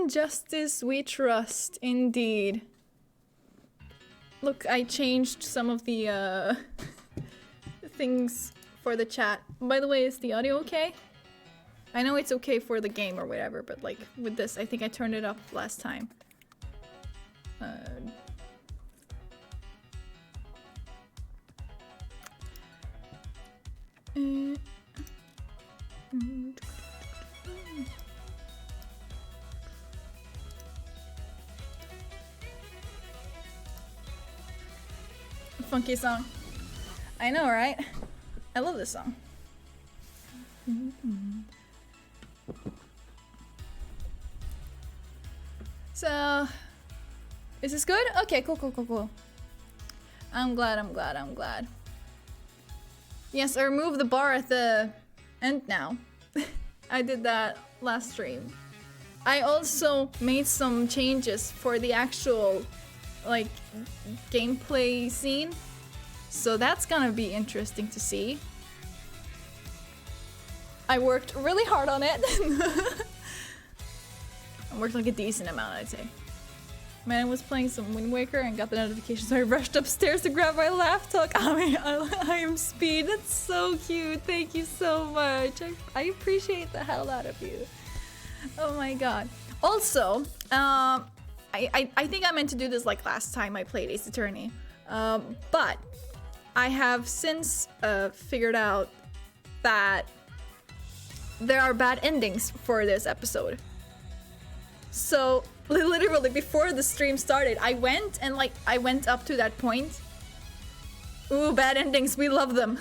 In justice we trust, indeed. Look, I changed some of the things for the chat. By the way, is the audio okay? I know it's okay for the game or whatever, but like with this, I think I turned it up last time. Funky song. I know, right? I love this song. So, is this good? Okay, cool. I'm glad. Yes, I removed the bar at the end now. I did that last stream. I also made some changes for the actual, like, gameplay scene. So that's gonna be interesting to see. I worked really hard on it. I worked like a decent amount, I'd say. Man, I was playing some Wind Waker and got the notification, so I rushed upstairs to grab my laptop. I am Speed. That's so cute. Thank you so much. I appreciate the hell out of you. Oh my god. Also, I think I meant to do this like last time I played Ace Attorney. But I have since figured out that there are bad endings for this episode. So literally before the stream started, I went up to that point. Ooh, bad endings, we love them.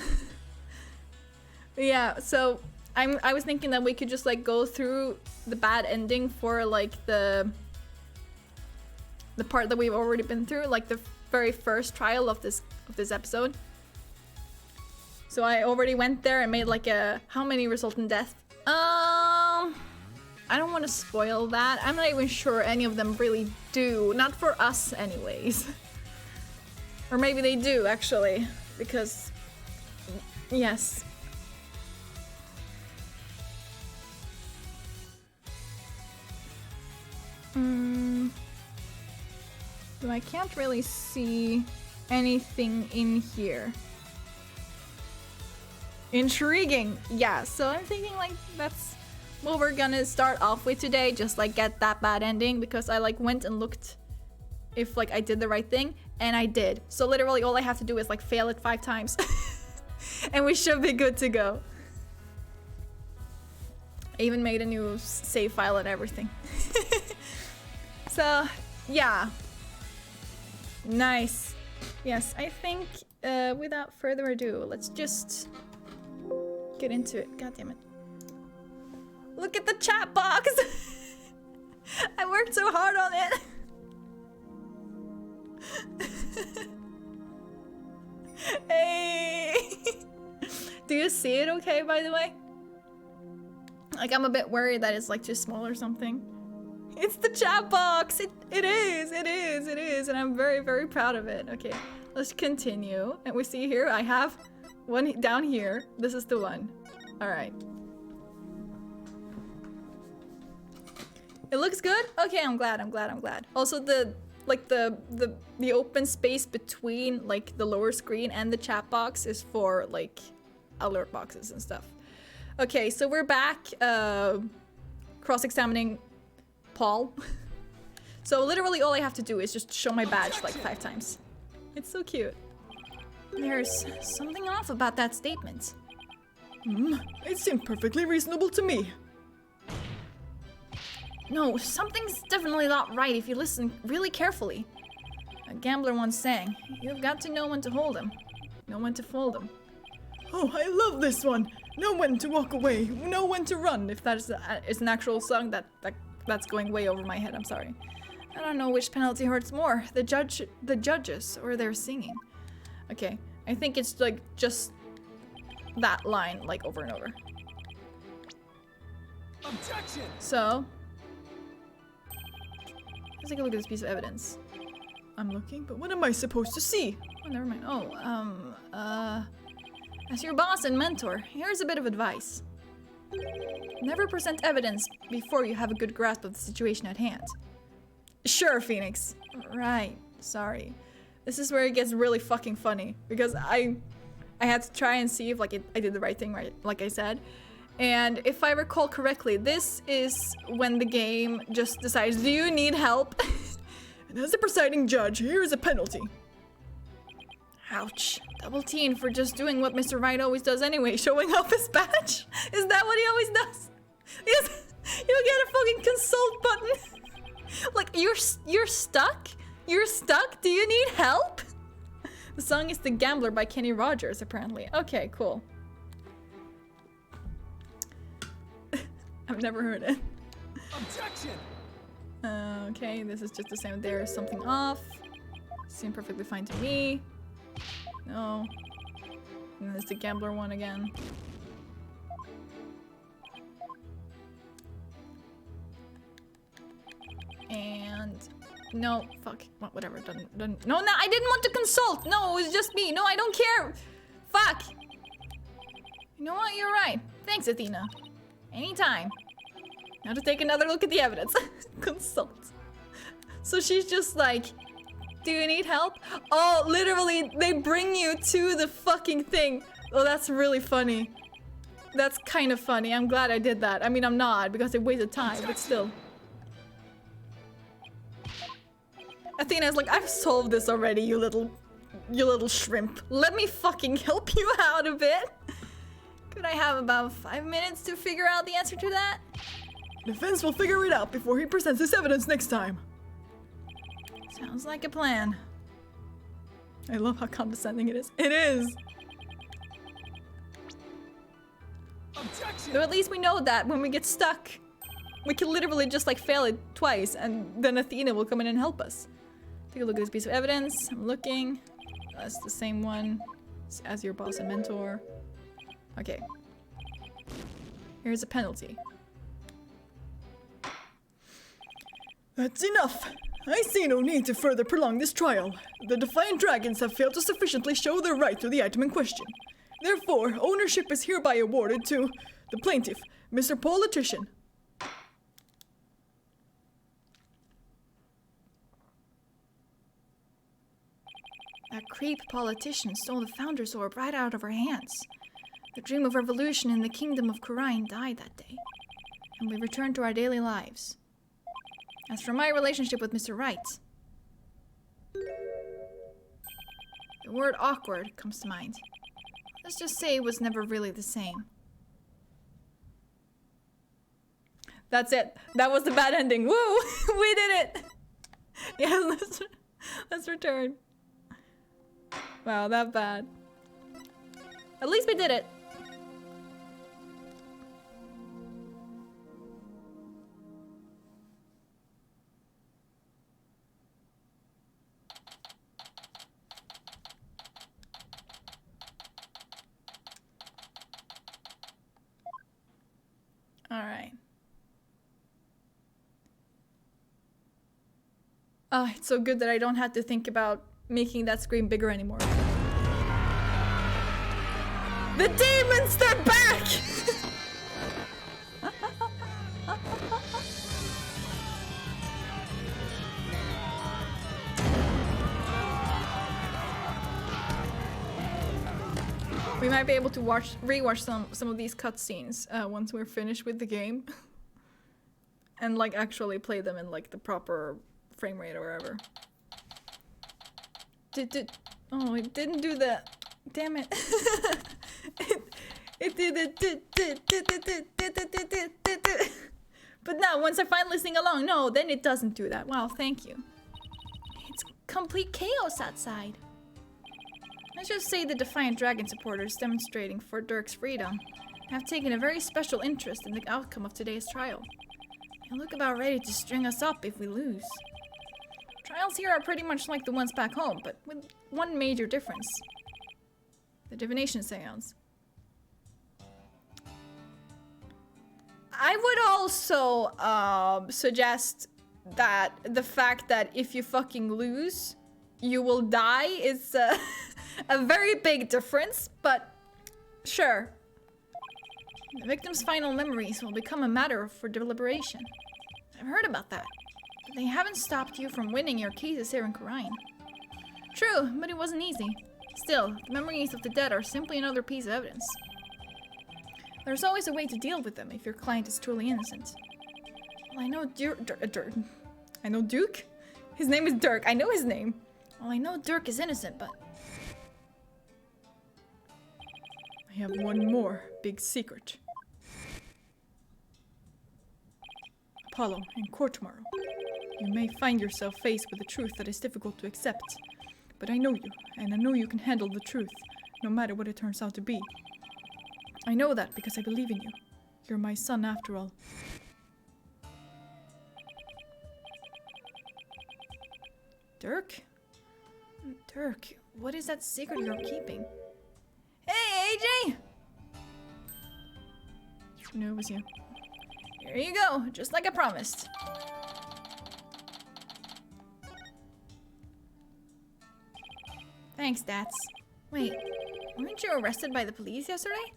Yeah, so I was thinking that we could just like go through the bad ending for like the part that we've already been through, like the very first trial of this episode. So I already went there and made like a how many result in death? I don't want to spoil that. I'm not even sure any of them really do. Not for us anyways. Or maybe they do actually, because yes. So I can't really see anything in here. Intriguing. Yeah, so I'm thinking like that's what we're gonna start off with today, just like get that bad ending, because I like went and looked if like I did the right thing, and I did. So literally all I have to do is like fail it 5 times and we should be good to go. I even made a new save file and everything. So yeah, nice. Yes, I think without further ado, let's just get into it. God damn it. Look at the chat box! I worked so hard on it! Hey! Do you see it okay, by the way? Like, I'm a bit worried that it's like too small or something. It's the chat box! It is, and I'm very, very proud of it. Okay, let's continue. And we see here, I have one down here. This is the one. Alright. It looks good? Okay, I'm glad. Also the open space between like the lower screen and the chat box is for like alert boxes and stuff. Okay, so we're back cross-examining Paul. So literally all I have to do is just show my badge like 5 times. It's so cute. There's something off about that statement. It seemed perfectly reasonable to me. No, something's definitely not right if you listen really carefully. A gambler once sang, "You've got to know when to hold 'em, know when to fold 'em." Oh, I love this one. Know when to walk away, know when to run. If that is an actual song, that's going way over my head. I'm sorry. I don't know which penalty hurts more, the judges, or their singing. Okay, I think it's like just that line like over and over. Objection! So let's take a look at this piece of evidence. I'm looking, but what am I supposed to see? Oh, never mind. Oh, as your boss and mentor, here's a bit of advice. Never present evidence before you have a good grasp of the situation at hand. Sure, Phoenix. Right. Sorry. This is where it gets really fucking funny because I had to try and see if like I did the right thing, right? Like I said. And if I recall correctly, this is when the game just decides, do you need help? And as the presiding judge, here is a penalty. Ouch. Double teen for just doing what Mr. Wright always does anyway, showing off his badge. Is that what he always does? Yes. You get a fucking consult button. Like, you're stuck? You're stuck? Do you need help? The song is The Gambler by Kenny Rogers, apparently. Okay, cool. I've never heard it. Objection! Okay, this is just the same. There's something off. Seemed perfectly fine to me. No. And there's the gambler one again. And no, fuck. Whatever. Doesn't. No, I didn't want to consult. No, it was just me. No, I don't care. Fuck. You know what? You're right. Thanks, Athena. Anytime. Now to take another look at the evidence. Consult. So she's just like, do you need help? Oh, literally, they bring you to the fucking thing. Oh, that's really funny. That's kind of funny. I'm glad I did that. I mean, I'm not because it wasted time, but still. Athena's like, I've solved this already, you little shrimp. Let me fucking help you out a bit. Could I have about 5 minutes to figure out the answer to that? Defense will figure it out before he presents his evidence next time. Sounds like a plan. I love how condescending it is. It is! Objection! Though at least we know that when we get stuck, we can literally just like fail it twice and then Athena will come in and help us. Take a look at this piece of evidence. I'm looking. That's the same one as your boss and mentor. Okay. Here's a penalty. That's enough! I see no need to further prolong this trial. The Defiant Dragons have failed to sufficiently show their right to the item in question. Therefore, ownership is hereby awarded to the plaintiff, Mr. Politician. That creep politician stole the Founder's Orb right out of our hands. The dream of revolution in the kingdom of Khura'in died that day, and we returned to our daily lives. As for my relationship with Mr. Wright, the word awkward comes to mind. Let's just say it was never really the same. That's it. That was the bad ending. Woo! We did it! Yeah, let's return. Wow, that bad. At least we did it. All right. Oh, it's so good that I don't have to think about making that screen bigger anymore. The demons, they're back! We might be able to rewatch some of these cutscenes once we're finished with the game. And like actually play them in like the proper frame rate or wherever. Oh, it didn't do that. Damn it. It did it. But now, once I finally sing along, no, then it doesn't do that. Wow, thank you. It's complete chaos outside. Let's just say the Defiant Dragon supporters demonstrating for Dirk's freedom have taken a very special interest in the outcome of today's trial. They look about ready to string us up if we lose. Trials here are pretty much like the ones back home, but with one major difference. The divination seance. I would also suggest that the fact that if you fucking lose, you will die is a very big difference, but sure. The victim's final memories will become a matter for deliberation. I've heard about that, but they haven't stopped you from winning your cases here in Khura'in. True, but it wasn't easy. Still, the memories of the dead are simply another piece of evidence. There's always a way to deal with them if your client is truly innocent. Well, I know I know Duke? His name is Dirk. I know his name. Well, I know Dirk is innocent, but... I have one more big secret. Apollo, in court tomorrow, you may find yourself faced with a truth that is difficult to accept. But I know you, and I know you can handle the truth, no matter what it turns out to be. I know that because I believe in you. You're my son after all. Dirk? Dirk, what is that secret you're keeping? Hey, AJ! I knew it was you. Here you go, just like I promised. Thanks, Dats. Wait, weren't you arrested by the police yesterday?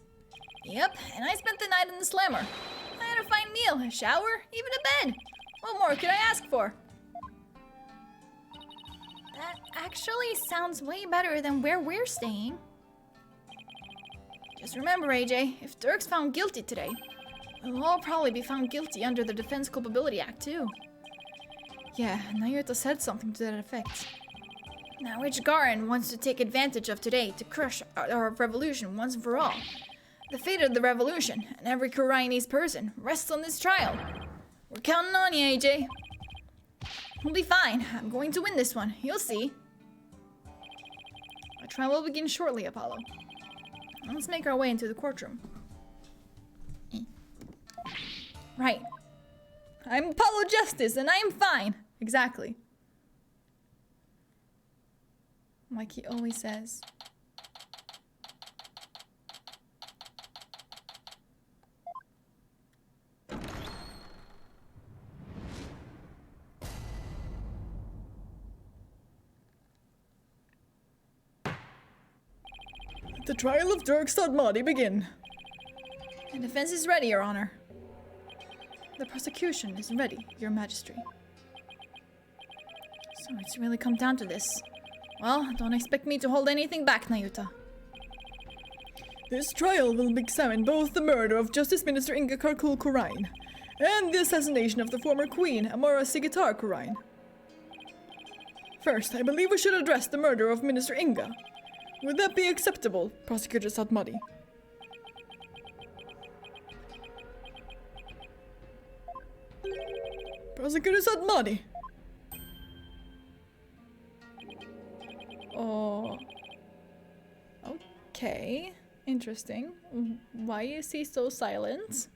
Yep, and I spent the night in the slammer. I had a fine meal, a shower, even a bed. What more could I ask for? That actually sounds way better than where we're staying. Just remember, AJ, if Dirk's found guilty today, they'll all probably be found guilty under the Defense Culpability Act, too. Yeah, Nayuta said something to that effect. Now, which Garen wants to take advantage of today to crush our revolution once and for all? The fate of the revolution, and every Khura'inese person, rests on this trial. We're counting on you, AJ. We'll be fine. I'm going to win this one. You'll see. Our trial will begin shortly, Apollo. Let's make our way into the courtroom. Right. I'm Apollo Justice, and I am fine. Exactly. Like he always says. The trial of Dirk Stadmadi begin. The defense is ready, Your Honor. The prosecution is ready, Your Majesty. So it's really come down to this. Well, don't expect me to hold anything back, Nayuta. This trial will examine both the murder of Justice Minister Inga Karkul Khura'in and the assassination of the former Queen Amara Sigitar Khura'in. First, I believe we should address the murder of Minister Inga. Would that be acceptable, Prosecutor Satmadi? Prosecutor Satmadi! Oh. Okay. Interesting. Why is he so silent?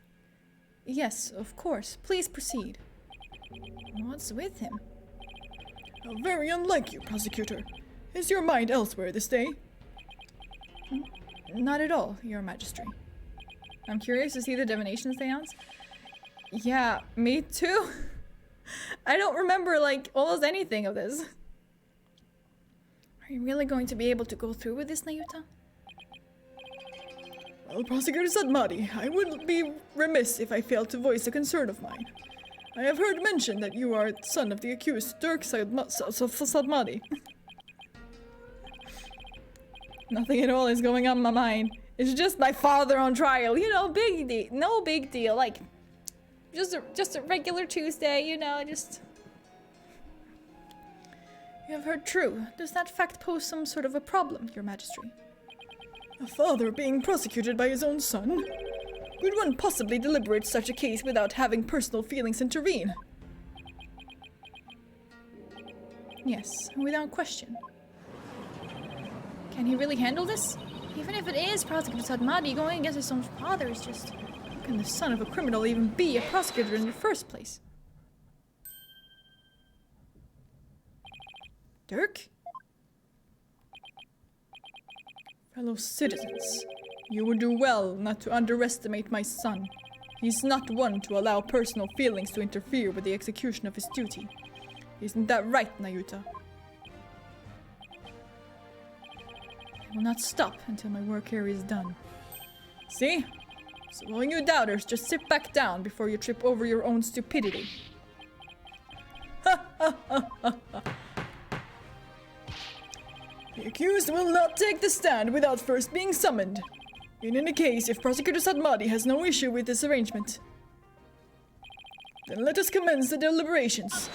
Yes, of course. Please proceed. What's with him? How very unlike you, Prosecutor. Is your mind elsewhere this day? Not at all, Your Majesty. I'm curious to see the divination seance. Yeah, me too. I don't remember, like, almost anything of this. Are you really going to be able to go through with this, Nayuta? Well, Prosecutor Sadmadi, I would be remiss if I failed to voice a concern of mine. I have heard mentioned that you are son of the accused Dirk Sadmadi. Nothing at all is going on in my mind. It's just my father on trial. You know, big deal. No big deal. Like, just a regular Tuesday, you know, just... You have heard true. Does that fact pose some sort of a problem, Your Majesty? A father being prosecuted by his own son? Could one possibly deliberate such a case without having personal feelings intervene? Yes, without question. Can he really handle this? Even if it is Prosecutor Sadmadi going against his own father is just... How can the son of a criminal even be a prosecutor in the first place? Dirk? Fellow citizens, you would do well not to underestimate my son. He's not one to allow personal feelings to interfere with the execution of his duty. Isn't that right, Nayuta? I will not stop until my work here is done. See? So all you doubters, just sit back down before you trip over your own stupidity. The accused will not take the stand without first being summoned. In any case, if Prosecutor Sadmadi has no issue with this arrangement, then let us commence the deliberations.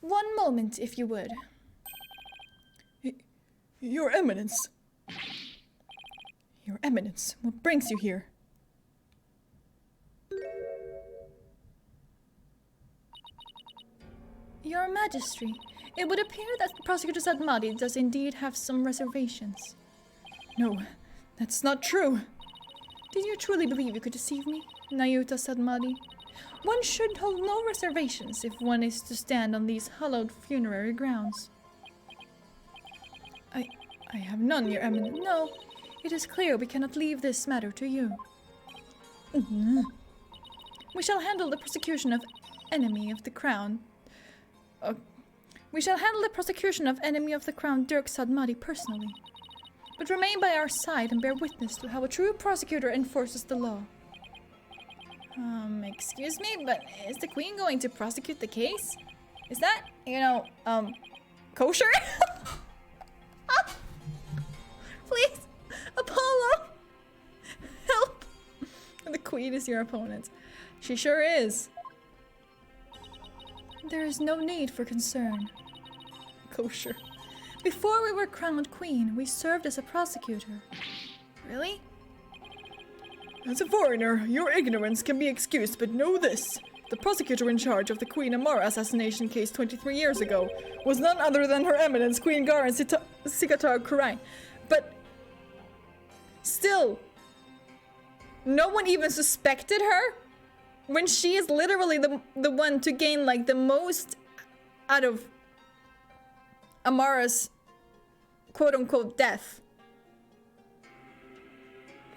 One moment, if you would. Your Eminence. Your Eminence, what brings you here? Your Majesty, it would appear that Prosecutor Sadmadi does indeed have some reservations. No, that's not true. Did you truly believe you could deceive me, Nayuta Sadmadi? One should hold no reservations if one is to stand on these hallowed funerary grounds. I have none, Your Eminence. No, it is clear we cannot leave this matter to you. We shall handle the prosecution of enemy of the crown. We shall handle the prosecution of enemy of the crown Dirk Sadmadi personally. But remain by our side and bear witness to how a true prosecutor enforces the law. Excuse me, but is the queen going to prosecute the case? Is that, kosher? Please, Apollo! Help! The queen is your opponent. She sure is. There is no need for concern. Kosher. Before we were crowned queen, we served as a prosecutor. Really? As a foreigner, your ignorance can be excused, but know this. The prosecutor in charge of the Queen Amara assassination case 23 years ago was none other than Her Eminence Queen Garen Sikatar Kurain. But still, no one even suspected her when she is literally the one to gain like the most out of Amara's quote-unquote death.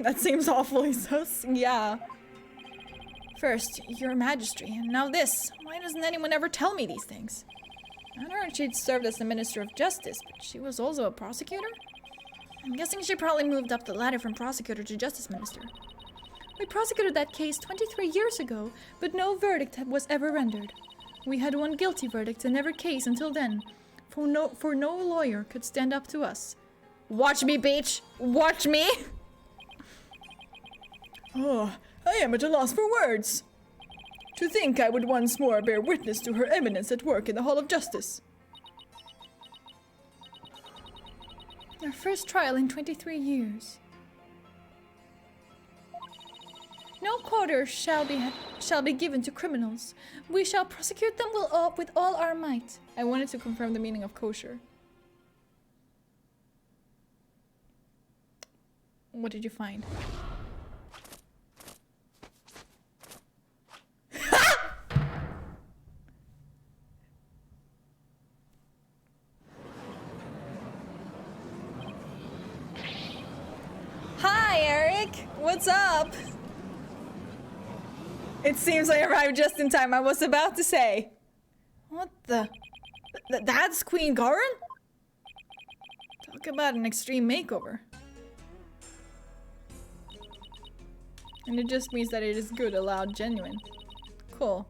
That seems awfully sus. Yeah. First, your majesty, and now this. Why doesn't anyone ever tell me these things? I heard she'd served as the Minister of Justice, but she was also a prosecutor? I'm guessing she probably moved up the ladder from prosecutor to Justice Minister. We prosecuted that case 23 years ago, but no verdict was ever rendered. We had one guilty verdict in every case until then, for no lawyer could stand up to us. Watch me, bitch! Watch me! Oh, I am at a loss for words. To think I would once more bear witness to Her Eminence at work in the Hall of Justice. Our first trial in 23 years. No quarter shall be given to criminals. We shall prosecute them with all our might. I wanted to confirm the meaning of kosher. What did you find? Hi, Eric! What's up? It seems I arrived just in time. I was about to say. What the? That's Queen Garen? Talk about an extreme makeover. And it just means that it is good, allowed, genuine. Cool.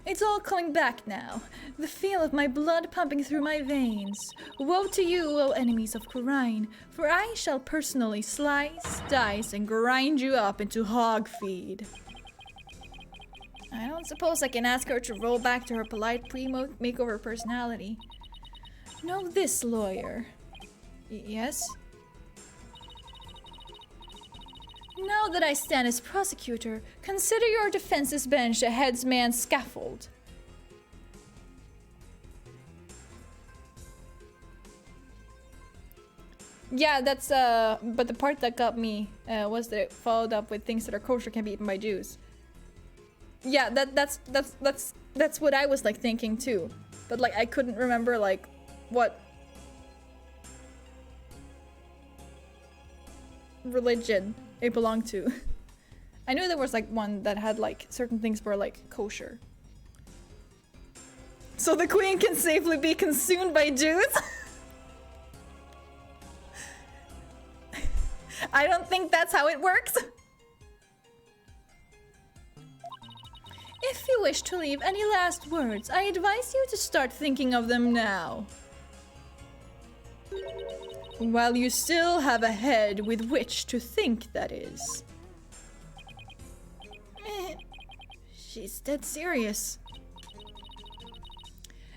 It's all coming back now. The feel of my blood pumping through my veins. Woe to you, O enemies of Kurain, for I shall personally slice, dice, and grind you up into hog feed. I don't suppose I can ask her to roll back to her polite pre-makeover personality. Know this, lawyer. Yes? Now that I stand as prosecutor, consider your defense's bench a headsman's scaffold. Yeah, that's but the part that got me was that it followed up with things that are kosher can be eaten by Jews. Yeah, that's what I was like thinking too, but like I couldn't remember like what religion it belonged to. I knew there was like one that had like certain things were like kosher, So the queen can safely be consumed by Jews? I don't think that's how it works. If you wish to leave any last words, I advise you to start thinking of them now. While you still have a head with which to think, that is. She's dead serious.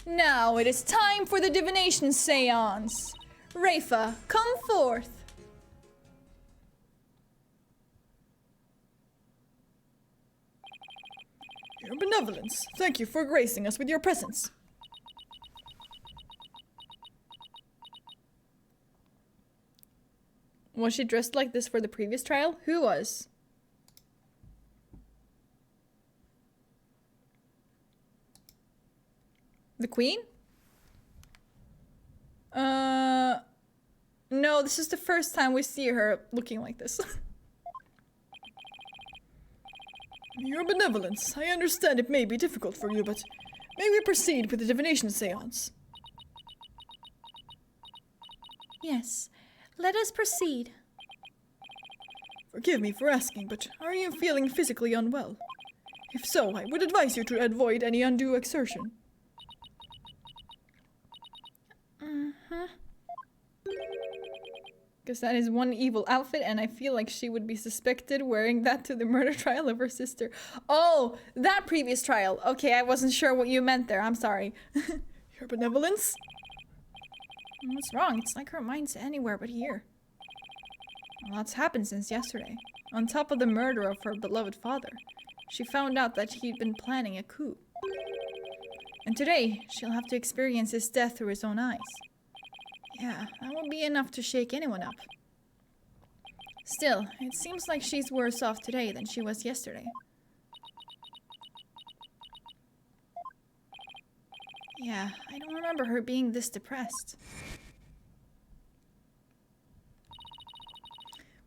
Now it is time for the divination seance. Rafa, come forth. Your benevolence, thank you for gracing us with your presence. Was she dressed like this for the previous trial? Who was? The queen? No, this is the first time we see her looking like this. Your benevolence, I understand it may be difficult for you, but may we proceed with the divination seance? Yes, let us proceed. Forgive me for asking, but are you feeling physically unwell? If so, I would advise you to avoid any undue exertion. Because that is one evil outfit, and I feel like she would be suspected wearing that to the murder trial of her sister. Oh, that previous trial. Okay, I wasn't sure what you meant there. I'm sorry. Your benevolence? What's wrong? It's like her mind's anywhere but here. A lot's happened since yesterday. On top of the murder of her beloved father, she found out that he'd been planning a coup. And today, she'll have to experience his death through his own eyes. Yeah, that won't be enough to shake anyone up. Still, it seems like she's worse off today than she was yesterday. Yeah, I don't remember her being this depressed.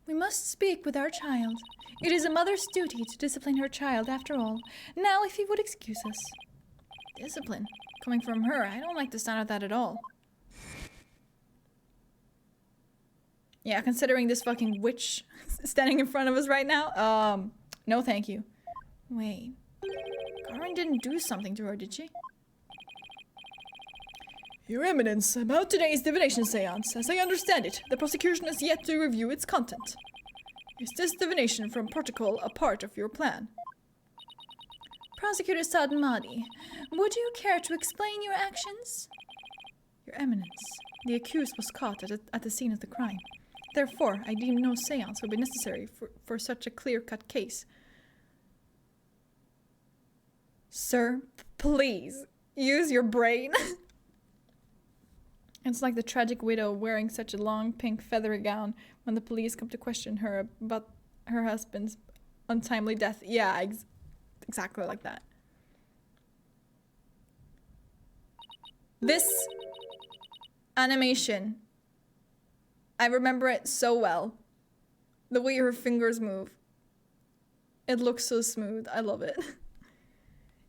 We must speak with our child. It is a mother's duty to discipline her child after all. Now, if you would excuse us. Discipline? Coming from her, I don't like the sound of that at all. Yeah, considering this fucking witch standing in front of us right now, no thank you. Wait, Karen didn't do something to her, did she? Your Eminence, about today's divination seance, as I understand it, the prosecution has yet to review its content. Is this divination from protocol a part of your plan? Prosecutor Sadmadi, would you care to explain your actions? Your Eminence, the accused was caught at the scene of the crime. Therefore, I deem no seance will be necessary for such a clear-cut case. Sir, please, use your brain. It's like the tragic widow wearing such a long pink feathery gown when the police come to question her about her husband's untimely death. Yeah, exactly like that. This animation, I remember it so well. The way her fingers move. It looks so smooth. I love it.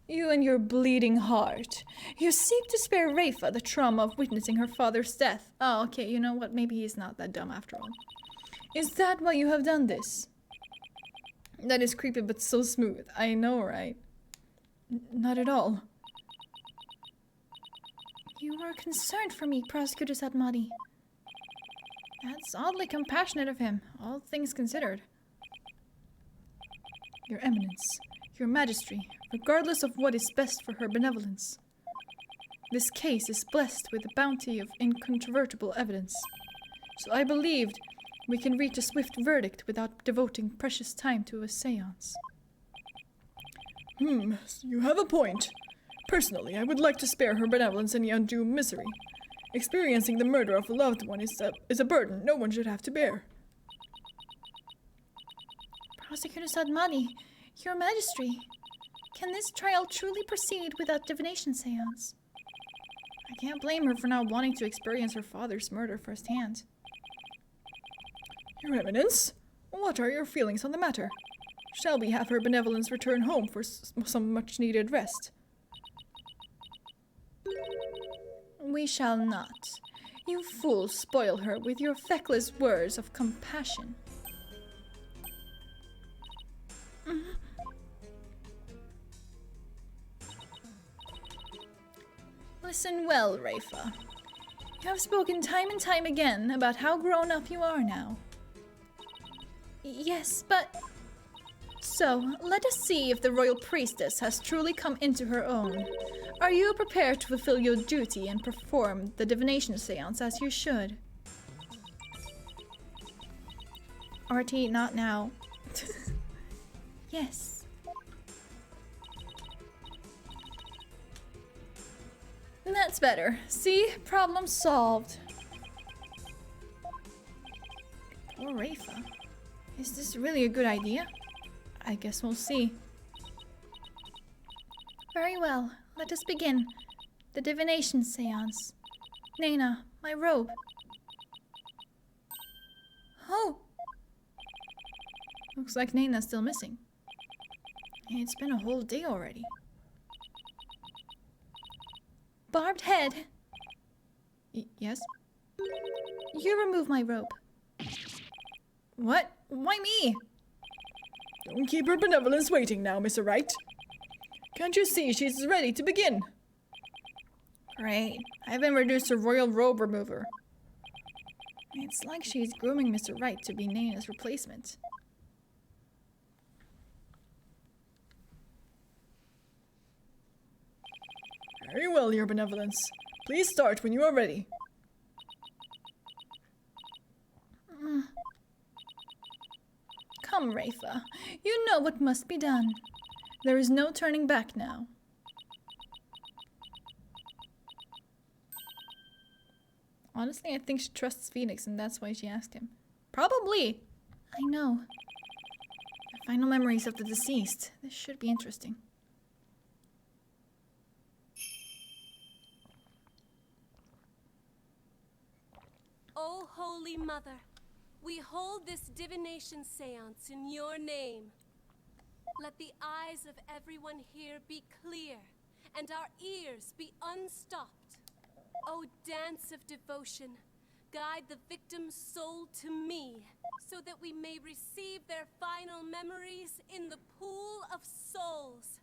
You and your bleeding heart. You seek to spare Rafa the trauma of witnessing her father's death. Oh, okay, you know what? Maybe he's not that dumb after all. Is that why you have done this? That is creepy, but so smooth. I know, right? Not at all. You are concerned for me, Prosecutor Sadmadi. That's oddly compassionate of him, all things considered. Your Eminence, your Majesty, regardless of what is best for her benevolence. This case is blessed with a bounty of incontrovertible evidence, so I believed we can reach a swift verdict without devoting precious time to a seance. You have a point. Personally, I would like to spare her benevolence any undue misery. Experiencing the murder of a loved one is a burden no one should have to bear. Prosecutor Sadmadi, your Majesty, can this trial truly proceed without divination seance? I can't blame her for not wanting to experience her father's murder firsthand. Your Eminence, what are your feelings on the matter? Shall we have her benevolence return home for some much-needed rest? We shall not. You fools spoil her with your feckless words of compassion. Listen well, Rafa. You have spoken time and time again about how grown up you are now. Yes, but... So, let us see if the royal priestess has truly come into her own. Are you prepared to fulfill your duty and perform the divination seance as you should? Artie, not now. Yes. That's better. See? Problem solved. Poor Rafa. Is this really a good idea? I guess we'll see. Very well. Let us begin. The divination seance. Nana, my robe. Oh! Looks like Nana's still missing. It's been a whole day already. Barbed head. Yes? You remove my robe. What? Why me? Don't keep her benevolence waiting now, Mr. Wright. Can't you see she's ready to begin? Great. I've been reduced to royal robe remover. It's like she's grooming Mr. Wright to be Nana's replacement. Very well, Your Benevolence. Please start when you are ready. Come, Rafa. You know what must be done. There is no turning back now. Honestly, I think she trusts Phoenix and that's why she asked him. Probably. I know. The final memories of the deceased. This should be interesting. O Holy Mother, we hold this divination seance in your name. Let the eyes of everyone here be clear, and our ears be unstopped. O dance of devotion, guide the victim's soul to me, so that we may receive their final memories in the pool of souls.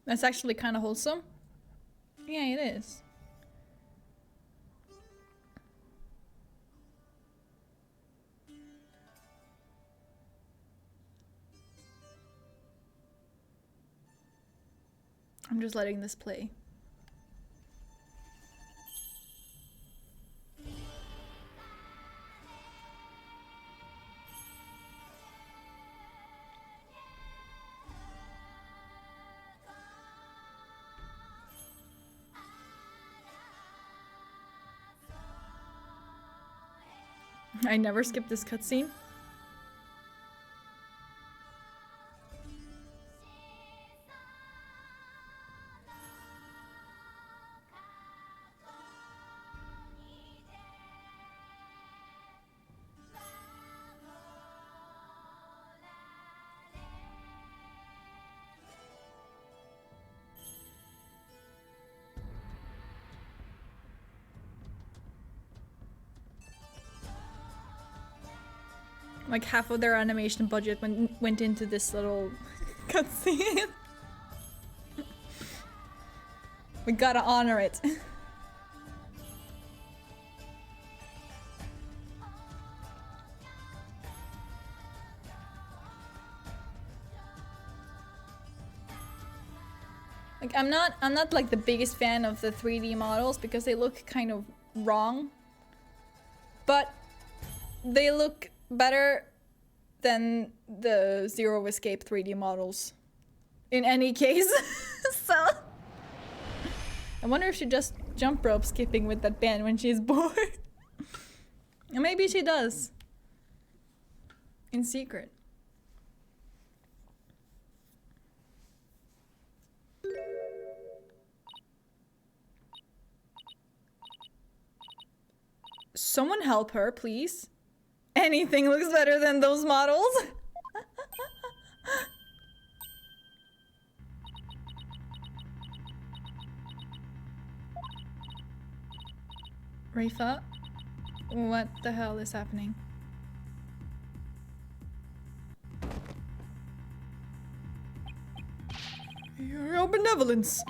That's actually kind of wholesome. Yeah, it is. I'm just letting this play. I never skip this cutscene. Like half of their animation budget went into this little cutscene. We gotta honor it. Like I'm not like the biggest fan of the 3D models because they look kind of wrong. But they look better than the Zero Escape 3D models. In any case. So I wonder if she just jump rope skipping with that band when she's bored. And maybe she does. In secret. Someone help her, please. Anything looks better than those models. Rafa, what the hell is happening? Your benevolence.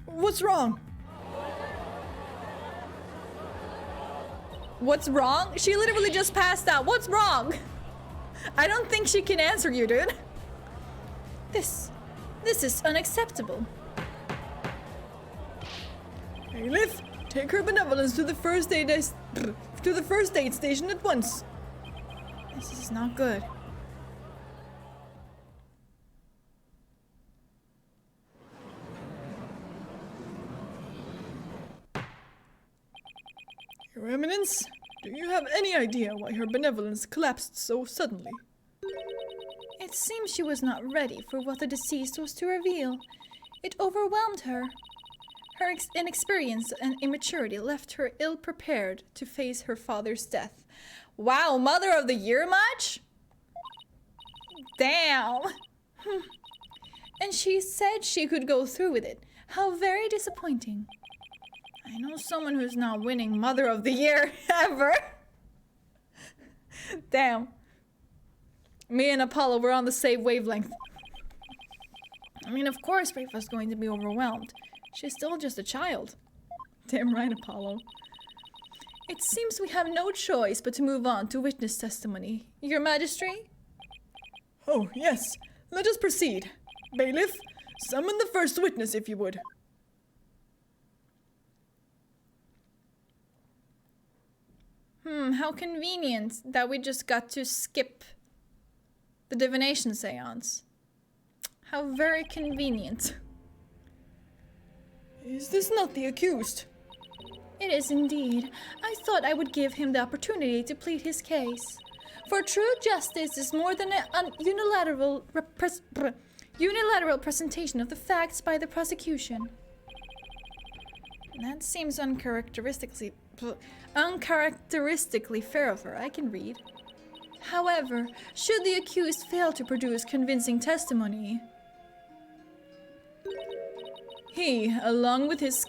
What's wrong? What's wrong? She literally just passed out. What's wrong? I don't think she can answer you, dude. This is unacceptable. Bailiff, take her benevolence to the first aid station at once. This is not good. Your Eminence, do you have any idea why her benevolence collapsed so suddenly? It seems she was not ready for what the deceased was to reveal. It overwhelmed her. Her inexperience and immaturity left her ill-prepared to face her father's death. Wow, Mother of the Year much? Damn. And she said she could go through with it. How very disappointing. I know someone who's not winning Mother of the Year ever. Damn. Me and Apollo were on the same wavelength. I mean, of course Rafa's going to be overwhelmed. She's still just a child. Damn right, Apollo. It seems we have no choice but to move on to witness testimony. Your Majesty? Oh, yes. Let us proceed. Bailiff, summon the first witness if you would. How convenient that we just got to skip the divination seance. How very convenient. Is this not the accused? It is indeed. I thought I would give him the opportunity to plead his case. For true justice is more than an unilateral presentation of the facts by the prosecution. That seems uncharacteristically fair of her, I can read. However, should the accused fail to produce convincing testimony, he, along with his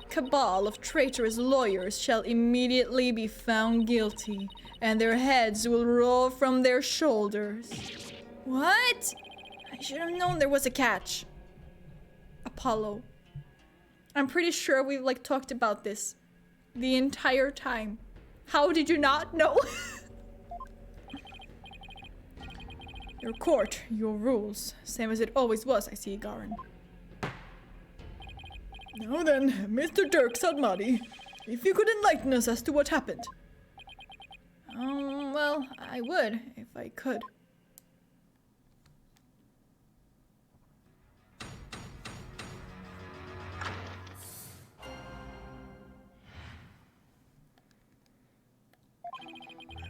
cabal of traitorous lawyers, shall immediately be found guilty, and their heads will roll from their shoulders. What? I should have known there was a catch. Apollo. I'm pretty sure we've talked about this the entire time. How did you not know? Your court, your rules. Same as it always was, I see, Garin. Now then, Mr. Dirk Sadmadi, if you could enlighten us as to what happened. Well, I would, if I could.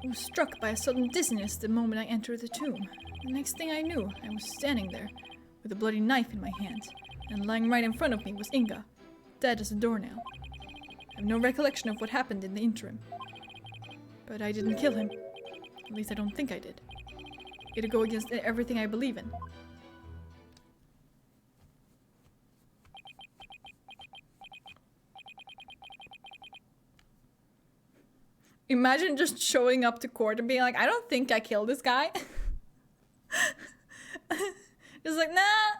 I was struck by a sudden dizziness the moment I entered the tomb. The next thing I knew, I was standing there, with a bloody knife in my hand, and lying right in front of me was Inga, dead as a doornail. I have no recollection of what happened in the interim. But I didn't kill him. At least I don't think I did. It'd go against everything I believe in. Imagine just showing up to court and being like, I don't think I killed this guy. Just like, nah,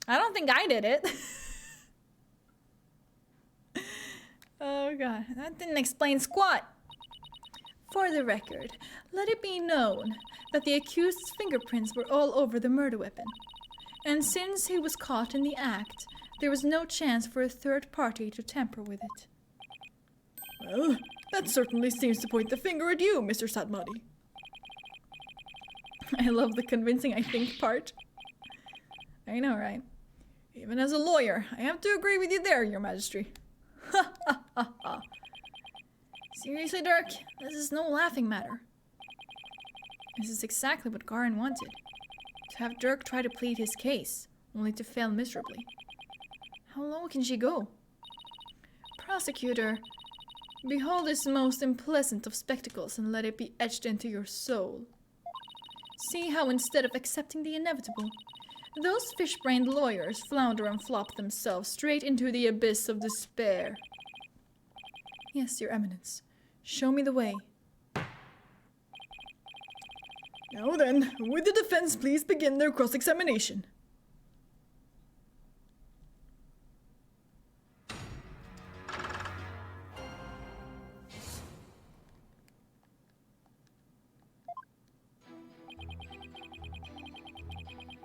I don't think I did it. Oh god, that didn't explain squat. For the record, let it be known that the accused's fingerprints were all over the murder weapon. And since he was caught in the act, there was no chance for a third party to tamper with it. Well, that certainly seems to point the finger at you, Mr. Sadmadi. I love the convincing I think part. I know, right? Even as a lawyer, I have to agree with you there, Your Majesty. Ha ha ha ha. Seriously, Dirk? This is no laughing matter. This is exactly what Garin wanted. To have Dirk try to plead his case, only to fail miserably. How low can she go? Prosecutor, behold this most unpleasant of spectacles and let it be etched into your soul. See how instead of accepting the inevitable, those fish-brained lawyers flounder and flop themselves straight into the abyss of despair. Yes, Your Eminence. Show me the way. Now then, would the defense please begin their cross-examination?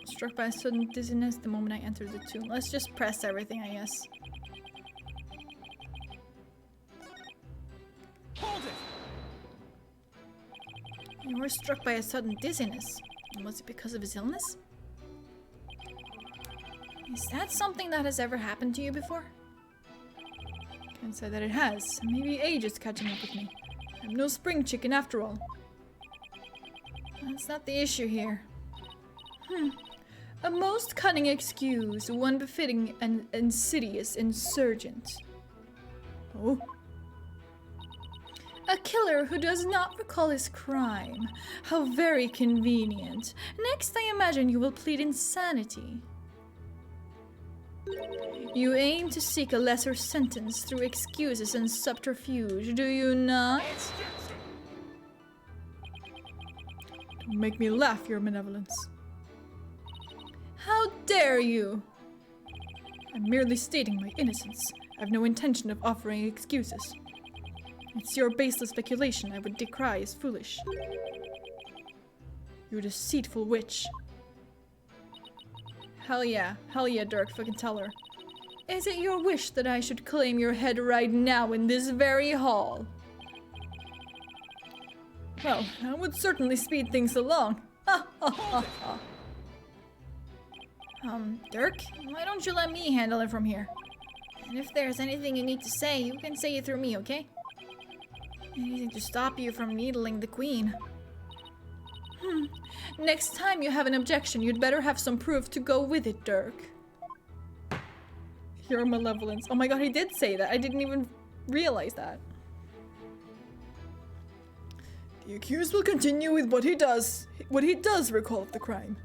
Struck by a sudden dizziness the moment I entered the tomb. Let's just press everything, I guess. Hold it! You were struck by a sudden dizziness. Was it because of his illness? Is that something that has ever happened to you before? Can't say that it has. Maybe age is catching up with me. I'm no spring chicken after all. That's not the issue here. A most cunning excuse, one befitting an insidious insurgent. Oh? A killer who does not recall his crime. How very convenient. Next, I imagine you will plead insanity. You aim to seek a lesser sentence through excuses and subterfuge, do you not? Don't make me laugh, Your Benevolence. How dare you? I'm merely stating my innocence. I have no intention of offering excuses. It's your baseless speculation I would decry as foolish. You deceitful witch. Hell yeah, Dirk, fucking tell her. Is it your wish that I should claim your head right now in this very hall? Well, that would certainly speed things along. Dirk, why don't you let me handle it from here? And if there's anything you need to say, you can say it through me, okay? Anything to stop you from needling the queen. Next time you have an objection, you'd better have some proof to go with it, Dirk. Your Malevolence. Oh my god, he did say that. I didn't even realize that. The accused will continue with what he does recall of the crime.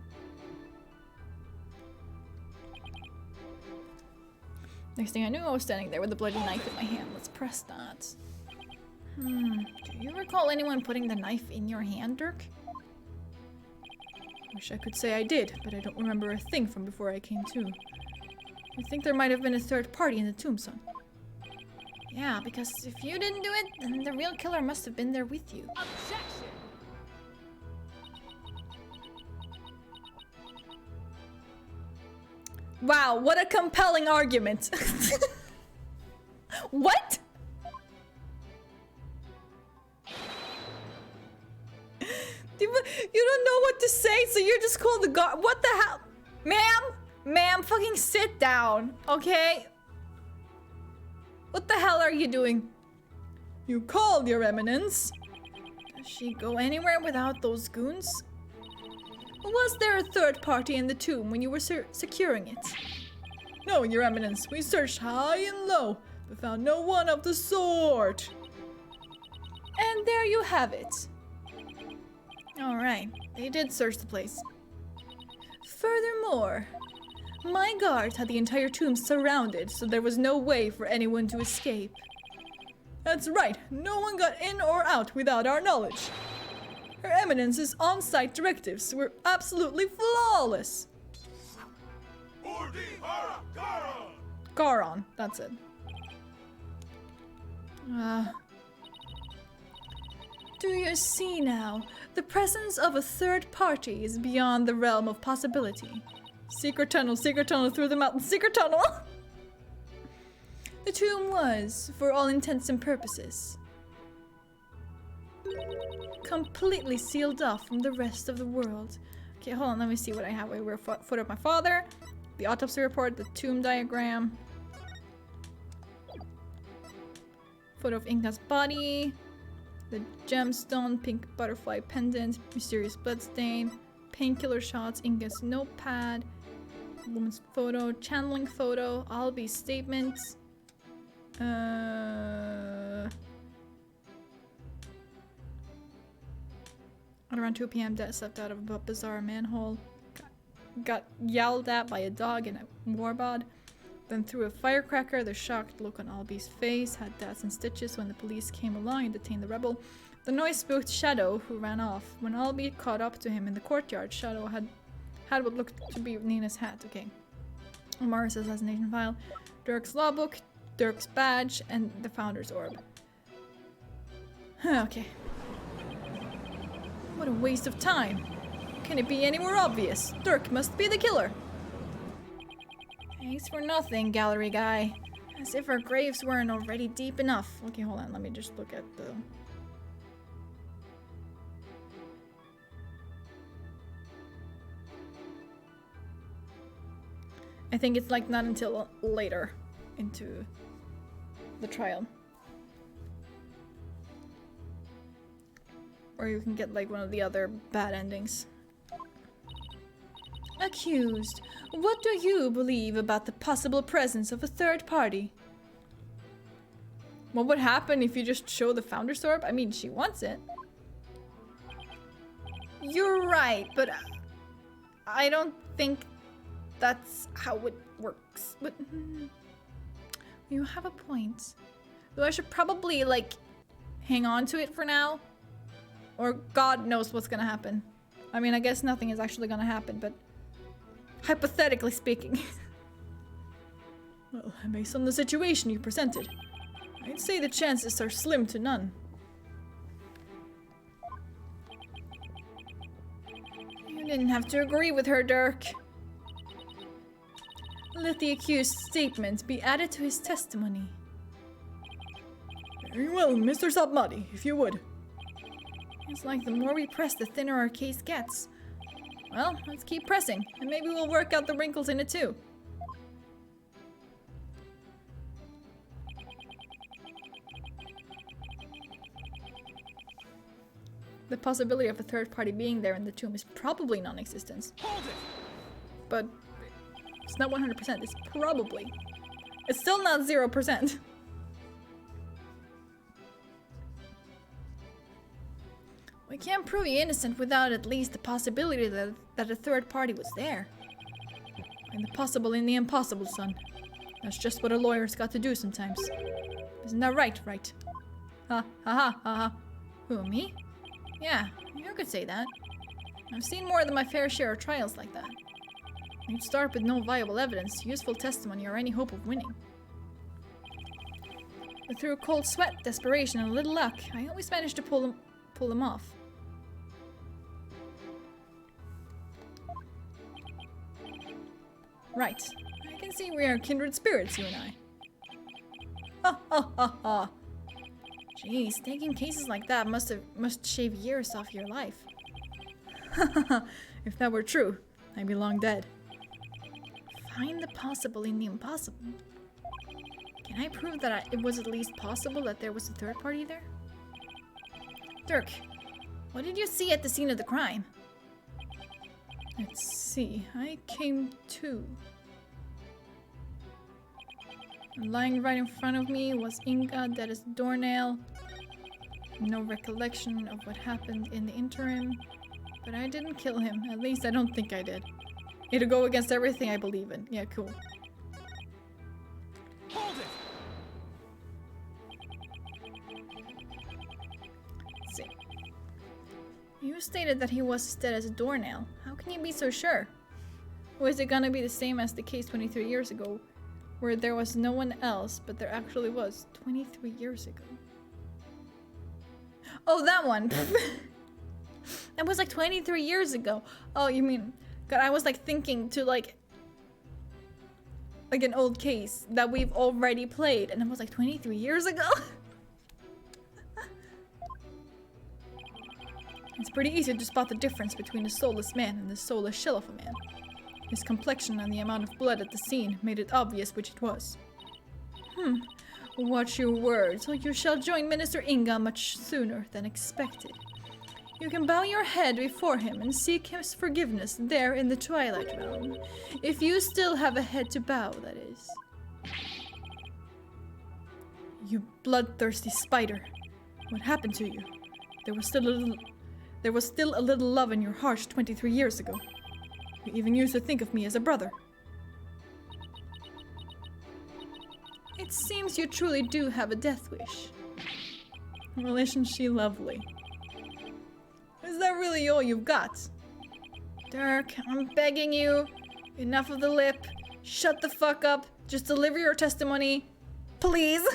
Next thing I knew, I was standing there with a bloody knife in my hand. Let's press that. Do you recall anyone putting the knife in your hand, Dirk? Wish I could say I did, but I don't remember a thing from before I came to. I think there might have been a third party in the tomb, son. Yeah, because if you didn't do it, then the real killer must have been there with you. Objection! Wow, what a compelling argument. What? You don't know what to say, so you're just called the guard. What the hell? Ma'am, fucking sit down, okay? What the hell are you doing? You called, Your Eminence. Does she go anywhere without those goons? Was there a third party in the tomb when you were securing it? No, Your Eminence. We searched high and low, but found no one of the sort. And there you have it. Alright, they did search the place. Furthermore, my guards had the entire tomb surrounded, so there was no way for anyone to escape. That's right, no one got in or out without our knowledge. Her Eminence's on-site directives were absolutely flawless. Garon, that's it. Do you see now? The presence of a third party is beyond the realm of possibility. Secret tunnel through the mountain, secret tunnel! The tomb was, for all intents and purposes, completely sealed off from the rest of the world. Okay, hold on, let me see what I have. Wait, we're photo of my father, the autopsy report, the tomb diagram, photo of Inga's body, the gemstone, pink butterfly pendant, mysterious bloodstain, painkiller shots, Inga's notepad, woman's photo, channeling photo, Albie's statements. At around 2 p.m., Dad stepped out of a bizarre manhole. Got yelled at by a dog and a warbod. then threw a firecracker. The shocked look on Alby's face had dots and stitches when the police came along and detained the rebel. The noise spooked Shadow, who ran off. When Alby caught up to him in the courtyard, Shadow had what looked to be Nina's hat. Okay. Amara's assassination file, Dirk's lawbook, Dirk's badge, and the Founder's orb. Okay. What a waste of time. Can it be any more obvious? Dirk must be the killer. Thanks for nothing, gallery guy. As if our graves weren't already deep enough. Okay, hold on. Let me just look at the... I think it's like not until later into the trial. Or you can get like one of the other bad endings. Accused, what do you believe about the possible presence of a third party? What would happen if you just show the Founder's orb? I mean, she wants it. You're right, but I don't think that's how it works. But you have a point. Though I should probably like hang on to it for now. Or God knows what's gonna happen. I mean, I guess nothing is actually gonna happen, but hypothetically speaking. Well, based on the situation you presented, I'd say the chances are slim to none. You didn't have to agree with her, Dirk. Let the accused's statement be added to his testimony. Very well, Mr. Sabmati, if you would. It's like the more we press, the thinner our case gets. Well, let's keep pressing, and maybe we'll work out the wrinkles in it too. The possibility of a third party being there in the tomb is probably non-existent. Hold it! But it's not 100%, it's probably. It's still not 0%. We can't prove you innocent without at least the possibility that a third party was there. And the possible in the impossible, son. That's just what a lawyer's got to do sometimes. Isn't that right, right? Ha ha ha ha ha. Who, me? Yeah, you could say that. I've seen more than my fair share of trials like that. You'd start with no viable evidence, useful testimony, or any hope of winning. But through cold sweat, desperation, and a little luck, I always managed to pull them off. Right. I can see we are kindred spirits, you and I. Ha ha ha ha. Jeez, taking cases like that must shave years off your life. If that were true, I'd be long dead. Find the possible in the impossible. Can I prove that it was at least possible that there was a third party there? Dirk, what did you see at the scene of the crime? Let's see, I came to. Lying right in front of me was Inga, dead as a doornail. No recollection of what happened in the interim. But I didn't kill him. At least I don't think I did. It'll go against everything I believe in. Yeah, cool. Hold it! Let's see. You stated that he was as dead as a doornail. How can you be so sure? Or is it gonna be the same as the case 23 years ago? Where there was no one else, but there actually was 23 years ago. Oh, that one! That was like 23 years ago. Oh, you mean... God, I was like thinking to like an old case that we've already played. And it was like 23 years ago? It's pretty easy to spot the difference between a soulless man and the soulless shell of a man. His complexion and the amount of blood at the scene made it obvious which it was. Watch your words, or you shall join Minister Inga much sooner than expected. You can bow your head before him and seek his forgiveness there in the Twilight Realm. If you still have a head to bow, that is. You bloodthirsty spider. What happened to you? There was still a little love in your heart 23 years ago. You even used to think of me as a brother. It seems you truly do have a death wish. Well, isn't she lovely? Is that really all you've got? Dirk, I'm begging you. Enough of the lip. Shut the fuck up. Just deliver your testimony. Please.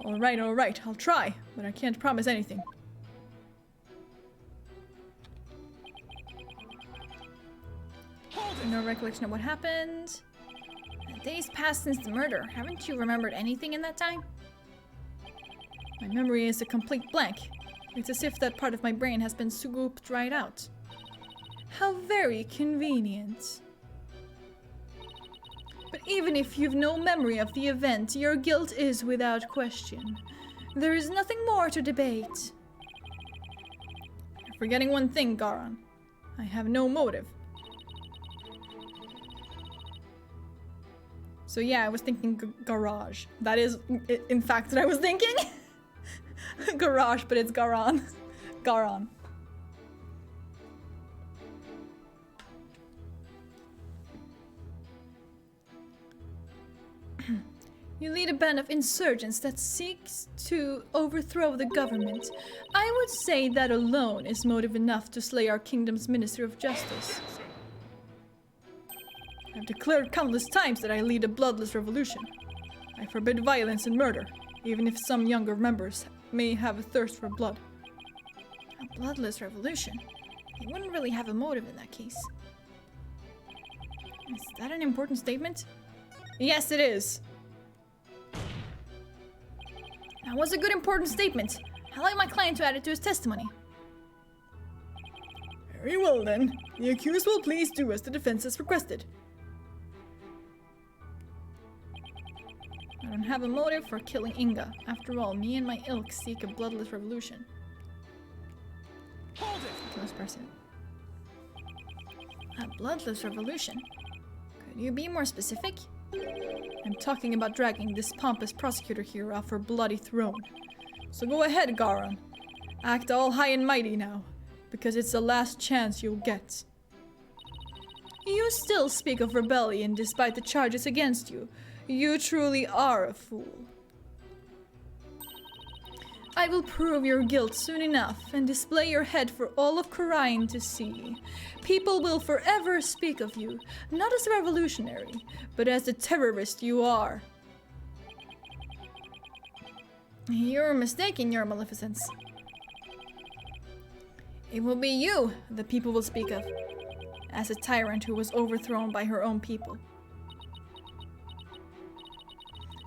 Alright, I'll try, but I can't promise anything. No recollection of what happened. Days passed since the murder. Haven't you remembered anything in that time? My memory is a complete blank. It's as if that part of my brain has been scooped right out. How very convenient. But even if you've no memory of the event, your guilt is without question. There is nothing more to debate. You're forgetting one thing, Garan. I have no motive. So yeah, I was thinking garage. That is, in fact, what I was thinking. Garage, but it's Garan. Garan. You lead a band of insurgents that seeks to overthrow the government. I would say that alone is motive enough to slay our kingdom's Minister of Justice. I've declared countless times that I lead a bloodless revolution. I forbid violence and murder, even if some younger members may have a thirst for blood. A bloodless revolution? You wouldn't really have a motive in that case. Is that an important statement? Yes, it is. That was a good important statement. I'd like my client to add it to his testimony. Very well then. The accused will please do as the defense has requested. I don't have a motive for killing Inga. After all, me and my ilk seek a bloodless revolution. Hold it! Close person. A bloodless revolution? Could you be more specific? I'm talking about dragging this pompous prosecutor here off her bloody throne. So go ahead, Garan. Act all high and mighty now, because it's the last chance you'll get. You still speak of rebellion despite the charges against you. You truly are a fool. I will prove your guilt soon enough and display your head for all of Khura'in to see. People will forever speak of you, not as a revolutionary, but as the terrorist you are. You're mistaken, Your Maleficence. It will be you the people will speak of, as a tyrant who was overthrown by her own people.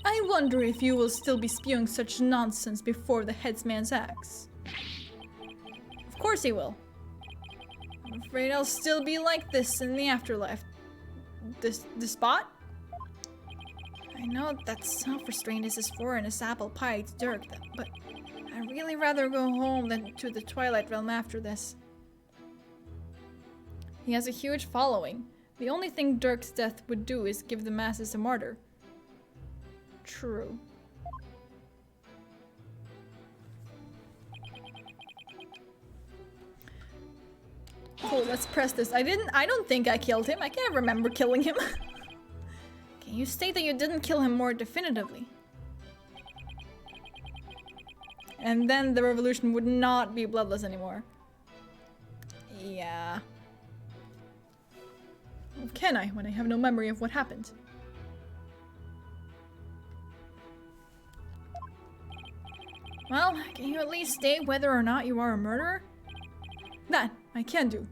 I wonder if you will still be spewing such nonsense before the headsman's axe. Of course he will. I'm afraid I'll still be like this in the afterlife. The spot? I know that's how frustrating this is for an apple pie to Dirk, but I'd really rather go home than to the Twilight Realm after this. He has a huge following. The only thing Dirk's death would do is give the masses a martyr. True. Cool, let's press this. I don't think I killed him. I can't remember killing him. Can you state that you didn't kill him more definitively? And then the revolution would not be bloodless anymore. Yeah. How can I when I have no memory of what happened? Well, can you at least state whether or not you are a murderer? That I can do.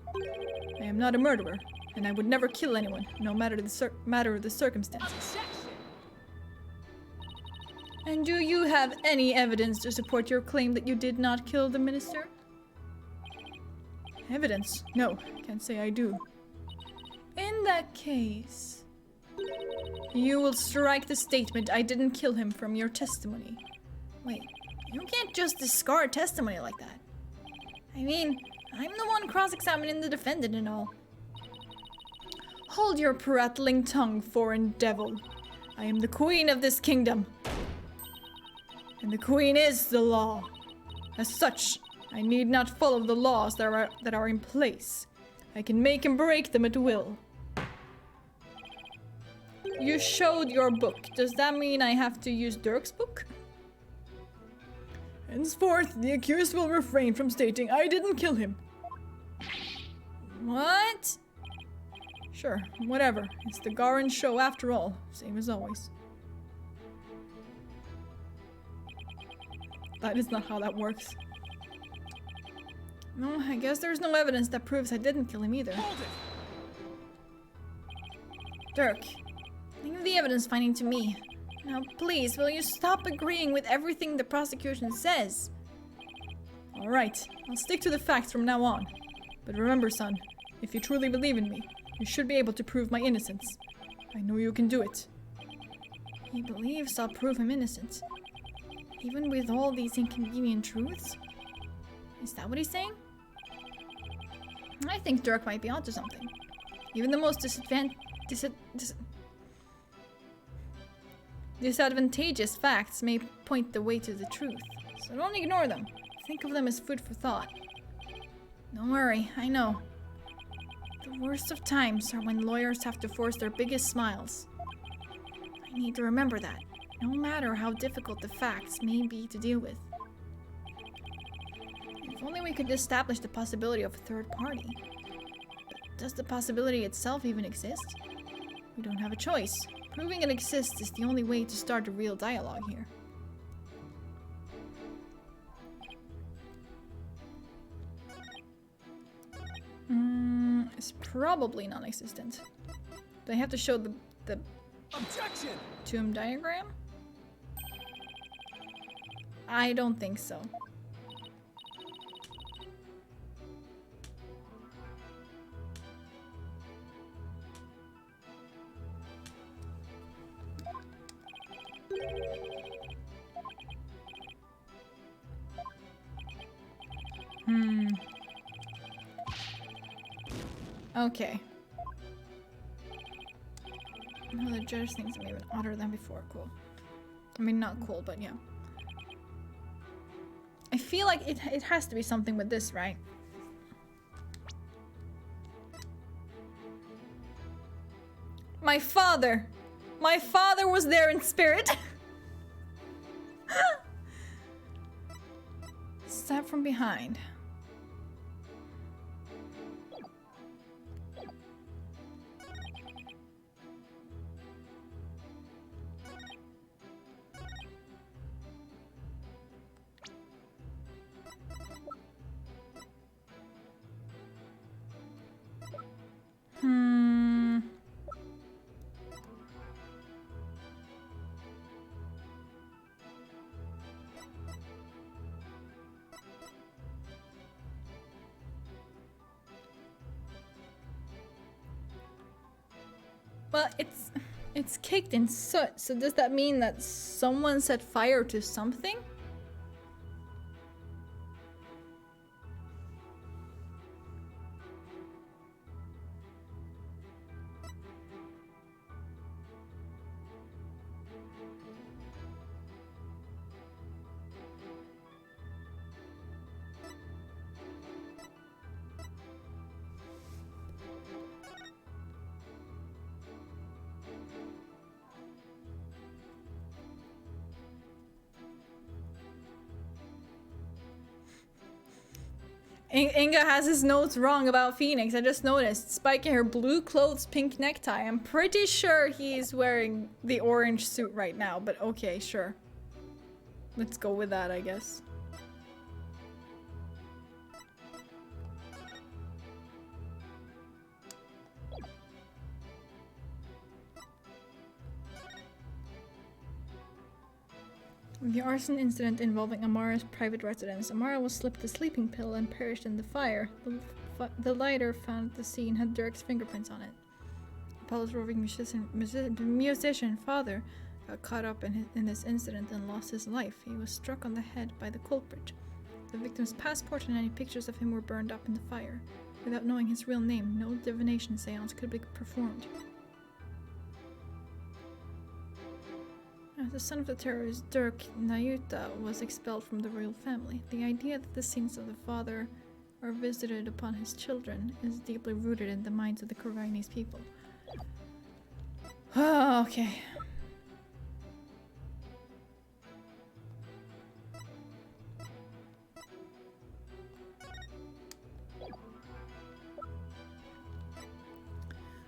I am not a murderer, and I would never kill anyone, no matter the circumstances. Objection! And do you have any evidence to support your claim that you did not kill the minister? Evidence? No, can't say I do. In that case, you will strike the statement I didn't kill him from your testimony. Wait. You can't just discard testimony like that. I mean, I'm the one cross-examining the defendant and all. Hold your prattling tongue, foreign devil. I am the queen of this kingdom. And the queen is the law. As such, I need not follow the laws that are in place. I can make and break them at will. You showed your book. Does that mean I have to use Dirk's book? Henceforth, the accused will refrain from stating I didn't kill him. What? Sure, whatever. It's the Garin show after all. Same as always. That is not how that works. No, I guess there's no evidence that proves I didn't kill him either. Hold it! Dirk, leave the evidence finding to me. Now, please, will you stop agreeing with everything the prosecution says? Alright, I'll stick to the facts from now on. But remember, son, if you truly believe in me, you should be able to prove my innocence. I know you can do it. He believes I'll prove him innocent. Even with all these inconvenient truths? Is that what he's saying? I think Dirk might be onto something. Even the most disadvantageous facts may point the way to the truth. So don't ignore them. Think of them as food for thought. Don't worry, I know. The worst of times are when lawyers have to force their biggest smiles. I need to remember that, no matter how difficult the facts may be to deal with. If only we could establish the possibility of a third party. But does the possibility itself even exist? We don't have a choice. Proving it exists is the only way to start a real dialogue here. It's probably non-existent. Do I have to show the Objection! tomb diagram? I don't think so. Okay. No, the judge thinks I'm even odder than before. Cool. I mean, not cool, but yeah. I feel like it has to be something with this, right? My father! My father was there in spirit! Stab from behind. Well, it's caked in soot, so does that mean that someone set fire to something? Inga has his notes wrong about Phoenix. I just noticed. Spike in her blue clothes, pink necktie. I'm pretty sure he's wearing the orange suit right now, but okay, sure. Let's go with that, I guess. The arson incident involving Amara's private residence. Amara was slipped a sleeping pill and perished in the fire. The lighter found at the scene had Dirk's fingerprints on it. Apollo's roving musician father got caught up in this incident and lost his life. He was struck on the head by the culprit. The victim's passport and any pictures of him were burned up in the fire. Without knowing his real name, no divination seance could be performed. The son of the terrorist Dirk Nayuta was expelled from the royal family. The idea that the sins of the father are visited upon his children is deeply rooted in the minds of the Koreanese people. Oh, okay.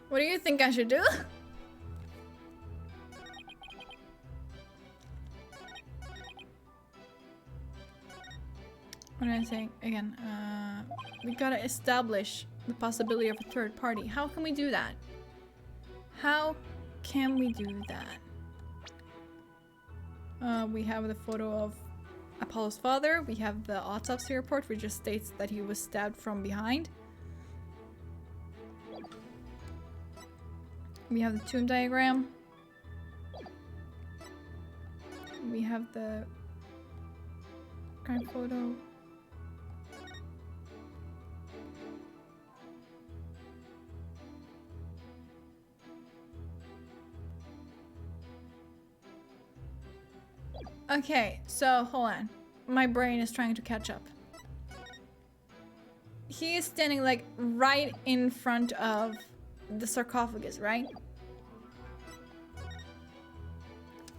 What do you think I should do? What am I saying? Again, we gotta establish the possibility of a third party. How can we do that? How can we do that? We have the photo of Apollo's father. We have the autopsy report, which just states that he was stabbed from behind. We have the tomb diagram. We have the crime photo. Okay, so hold on. My brain is trying to catch up. He is standing like right in front of the sarcophagus, right?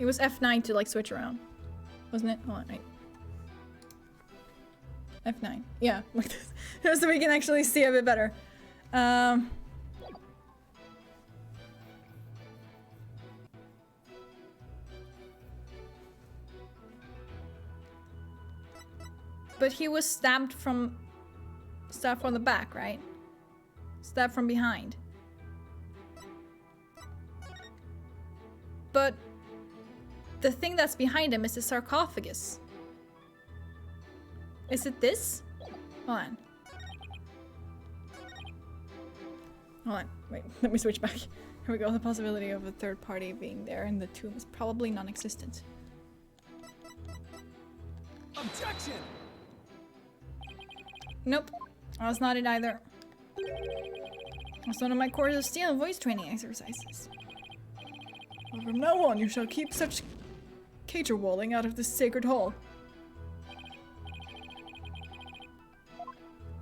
It was F9 to like switch around, wasn't it? Hold on, wait. F9, yeah, like this, just so we can actually see a bit better. But he was stabbed from the back, right? Stabbed from behind. But the thing that's behind him is the sarcophagus. Is it this? Hold on. Hold on. Wait, let me switch back. Here we go. The possibility of a third party being there in the tomb is probably non-existent. Objection! Nope. That's not it either. That's one of my course of steel voice training exercises. From now on, you shall keep such caterwauling out of this sacred hall.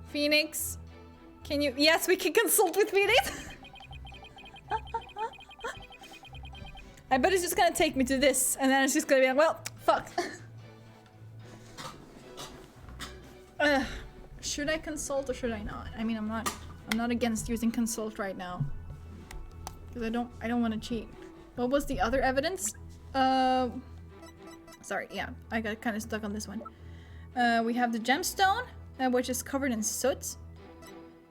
Phoenix, can you? Yes, we can consult with Phoenix. I bet it's just gonna take me to this, and then it's just gonna be like, well, fuck. Should I consult or should I not? I mean, I'm not against using consult right now, because I don't want to cheat. What was the other evidence? Sorry, yeah, I got kind of stuck on this one. We have the gemstone, which is covered in soot.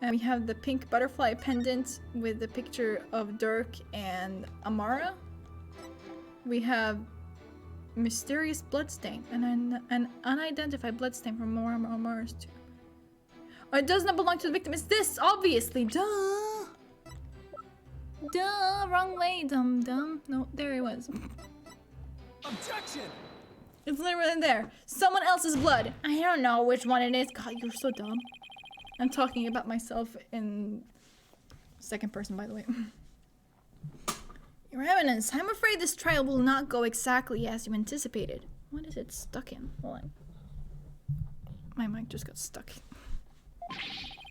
And we have the pink butterfly pendant with the picture of Dirk and Amara. We have mysterious bloodstain and an unidentified bloodstain from Amara's tomb. Oh, it does not belong to the victim. It's this, obviously. Duh. Duh, wrong way, dumb. No, there it was. Objection! It's literally there. Someone else's blood. I don't know which one it is. God, you're so dumb. I'm talking about myself in second person, by the way. Your Eminence, I'm afraid this trial will not go exactly as you anticipated. What is it stuck in? Hold on. My mic just got stuck.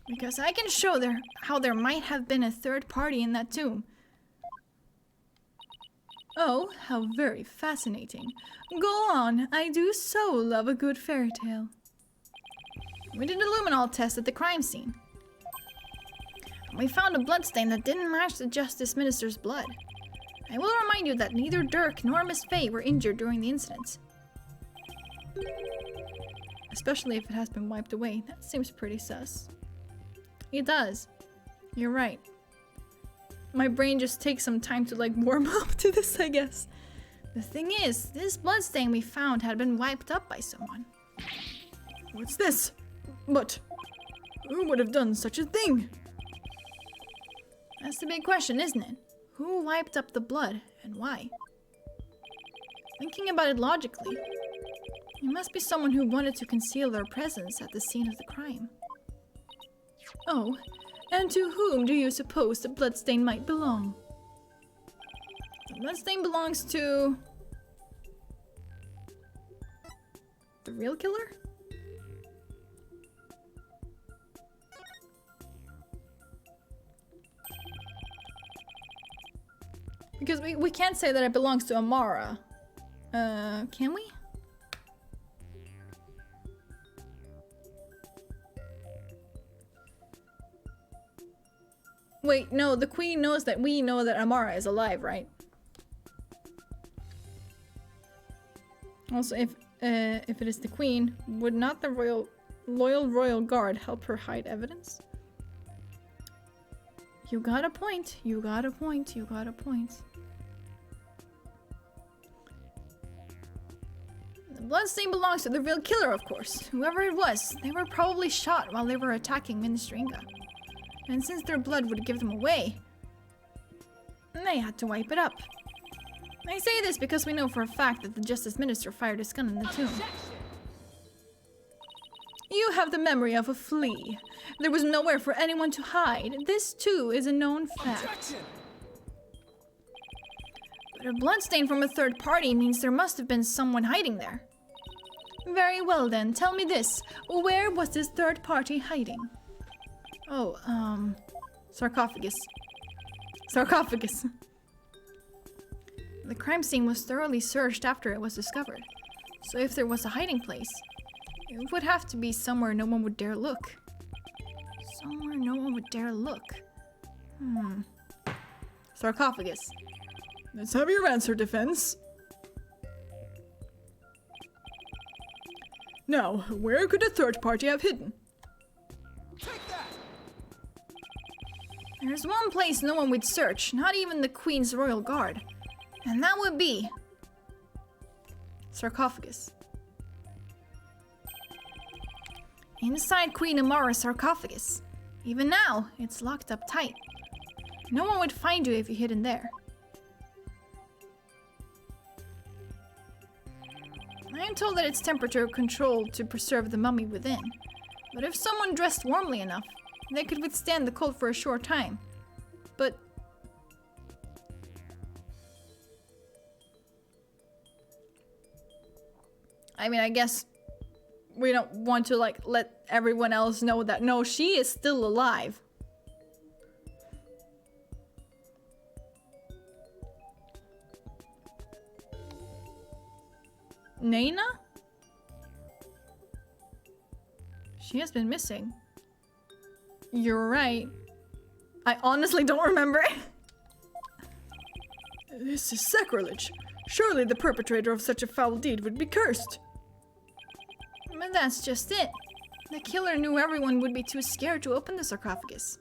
Because I can show how there might have been a third party in that tomb. Oh, how very fascinating. Go on, I do so love a good fairy tale. We did a luminol test at the crime scene. We found a bloodstain that didn't match the Justice Minister's blood. I will remind you that neither Dirk nor Miss Faye were injured during the incident. Especially if it has been wiped away. That seems pretty sus. It does. You're right. My brain just takes some time to like warm up to this, I guess. The thing is, this bloodstain we found had been wiped up by someone. What's this? But who would have done such a thing? That's the big question, isn't it? Who wiped up the blood and why? Thinking about it logically, it must be someone who wanted to conceal their presence at the scene of the crime. Oh, and to whom do you suppose the bloodstain might belong? The bloodstain belongs to... the real killer? Because we can't say that it belongs to Amara. Can we? Wait, no, the queen knows that we know that Amara is alive, right? Also, if it is the queen, would not the loyal royal guard help her hide evidence? You got a point. You got a point. You got a point. The bloodstain belongs to the real killer, of course. Whoever it was, they were probably shot while they were attacking Ministringa. And since their blood would give them away, they had to wipe it up. I say this because we know for a fact that the Justice Minister fired his gun in the tomb. You have the memory of a flea. There was nowhere for anyone to hide. This, too, is a known fact. Objection! But a bloodstain from a third party means there must have been someone hiding there. Very well then, tell me this. Where was this third party hiding? Oh, sarcophagus. Sarcophagus. The crime scene was thoroughly searched after it was discovered. So if there was a hiding place, it would have to be somewhere no one would dare look. Somewhere no one would dare look. Sarcophagus. Let's have your answer, defense. Now, where could a third party have hidden? Take that! There's one place no one would search, not even the Queen's Royal Guard. And that would be... sarcophagus. Inside Queen Amara's sarcophagus. Even now, it's locked up tight. No one would find you if you hid in there. I am told that it's temperature controlled to preserve the mummy within. But if someone dressed warmly enough, they could withstand the cold for a short time. But... I mean, I guess we don't want to, like, let everyone else know that, no, she is still alive. Naina? She has been missing. You're right. I honestly don't remember. This is sacrilege. Surely the perpetrator of such a foul deed would be cursed. But that's just it. The killer knew everyone would be too scared to open the sarcophagus.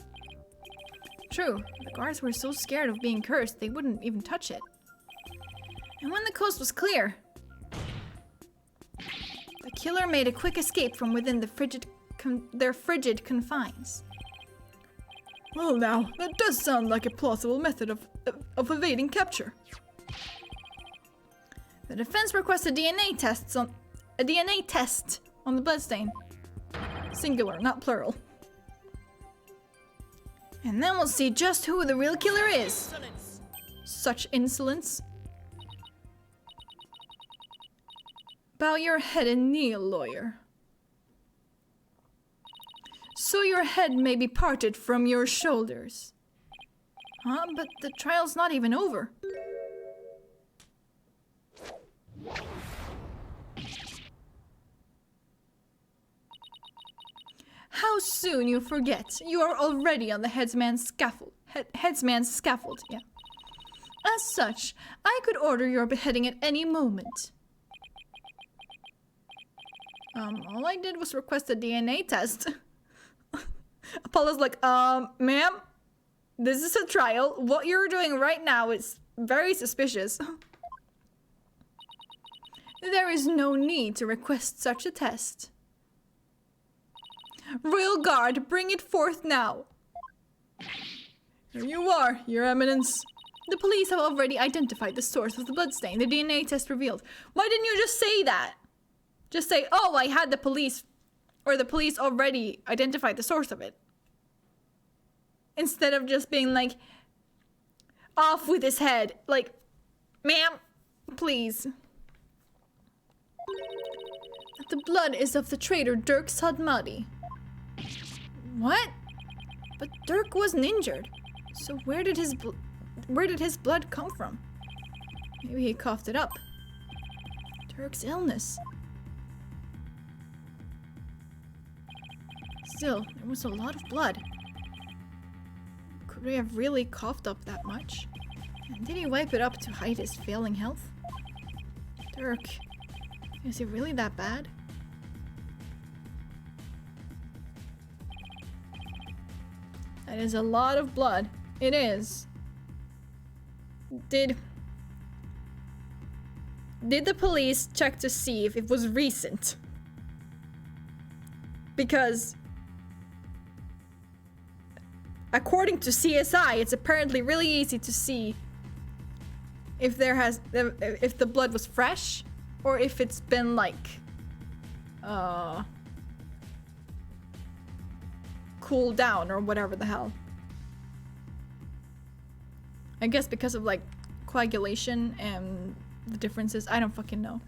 True, the guards were so scared of being cursed they wouldn't even touch it. And when the coast was clear, the killer made a quick escape from within their frigid confines. Well now, that does sound like a plausible method of evading capture. The defense requests a DNA test on the bloodstain. Singular, not plural. And then we'll see just who the real killer is. Such insolence. Bow your head and kneel, lawyer. So your head may be parted from your shoulders. Huh? But the trial's not even over. How soon you forget. You are already on the headsman's scaffold. Headsman's scaffold, yeah. As such, I could order your beheading at any moment. All I did was request a DNA test. Apollo's like, ma'am, this is a trial. What you're doing right now is very suspicious. There is no need to request such a test. Royal Guard, bring it forth now. Here you are, Your Eminence. The police have already identified the source of the bloodstain. The DNA test revealed. Why didn't you just say that? Just say, oh, I had the police, or the police already identified the source of it. Instead of just being like, off with his head. Like, ma'am, please. The blood is of the traitor Dirk Sadmadi. What? But Dirk wasn't injured. So where did his where did his blood come from? Maybe he coughed it up. Turk's illness. Still, there was a lot of blood. Could he have really coughed up that much? And did he wipe it up to hide his failing health? Turk, is he really that bad? That is a lot of blood. It is. Did the police check to see if it was recent? Because according to CSI, it's apparently really easy to see if if the blood was fresh or if it's been like cooled down or whatever the hell. I guess because of like coagulation and the differences. I don't fucking know.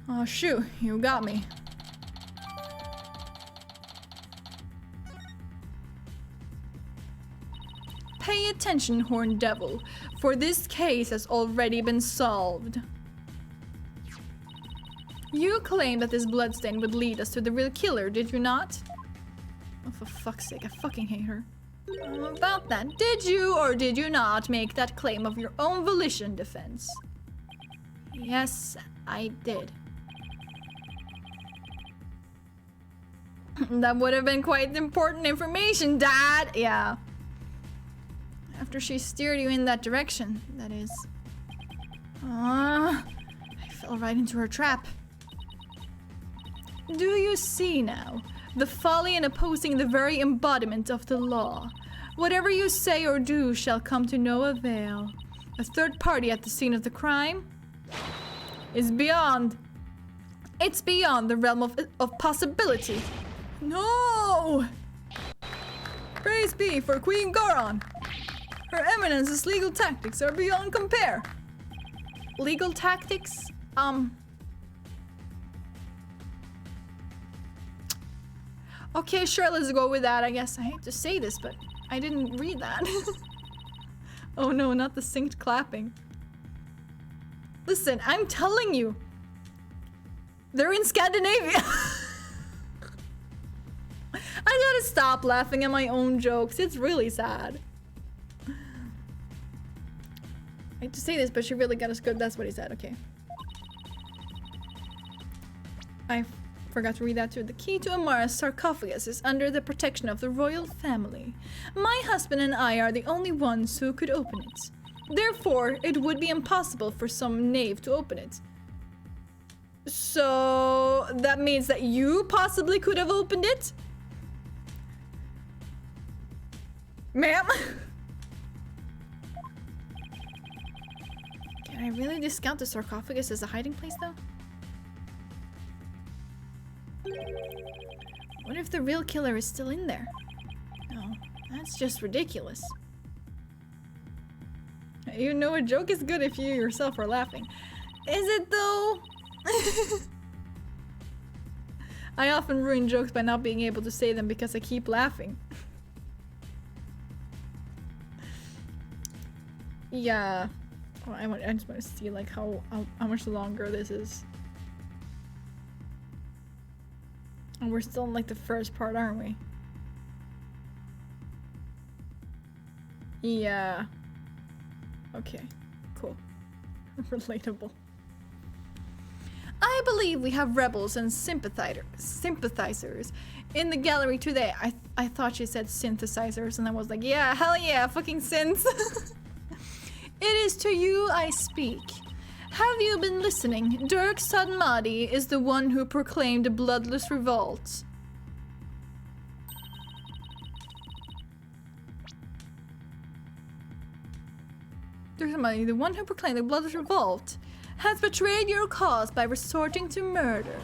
Oh shoot, you got me. Pay attention, Horned Devil, for this case has already been solved. You claimed that this bloodstain would lead us to the real killer, did you not? Oh, for fuck's sake, I fucking hate her. About that, did you or did you not make that claim of your own volition, Defense? Yes, I did. That would have been quite important information, Dad! Yeah. After she steered you in that direction, that is. I fell right into her trap. Do you see now? The folly in opposing the very embodiment of the law. Whatever you say or do shall come to no avail. A third party at the scene of the crime is beyond. It's beyond the realm of possibility. No! Praise be for Queen Goron. Her Eminence's legal tactics are beyond compare. Legal tactics? Okay, sure, let's go with that, I guess. I hate to say this, but I didn't read that. Oh no, not the synced clapping. Listen, I'm telling you. They're in Scandinavia. I gotta stop laughing at my own jokes. It's really sad. I hate to say this, but she really got us good. That's what he said, okay. I forgot to read that too. The key to Amara's sarcophagus is under the protection of the royal family. My husband and I are the only ones who could open it. Therefore, it would be impossible for some knave to open it. So, that means that you possibly could have opened it? Ma'am? Can I really discount the sarcophagus as a hiding place, though? What if the real killer is still in there? No, that's just ridiculous. You know a joke is good if you yourself are laughing. Is it though? I often ruin jokes by not being able to say them because I keep laughing. Yeah. Oh, I just want to see like how much longer this is. And we're still in like the first part, aren't we? Yeah. Okay, cool. Relatable. I believe we have rebels and sympathizers in the gallery today. I thought she said synthesizers, and I was like, yeah, hell yeah, fucking synths. It is to you I speak. Have you been listening? Dirk Sadmadi is the one who proclaimed a bloodless revolt. Dirk Sadmadi, the one who proclaimed the bloodless revolt, has betrayed your cause by resorting to murder.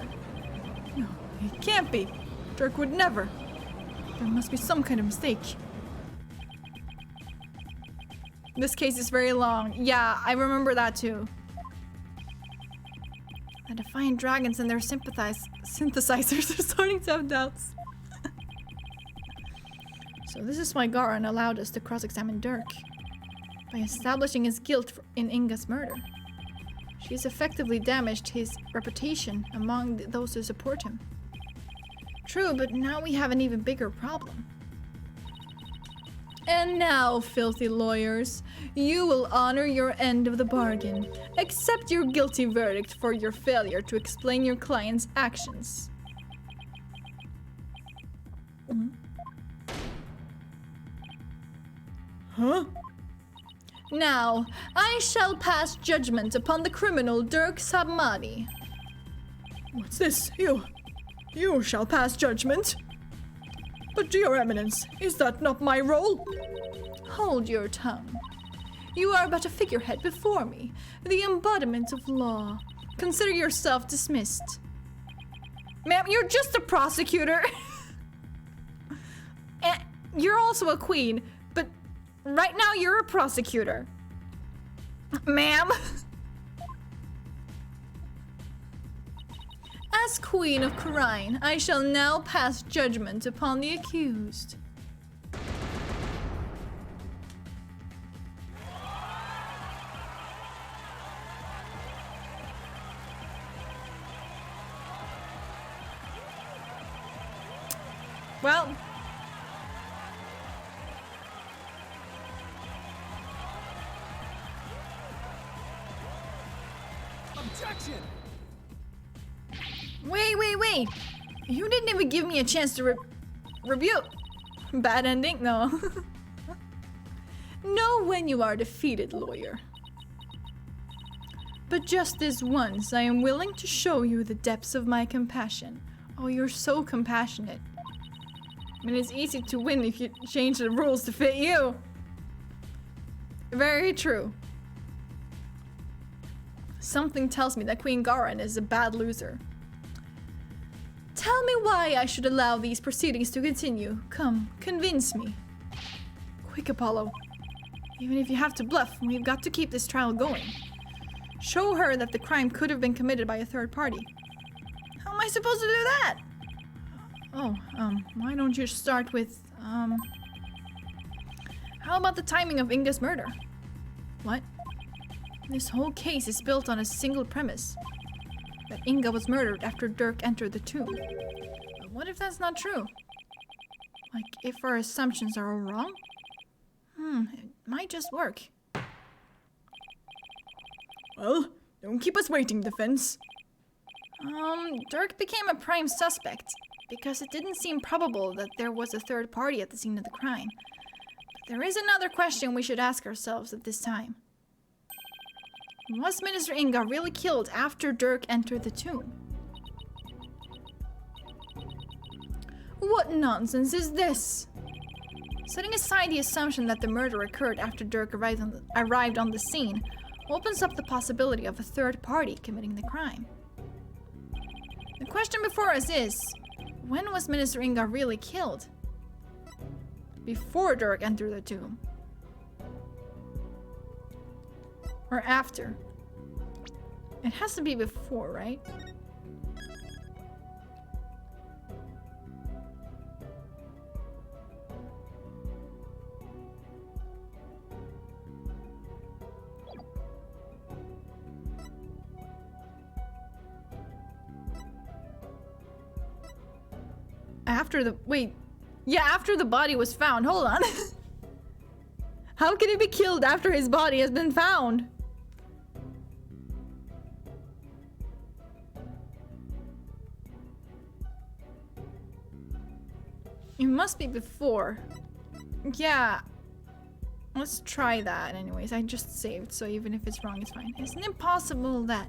No, it can't be. Dirk would never. There must be some kind of mistake. This case is very long. Yeah, I remember that too. The Defiant Dragons and their synthesizers are starting to have doubts. So this is why Garan allowed us to cross-examine Dirk. By establishing his guilt in Inga's murder. She's effectively damaged his reputation among those who support him. True, but now we have an even bigger problem. And now, filthy lawyers, you will honor your end of the bargain. Accept your guilty verdict for your failure to explain your client's actions. Huh? Now, I shall pass judgment upon the criminal Dirk Sabmadi. What's this? You shall pass judgment? But your eminence, is that not my role? Hold your tongue. You are but a figurehead before me, the embodiment of law. Consider yourself dismissed. Ma'am, you're just a prosecutor. And you're also a queen, but right now you're a prosecutor. Ma'am. As Queen of Khura'in, I shall now pass judgment upon the accused. Well, Objection! wait. You didn't even give me a chance to rebuke. Bad ending? No. Know when you are defeated, lawyer. But just this once, I am willing to show you the depths of my compassion. Oh, you're so compassionate. I mean, it's easy to win if you change the rules to fit you. Very true. Something tells me that Queen Garan is a bad loser. Tell me why I should allow these proceedings to continue. Come, convince me. Quick, Apollo. Even if you have to bluff, we've got to keep this trial going. Show her that the crime could have been committed by a third party. How am I supposed to do that? Oh, why don't you start with, how about the timing of Inga's murder? What? This whole case is built on a single premise. That Inga was murdered after Dirk entered the tomb. But what if that's not true? Like, if our assumptions are all wrong? It might just work. Well, don't keep us waiting, defense. Dirk became a prime suspect because it didn't seem probable that there was a third party at the scene of the crime. But there is another question we should ask ourselves at this time. Was Minister Inga really killed after Dirk entered the tomb? What nonsense is this? Setting aside the assumption that the murder occurred after Dirk arrived on the scene opens up the possibility of a third party committing the crime. The question before us is, when was Minister Inga really killed? Before Dirk entered the tomb? Or after? It has to be before, right? After the body was found. Hold on. How can he be killed after his body has been found? It must be before. Yeah. Let's try that anyways. I just saved, so even if it's wrong, it's fine. Isn't it possible that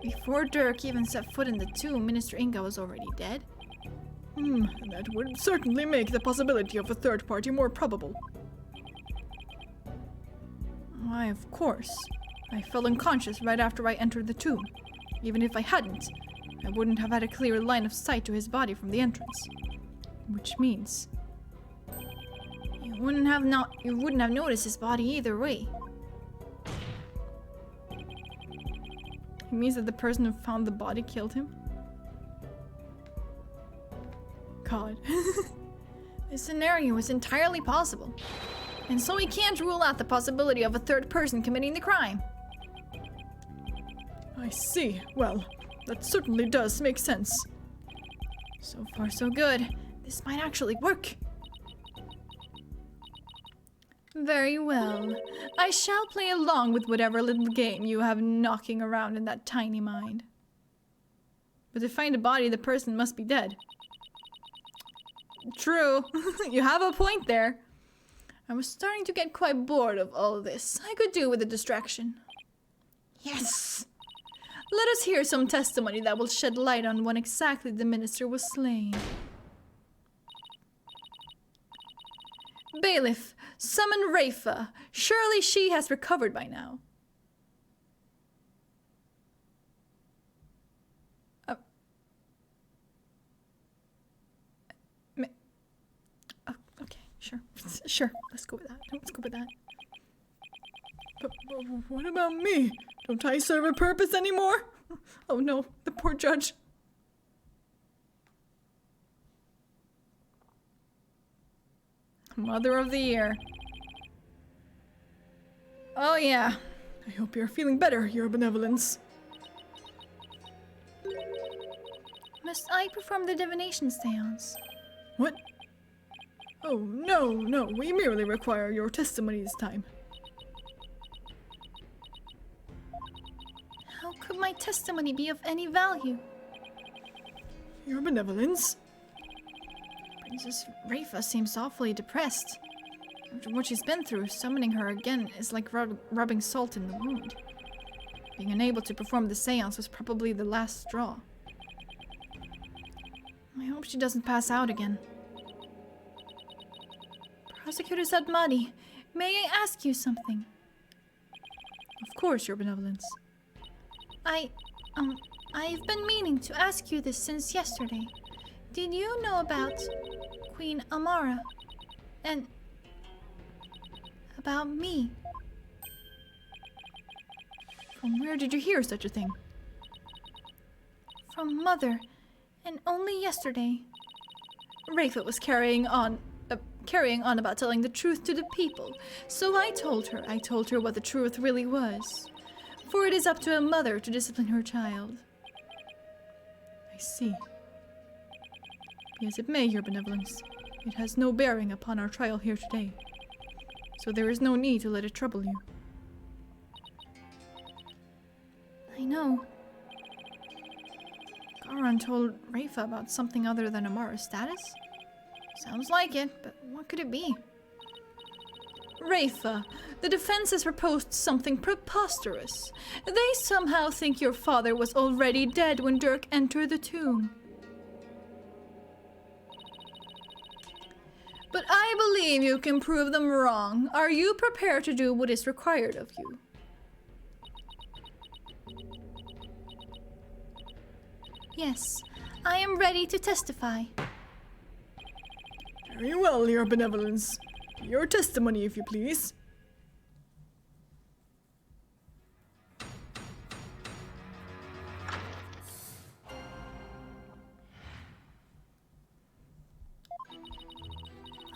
before Dirk even set foot in the tomb, Minister Inga was already dead? That would certainly make the possibility of a third party more probable. Why, of course. I fell unconscious right after I entered the tomb. Even if I hadn't, I wouldn't have had a clear line of sight to his body from the entrance. Which means you wouldn't have noticed his body either way. It means that the person who found the body killed him? God. This scenario is entirely possible. And so we can't rule out the possibility of a third person committing the crime. I see. Well, that certainly does make sense. So far, so good. This might actually work. Very well. I shall play along with whatever little game you have knocking around in that tiny mind. But to find a body, the person must be dead. True. You have a point there. I was starting to get quite bored of all of this. I could do with a distraction. Yes! Let us hear some testimony that will shed light on when exactly the minister was slain. Bailiff, summon Rafa. Surely she has recovered by now. Okay, sure. Sure, let's go with that. Let's go with that. But what about me? Don't I serve a purpose anymore? Oh no, the poor judge. Mother of the Year. Oh yeah. I hope you're feeling better, Your Benevolence. Must I perform the divination seance? What? Oh, no, we merely require your testimony this time. How could my testimony be of any value? Your Benevolence? Princess Rafa seems awfully depressed. After what she's been through, summoning her again is like rubbing salt in the wound. Being unable to perform the seance was probably the last straw. I hope she doesn't pass out again. Prosecutor Zadmadi, may I ask you something? Of course, Your Benevolence. I've been meaning to ask you this since yesterday. Did you know about Queen Amara? And about me? From where did you hear such a thing? From Mother, and only yesterday. Rafa was carrying on about telling the truth to the people, so I told her what the truth really was. For it is up to a mother to discipline her child. I see. Be as it may, Your Benevolence, it has no bearing upon our trial here today, so there is no need to let it trouble you. I know. Garan told Rafa about something other than Amara's status? Sounds like it, but what could it be? Rafa, the defense has proposed something preposterous. They somehow think your father was already dead when Dirk entered the tomb. But I believe you can prove them wrong. Are you prepared to do what is required of you? Yes, I am ready to testify. Very well, Your Benevolence. Your testimony, if you please.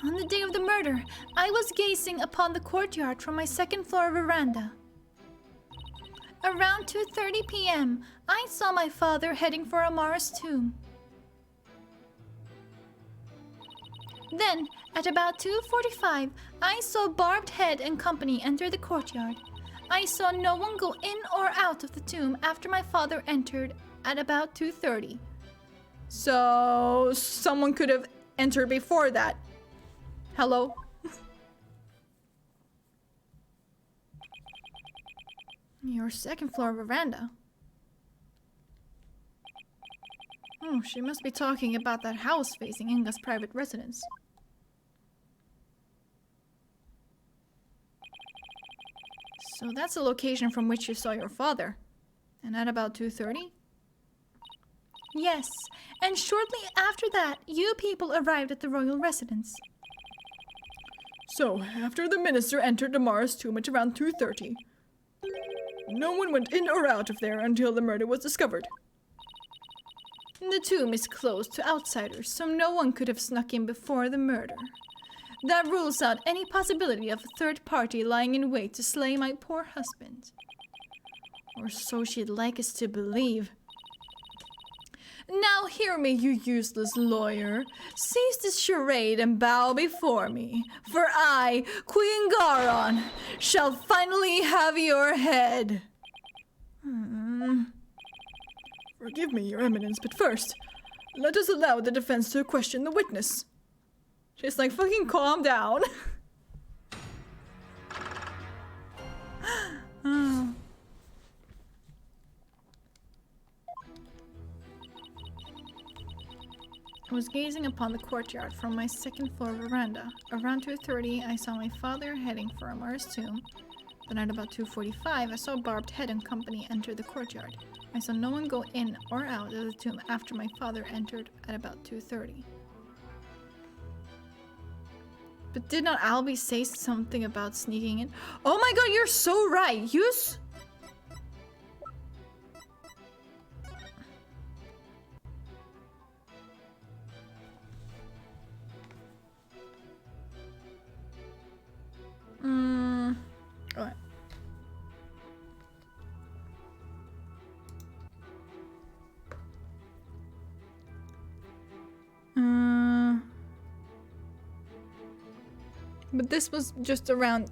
On the day of the murder, I was gazing upon the courtyard from my second-floor veranda. Around 2:30 p.m., I saw my father heading for Amara's tomb. Then, at about 2:45, I saw Barbed Head and company enter the courtyard. I saw no one go in or out of the tomb after my father entered at about 2:30. So, someone could have entered before that. Hello? Your second-floor veranda. Oh, she must be talking about that house facing Inga's private residence. So that's the location from which you saw your father. And at about 2:30? Yes, and shortly after that, you people arrived at the royal residence. So, after the minister entered Amara's tomb at around 2:30, no one went in or out of there until the murder was discovered. The tomb is closed to outsiders, so no one could have snuck in before the murder. That rules out any possibility of a third party lying in wait to slay my poor husband. Or so she'd like us to believe. Now hear me, you useless lawyer. Cease this charade and bow before me, for I, Queen Garon, shall finally have your head. Forgive me, Your Eminence, but first, let us allow the defense to question the witness. She's like, fucking calm down. I was gazing upon the courtyard from my second-floor veranda. Around 2:30, I saw my father heading for Amar's tomb. Then at about 2:45, I saw Barbed Head and company enter the courtyard. I saw no one go in or out of the tomb after my father entered at about 2:30. But did not Albie say something about sneaking in? Oh my god, you're so right! Alright. But this was just around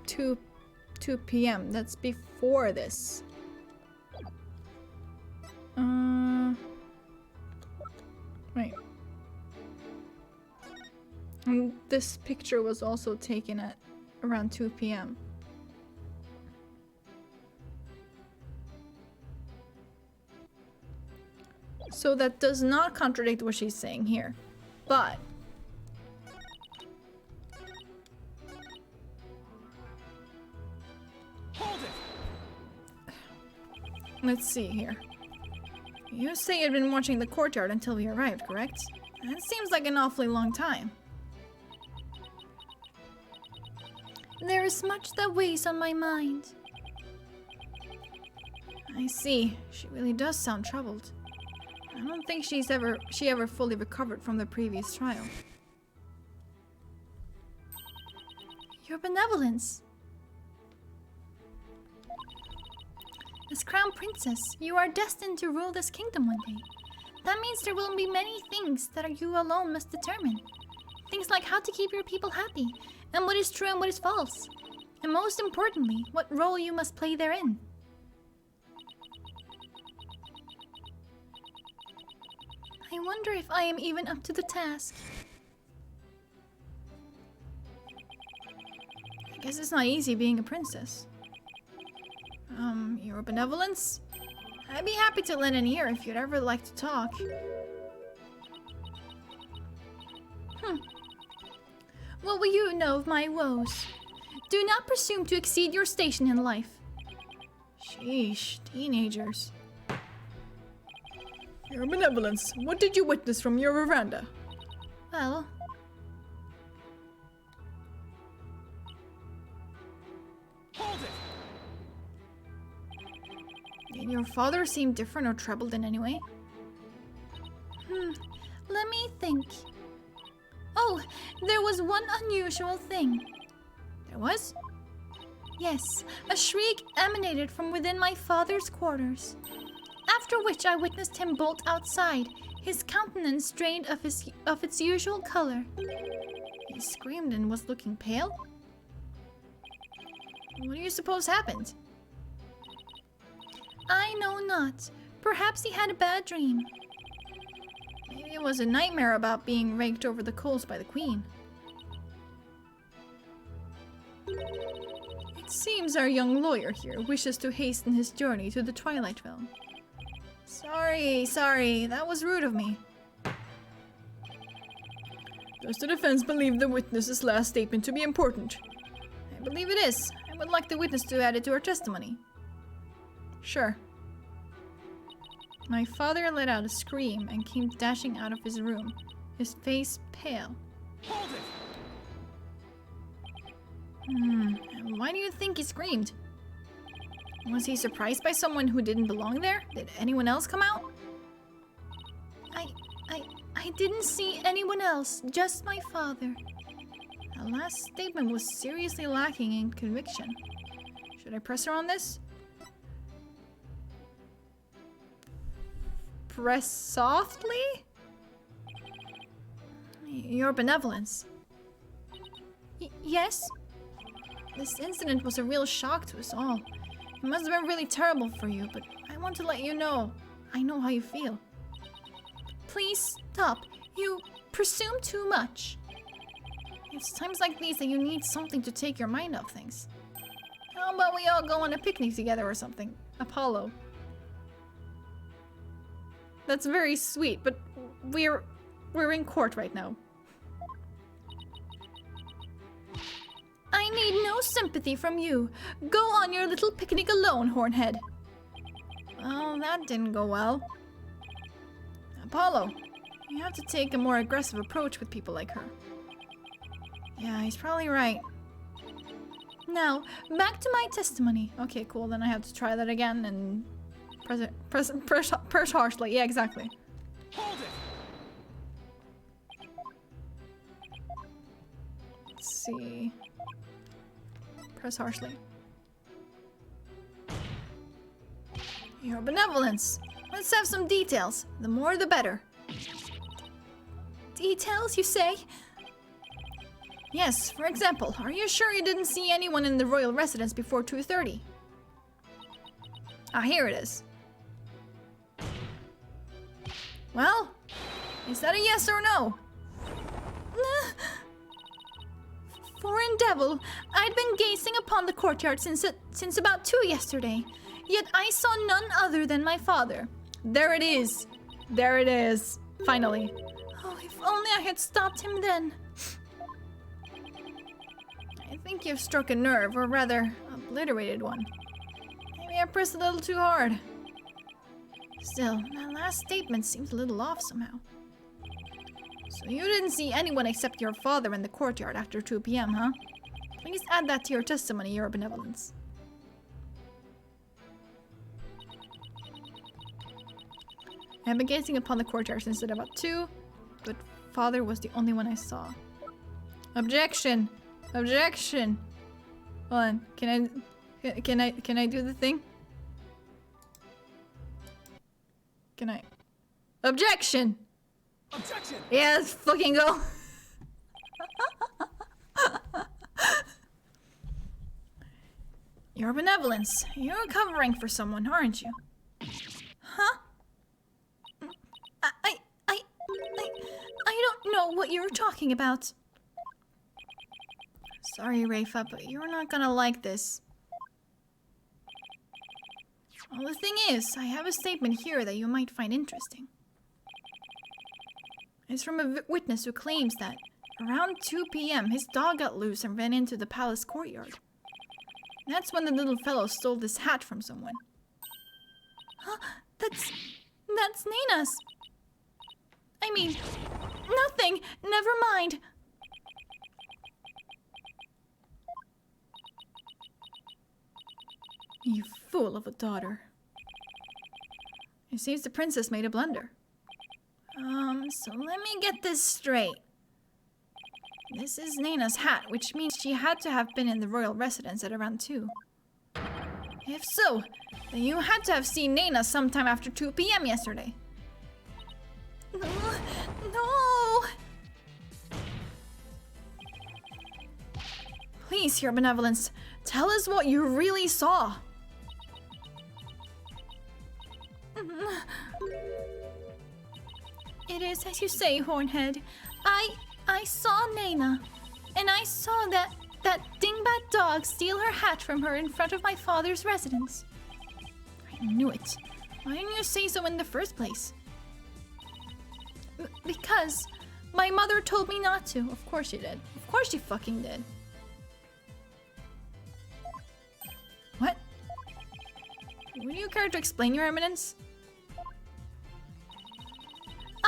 2 p.m. That's before this. Right. And this picture was also taken at around 2 p.m. So that does not contradict what she's saying here. But Hold it! let's see here. You say you'd been watching the courtyard until we arrived, correct? That seems like an awfully long time. There is much that weighs on my mind. I see. She really does sound troubled. I don't think she ever fully recovered from the previous trial. Your benevolence. As crown princess, you are destined to rule this kingdom one day. That means there will be many things that you alone must determine. Things like how to keep your people happy, and what is true and what is false. And most importantly, what role you must play therein. I wonder if I am even up to the task. I guess it's not easy being a princess. Your benevolence? I'd be happy to lend an ear if you'd ever like to talk. What will you know of my woes? Do not presume to exceed your station in life. Sheesh, teenagers. Your Benevolence, what did you witness from your veranda? Well, Hold it! did your father seem different or troubled in any way? Let me think. Oh, there was one unusual thing. There was? Yes, a shriek emanated from within my father's quarters. After which I witnessed him bolt outside, his countenance drained of its usual color. He screamed and was looking pale? What do you suppose happened? I know not. Perhaps he had a bad dream. Maybe it was a nightmare about being raked over the coals by the queen. It seems our young lawyer here wishes to hasten his journey to the Twilight Realm. Sorry, that was rude of me. Does the defense believe the witness's last statement to be important? I believe it is. I would like the witness to add it to her testimony. Sure. My father let out a scream and came dashing out of his room, his face pale. Hold it! And why do you think he screamed? Was he surprised by someone who didn't belong there? Did anyone else come out? I didn't see anyone else, just my father. That last statement was seriously lacking in conviction. Should I press her on this? Press softly? Your benevolence. Yes? This incident was a real shock to us all. It must have been really terrible for you, but I want to let you know. I know how you feel. Please stop. You presume too much. It's times like these that you need something to take your mind off things. How about we all go on a picnic together or something? Apollo. That's very sweet, but we're in court right now. I need no sympathy from you. Go on your little picnic alone, Hornhead. Well, that didn't go well. Apollo, you have to take a more aggressive approach with people like her. Yeah, he's probably right. Now, back to my testimony. Okay, cool, then I have to try that again and press harshly. Yeah, exactly. Hold it! Let's see. Press harshly. Your benevolence. Let's have some details. The more the better. Details, you say? Yes, for example, are you sure you didn't see anyone in the royal residence before 2:30? Ah, here it is. Well, is that a yes or no? Foreign devil, I'd been gazing upon the courtyard since about 2 yesterday, yet I saw none other than my father. There it is. There it is. Finally. Oh, if only I had stopped him then. I think you've struck a nerve, or rather, obliterated one. Maybe I pressed a little too hard. Still, that last statement seems a little off somehow. So you didn't see anyone except your father in the courtyard after 2 p.m., huh? Please add that to your testimony, your benevolence. I have been gazing upon the courtyard since at about 2, but father was the only one I saw. Objection! Objection! Hold on, can I do the thing? Can I? Objection! Objection! Yeah, let's fucking go. Your benevolence. You're covering for someone, aren't you? Huh? I don't know what you're talking about. Sorry, Rafa, but you're not gonna like this. Well, the thing is, I have a statement here that you might find interesting. It's from a witness who claims that around 2 p.m. his dog got loose and ran into the palace courtyard. That's when the little fellow stole this hat from someone. Huh? That's Nina's. I mean, nothing. Never mind. You fool of a daughter. It seems the princess made a blunder. So let me get this straight. This is Nina's hat, which means she had to have been in the royal residence at around 2. If so, then you had to have seen Nina sometime after 2 p.m. yesterday. No! Please, your benevolence, tell us what you really saw. It is as you say, Hornhead. I saw Nina, and I saw that dingbat dog steal her hat from her in front of my father's residence. I knew it. Why didn't you say so in the first place? Because my mother told me not to. Of course she did. Of course she fucking did. What? Would you care to explain, Your Eminence?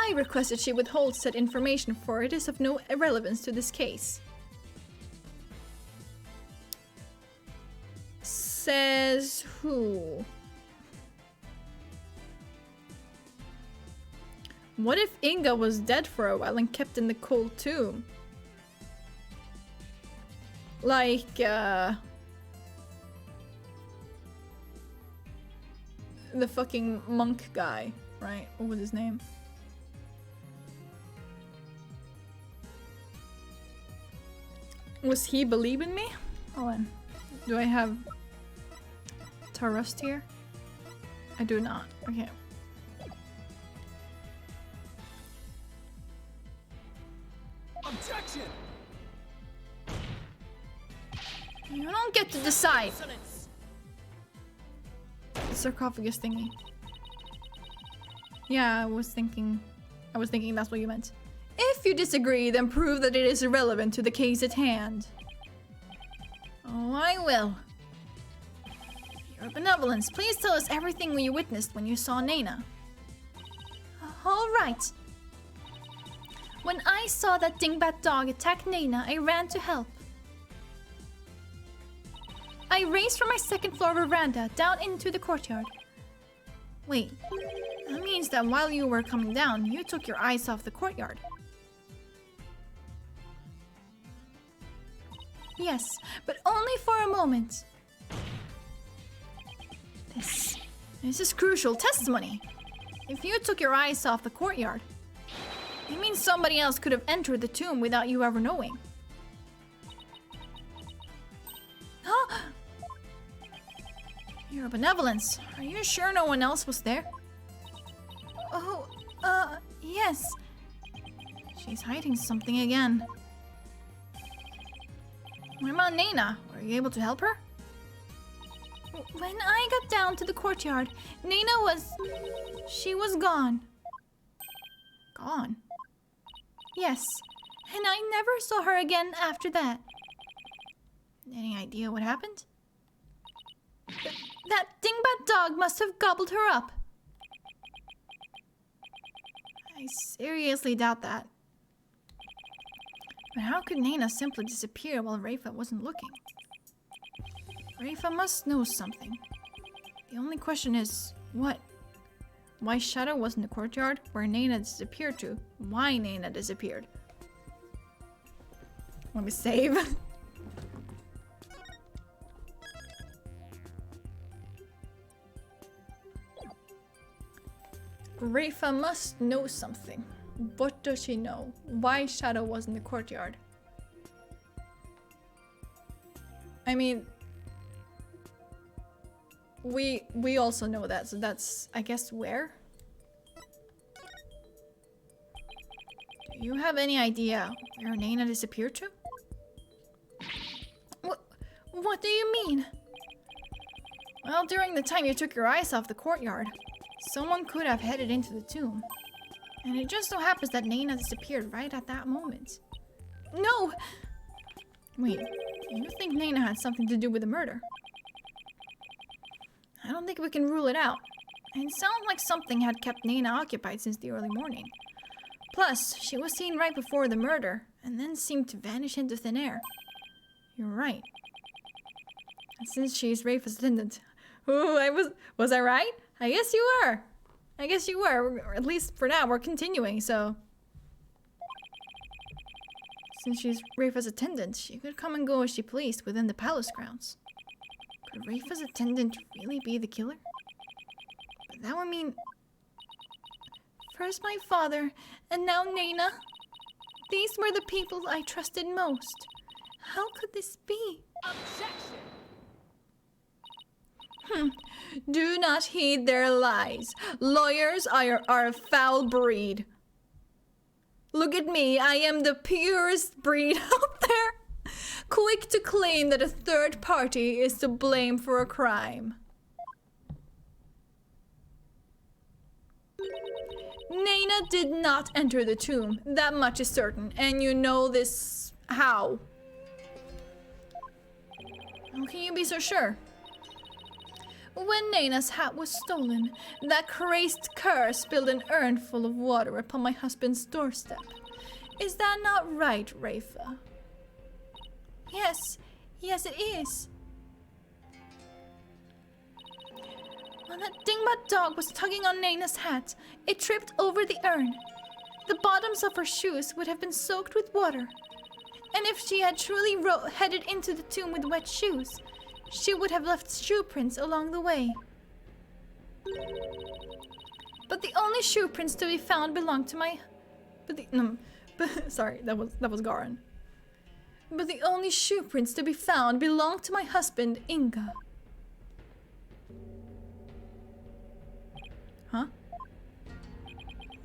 I requested she withhold said information, for it is of no relevance to this case. Says who? What if Inga was dead for a while and kept in the cold tomb? Like, the fucking monk guy, right? What was his name? Was he believing me? Hold on. Do I have Tarust here? I do not. Okay. Objection! You don't get to decide. The sarcophagus thingy. Yeah, I was thinking that's what you meant. If you disagree, then prove that it is irrelevant to the case at hand. Oh, I will. Your benevolence, please tell us everything you witnessed when you saw Nana. All right. When I saw that dingbat dog attack Nana, I ran to help. I raced from my second floor veranda down into the courtyard. Wait, that means that while you were coming down, you took your eyes off the courtyard. Yes, but only for a moment. This is crucial testimony. If you took your eyes off the courtyard, it means somebody else could have entered the tomb without you ever knowing. Huh? Your benevolence, are you sure no one else was there? Oh, yes. She's hiding something again. What about Nana? Were you able to help her? When I got down to the courtyard, Nana she was gone. Gone? Yes, and I never saw her again after that. Any idea what happened? That dingbat dog must have gobbled her up. I seriously doubt that. But how could Nana simply disappear while Rafa wasn't looking? Rafa must know something. The only question is, what? Why Shadow was in the courtyard where Nana disappeared to? Why Nana disappeared? Let me save. Rafa must know something. What does she know? Why Shadow was in the courtyard? I mean, we also know that, so that's, I guess, where? Do you have any idea where Nana disappeared to? What do you mean? Well, during the time you took your eyes off the courtyard, someone could have headed into the tomb. And it just so happens that Nana disappeared right at that moment. No! Wait, you think Nana had something to do with the murder? I don't think we can rule it out. It sounds like something had kept Nana occupied since the early morning. Plus, she was seen right before the murder, and then seemed to vanish into thin air. You're right. And since she's Rafa's attendant... Ooh, was I right? I guess you were. I guess you were. Or at least for now, we're continuing, so... Since she's Rafa's attendant, she could come and go as she pleased within the palace grounds. Could Rafa's attendant really be the killer? But that would mean... First my father, and now Nana. These were the people I trusted most. How could this be? Objection! Do not heed their lies. Lawyers are a foul breed. Look at me, I am the purest breed out there. Quick to claim that a third party is to blame for a crime. Nana did not enter the tomb, that much is certain, and you know this how? How can you be so sure? When Nana's hat was stolen, that crazed cur spilled an urn full of water upon my husband's doorstep. Is that not right, Rafa? Yes, it is. When that dingbat dog was tugging on Naina's hat, it tripped over the urn. The bottoms of her shoes would have been soaked with water. And if she had truly headed into the tomb with wet shoes, she would have left shoe prints along the way. But the only shoe prints to be found belonged to my... sorry, that was Garan. But the only shoe prints to be found belonged to my husband, Inga. Huh?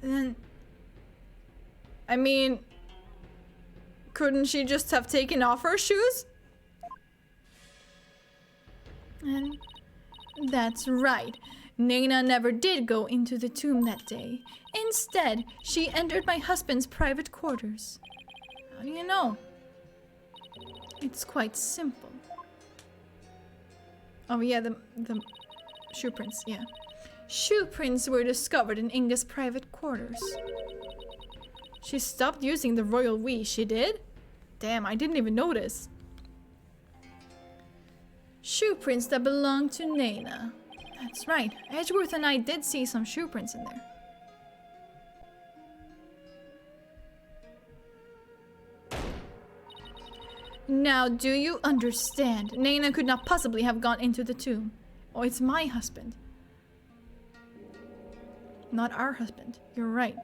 Then... I mean... couldn't she just have taken off her shoes? And that's right. Naina never did go into the tomb that day. Instead, she entered my husband's private quarters. How do you know? It's quite simple. Oh yeah, the shoe prints, yeah. Shoe prints were discovered in Inga's private quarters. She stopped using the royal we, she did? Damn, I didn't even notice. Shoe prints that belonged to Naina. That's right, Edgeworth and I did see some shoe prints in there. Now, do you understand? Naina could not possibly have gone into the tomb. Oh, it's my husband. Not our husband. You're right.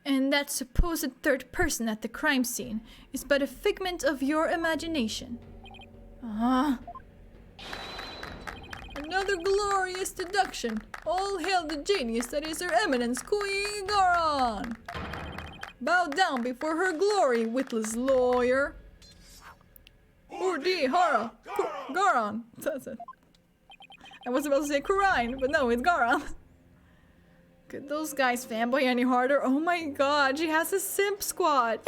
And that supposed third person at the crime scene is but a figment of your imagination. Another glorious deduction. All hail the genius that is Her Eminence Queen Garan. Bow down before her glory, witless lawyer. Urdi Hara Garan. That's it. I was about to say Kurine, but no, it's Garan. Could those guys fanboy any harder? Oh my god, she has a simp squad.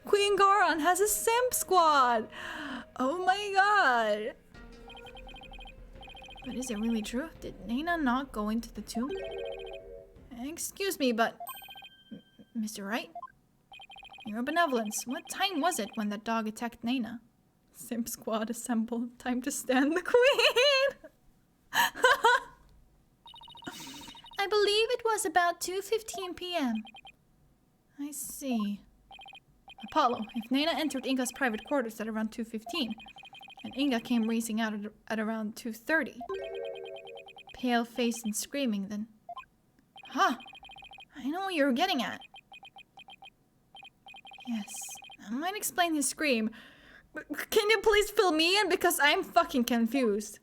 Queen Garan has a simp squad. Oh my god. But is it really true? Did Naina not go into the tomb? Excuse me, but... Mr. Wright? Your benevolence, what time was it when that dog attacked Naina? Simp squad assembled. Time to stand the queen! I believe it was about 2:15 p.m. I see. Apollo, if Naina entered Inga's private quarters at around 2:15, and Inga came racing out at around 2:30, pale-faced and screaming, then... Huh! I know what you're getting at. Yes, that might explain his scream. But can you please fill me in? Because I'm fucking confused.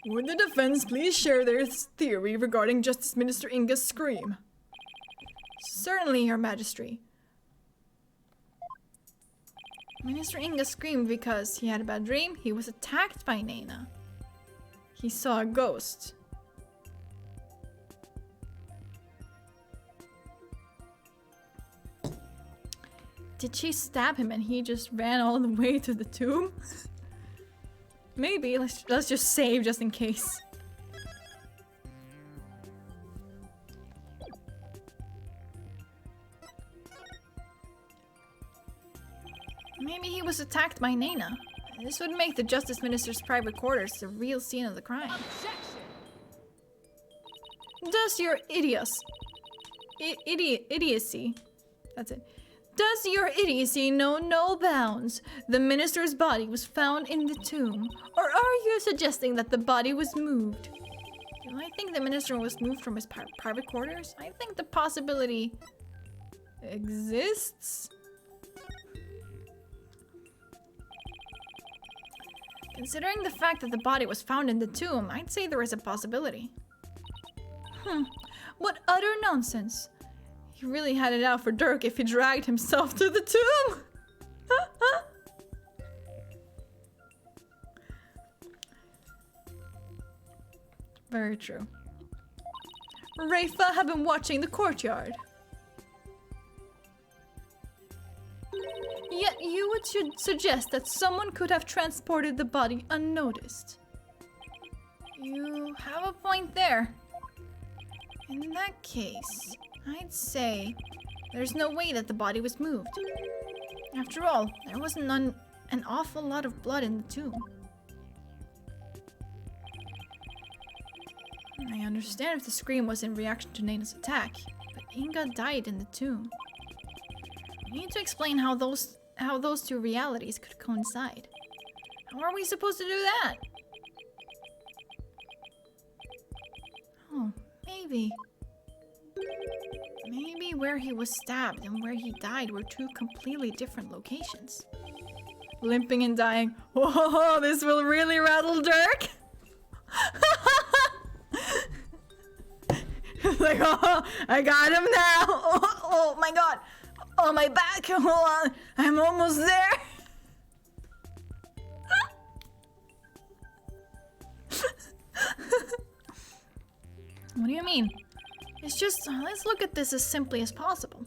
Would the defense please share their theory regarding Justice Minister Inga's scream? Certainly, Your Majesty. Minister Inga screamed because he had a bad dream. He was attacked by Naina. He saw a ghost. Did she stab him and he just ran all the way to the tomb? Maybe. Let's just save just in case. Maybe he was attacked by Naina. This would make the Justice Minister's private quarters the real scene of the crime. Objection! Does your idiocy, that's it. Does your idiocy know no bounds? The minister's body was found in the tomb. Or are you suggesting that the body was moved? Do I think the minister was moved from his private quarters? I think the possibility exists. Considering the fact that the body was found in the tomb, I'd say there is a possibility. What utter nonsense. He really had it out for Dirk if he dragged himself to the tomb. Very true. Rafa have been watching the courtyard. Yet you would suggest that someone could have transported the body unnoticed. You have a point there. In that case, I'd say there's no way that the body was moved. After all, there wasn't an awful lot of blood in the tomb. I understand if the scream was in reaction to Naina's attack, but Inga died in the tomb. You need to explain how those two realities could coincide. How are we supposed to do that? Oh, maybe where he was stabbed and where he died were two completely different locations. Limping and dying. Whoa, this will really rattle Dirk! Like, oh, I got him now! Oh my god! Oh, my back! Hold on! I'm almost there! What do you mean? It's just, let's look at this as simply as possible.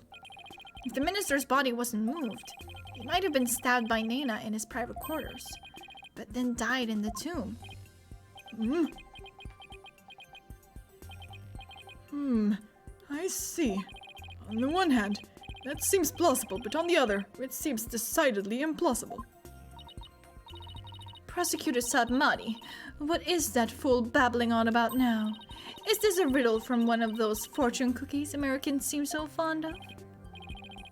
If the minister's body wasn't moved, he might have been stabbed by Naina in his private quarters, but then died in the tomb. I see. On the one hand, that seems plausible, but on the other, it seems decidedly implausible. Prosecutor Sadmati, what is that fool babbling on about now? Is this a riddle from one of those fortune cookies Americans seem so fond of?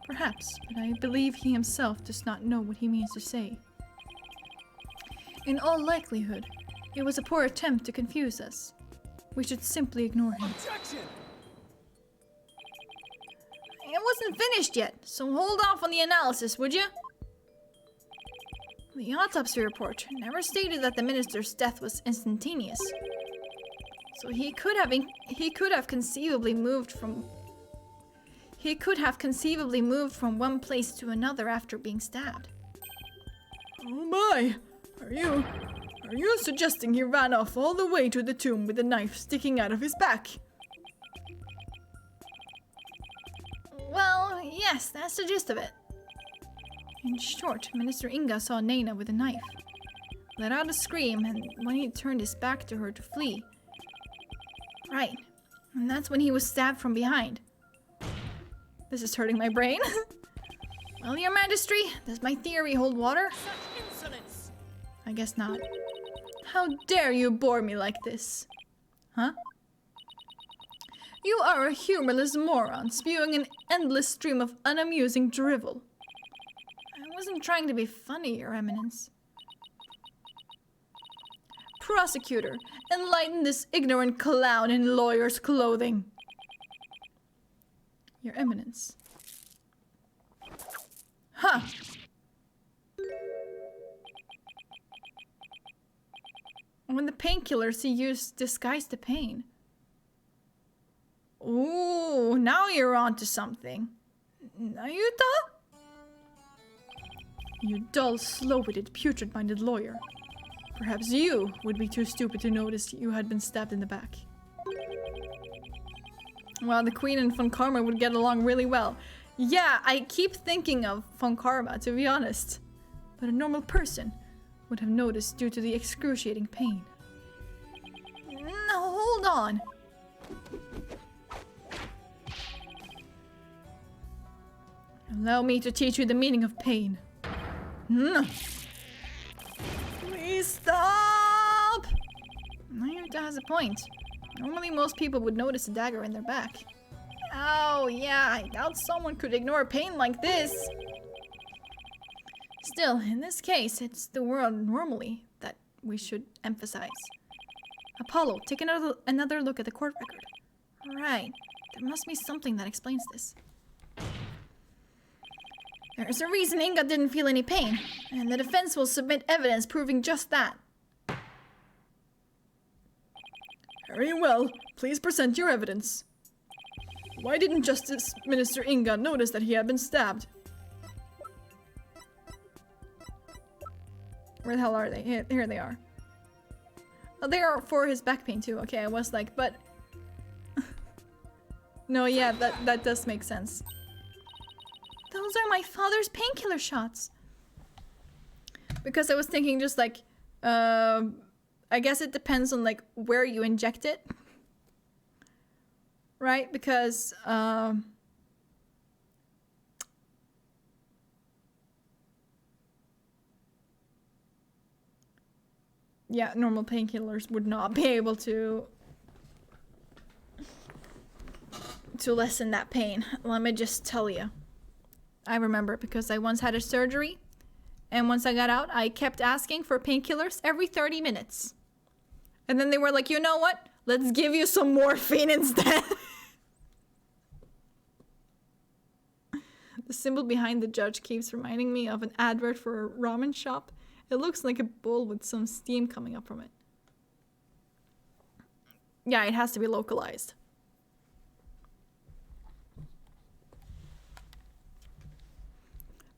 Perhaps, but I believe he himself does not know what he means to say. In all likelihood, it was a poor attempt to confuse us. We should simply ignore him. Objection! It wasn't finished yet, so hold off on the analysis, would you? The autopsy report never stated that the minister's death was instantaneous. So he could have conceivably moved from one place to another after being stabbed. Oh my! Are you suggesting he ran off all the way to the tomb with a knife sticking out of his back? Well, yes, that's the gist of it. In short, Minister Inga saw Naina with a knife, let out a scream, and when he turned his back to her to flee. Right, and that's when he was stabbed from behind. This is hurting my brain. Well, Your Majesty, does my theory hold water? Such insolence! I guess not. How dare you bore me like this? Huh? You are a humorless moron, spewing an endless stream of unamusing drivel. I wasn't trying to be funny, Your Eminence. Prosecutor, enlighten this ignorant clown in lawyer's clothing. Your Eminence. Huh. When the painkillers he used disguised the pain. Ooh, now you're onto something. Nayuta? You dull, slow-witted, putrid-minded lawyer. Perhaps you would be too stupid to notice you had been stabbed in the back. Well, the Queen and Von Karma would get along really well. Yeah, I keep thinking of Von Karma, to be honest. But a normal person would have noticed due to the excruciating pain. No, hold on. Allow me to teach you the meaning of pain. Please stop! Nayuta has a point. Normally most people would notice a dagger in their back. Oh yeah, I doubt someone could ignore pain like this. Still, in this case, it's the word normally that we should emphasize. Apollo, take another look at the court record. Right, there must be something that explains this. There's a reason Inga didn't feel any pain, and the defense will submit evidence proving just that. Very well, please present your evidence. Why didn't Justice Minister Inga notice that he had been stabbed? Where the hell are they? Here they are. Oh, they are for his back pain too. Okay, I was like, but... No, yeah, that does make sense. Those are my father's painkiller shots. Because I was thinking just like, I guess it depends on like where you inject it. Right? Because, Yeah, normal painkillers would not be able to lessen that pain. Let me just tell you. I remember because I once had a surgery, and once I got out, I kept asking for painkillers every 30 minutes. And then they were like, you know what? Let's give you some morphine instead. The symbol behind the judge keeps reminding me of an advert for a ramen shop. It looks like a bowl with some steam coming up from it. Yeah, it has to be localized.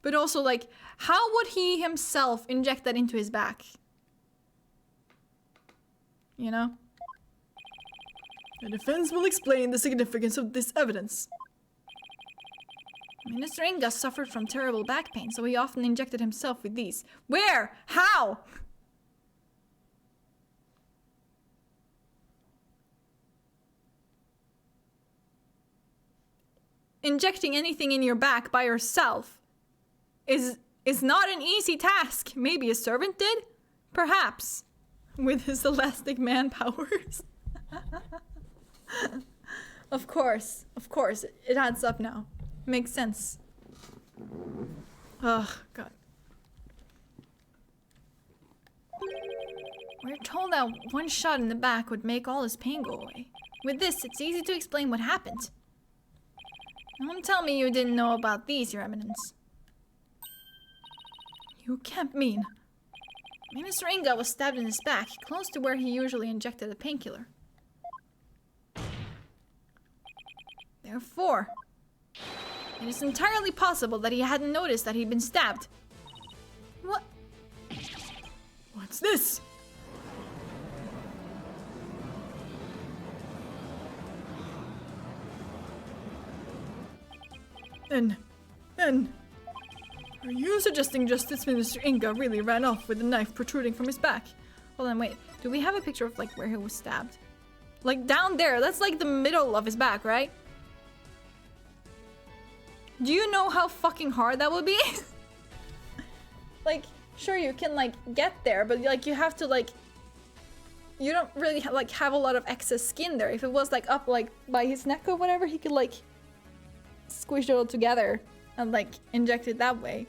But also, like, how would he himself inject that into his back? You know? The defense will explain the significance of this evidence. Minister Inga suffered from terrible back pain, so he often injected himself with these. Where? How? Injecting anything in your back by yourself is not an easy task. Maybe a servant did? Perhaps. With his elastic man powers. Of course. It adds up now. Makes sense. Oh, God. We're told that one shot in the back would make all his pain go away. With this, it's easy to explain what happened. Don't tell me you didn't know about these, Your Eminence. You can't mean... Minister Inga was stabbed in his back, close to where he usually injected a painkiller. Therefore, it is entirely possible that he hadn't noticed that he'd been stabbed. What? What's this? Then... Are you suggesting Justice Minister Inga really ran off with a knife protruding from his back? Hold on, wait. Do we have a picture of, like, where he was stabbed? Like, down there. That's, like, the middle of his back, right? Do you know how fucking hard that would be? Like, sure, you can, like, get there, but, like, you have to, like... You don't really, like, have a lot of excess skin there. If it was, like, up, like, by his neck or whatever, he could, like, squish it all together and, like, inject it that way.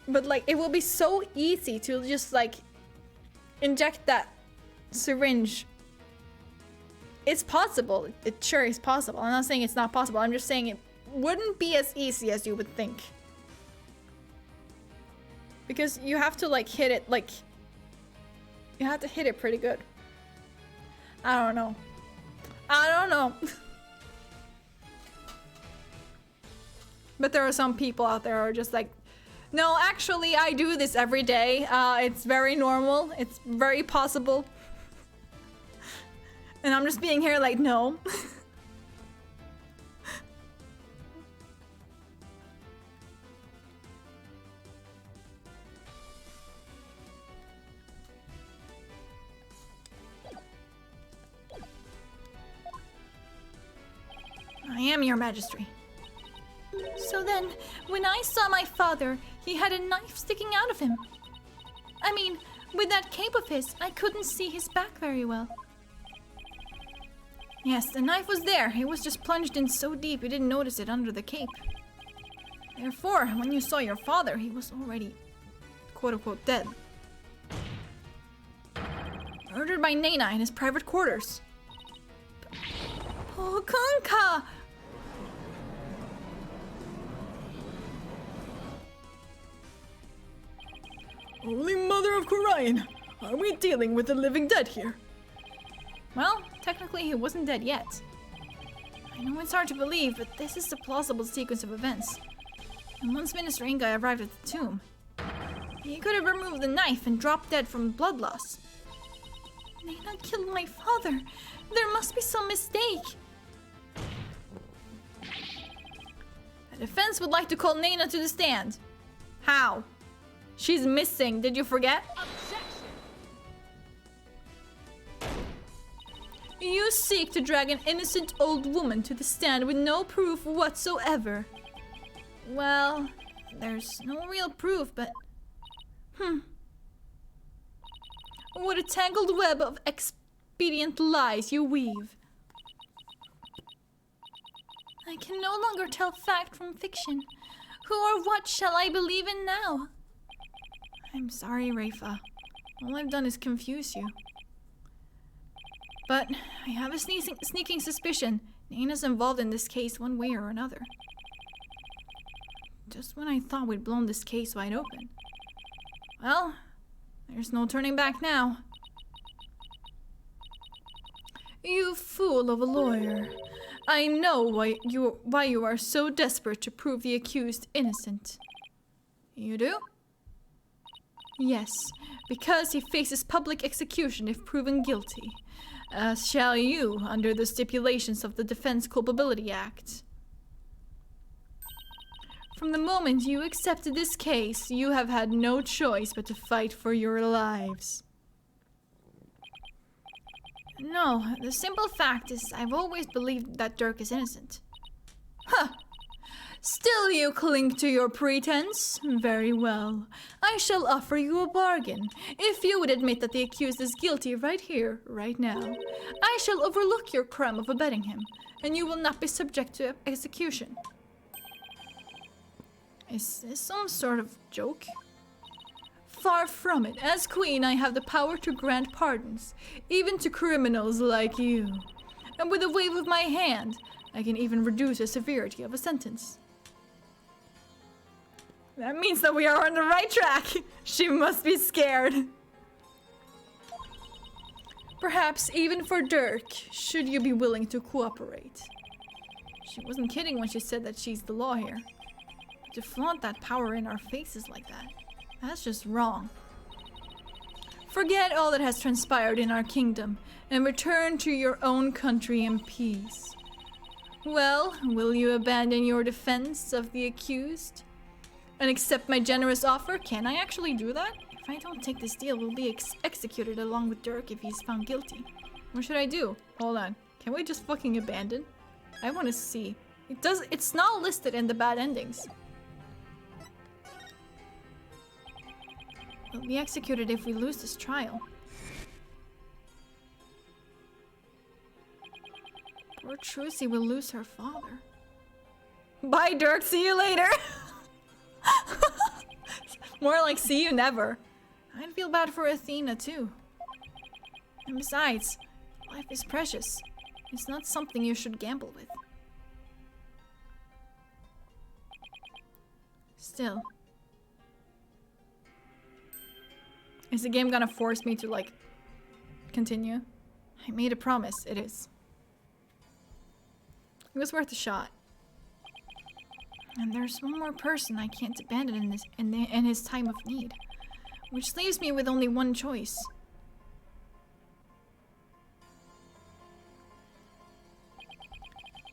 But, like, it will be so easy to just, like, inject that syringe. It's possible. It sure is possible. I'm not saying it's not possible. I'm just saying it wouldn't be as easy as you would think. Because you have to, like, hit it, like... You have to hit it pretty good. I don't know. But there are some people out there who are just like, no, actually, I do this every day. It's very normal. It's very possible. And I'm just being here like, no. I am your majesty. So then, when I saw my father, he had a knife sticking out of him. I mean, with that cape of his, I couldn't see his back very well. Yes, the knife was there. It was just plunged in so deep you didn't notice it under the cape. Therefore, when you saw your father, he was already, quote-unquote, dead. Murdered by Nena in his private quarters. Oh, Kunka! Holy Mother of Khurain! Are we dealing with the living dead here? Well, technically he wasn't dead yet. I know it's hard to believe, but this is a plausible sequence of events. And once Minister Inga arrived at the tomb, he could have removed the knife and dropped dead from blood loss. Nena killed my father. There must be some mistake. The defense would like to call Nena to the stand. How? She's missing, did you forget? You seek to drag an innocent old woman to the stand with no proof whatsoever. Well, there's no real proof, but... What a tangled web of expedient lies you weave. I can no longer tell fact from fiction. Who or what shall I believe in now? I'm sorry, Rafa. All I've done is confuse you. But I have a sneaking suspicion Nana's involved in this case one way or another. Just when I thought we'd blown this case wide open. Well, there's no turning back now. You fool of a lawyer. I know why you are so desperate to prove the accused innocent. You do? Yes, because he faces public execution if proven guilty. As shall you, under the stipulations of the Defense Culpability Act. From the moment you accepted this case, you have had no choice but to fight for your lives. No, the simple fact is I've always believed that Dirk is innocent. Huh! Still you cling to your pretense? Very well. I shall offer you a bargain. If you would admit that the accused is guilty right here, right now, I shall overlook your crime of abetting him, and you will not be subject to execution. Is this some sort of joke? Far from it. As queen, I have the power to grant pardons, even to criminals like you. And with a wave of my hand, I can even reduce the severity of a sentence. That means that we are on the right track. She must be scared. Perhaps even for Dirk, should you be willing to cooperate. She wasn't kidding when she said that she's the law here. To flaunt that power in our faces like that, that's just wrong. Forget all that has transpired in our kingdom and return to your own country in peace. Well, will you abandon your defense of the accused? And accept my generous offer? Can I actually do that? If I don't take this deal, we'll be executed along with Dirk if he's found guilty. What should I do? Hold on. Can we just fucking abandon? I want to see. It's not listed in the bad endings. We'll be executed if we lose this trial. Poor Trucy will lose her father. Bye, Dirk. See you later. More like see you never. I'd feel bad for Athena too. And besides, life is precious. It's not something you should gamble with. Still. Is the game gonna force me to, like, continue? I made a promise. It is. It was worth a shot. And there's one more person I can't abandon in his time of need. Which leaves me with only one choice.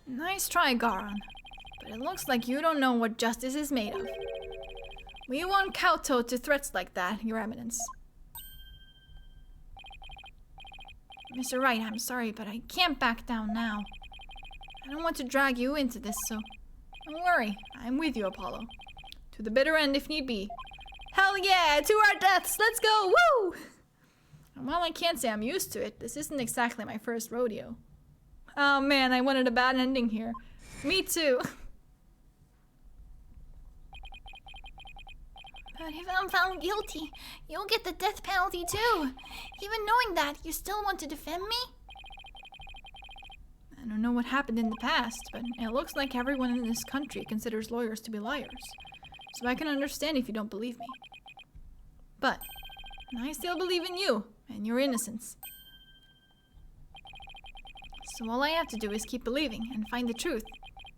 Nice try, Garon. But it looks like you don't know what justice is made of. We won't kowtow to threats like that, Your Eminence. Mr. Wright, I'm sorry, but I can't back down now. I don't want to drag you into this, so don't worry. I'm with you, Apollo. To the bitter end if need be. Hell yeah! To our deaths! Let's go! Woo! And while I can't say I'm used to it, this isn't exactly my first rodeo. Oh man, I wanted a bad ending here. Me too. But if I'm found guilty, you'll get the death penalty too. Even knowing that, you still want to defend me? I don't know what happened in the past, but it looks like everyone in this country considers lawyers to be liars. So I can understand if you don't believe me. But I still believe in you and your innocence. So all I have to do is keep believing and find the truth.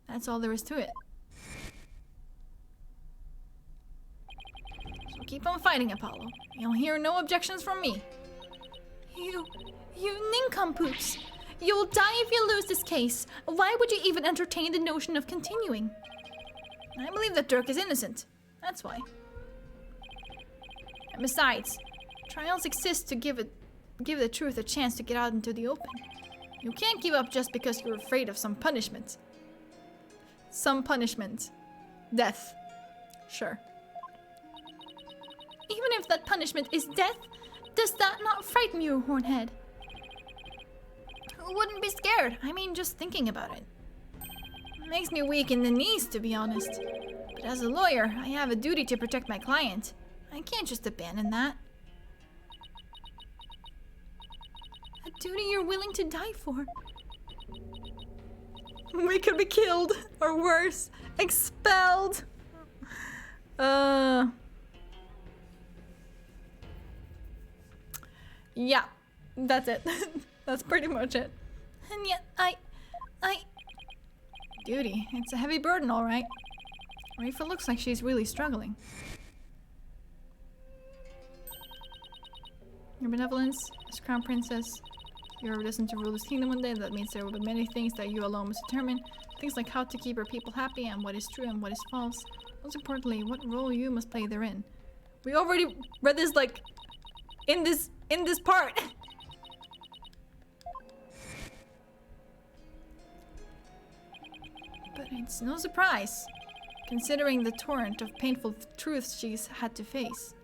That's all there is to it. So keep on fighting, Apollo. You'll hear no objections from me. You nincompoops! You'll die if you lose this case. Why would you even entertain the notion of continuing? I believe that Dirk is innocent. That's why. And besides, trials exist to give the truth a chance to get out into the open. You can't give up just because you're afraid of some punishment. Some punishment. Death. Sure. Even if that punishment is death, Does that not frighten you, Hornhead? Who wouldn't be scared? I mean, just thinking about it. Makes me weak in the knees, to be honest. But as a lawyer, I have a duty to protect my client. I can't just abandon that. A duty you're willing to die for. We could be killed, or worse, expelled. Yeah, that's it. That's pretty much it. And yet, Duty, it's a heavy burden, all right. Rafa looks like she's really struggling. Your benevolence as crown princess. You're destined to rule this kingdom one day. That means there will be many things that you alone must determine. Things like how to keep your people happy and what is true and what is false. Most importantly, what role you must play therein. We already read this like in this part. But it's no surprise, considering the torrent of painful truths she's had to face.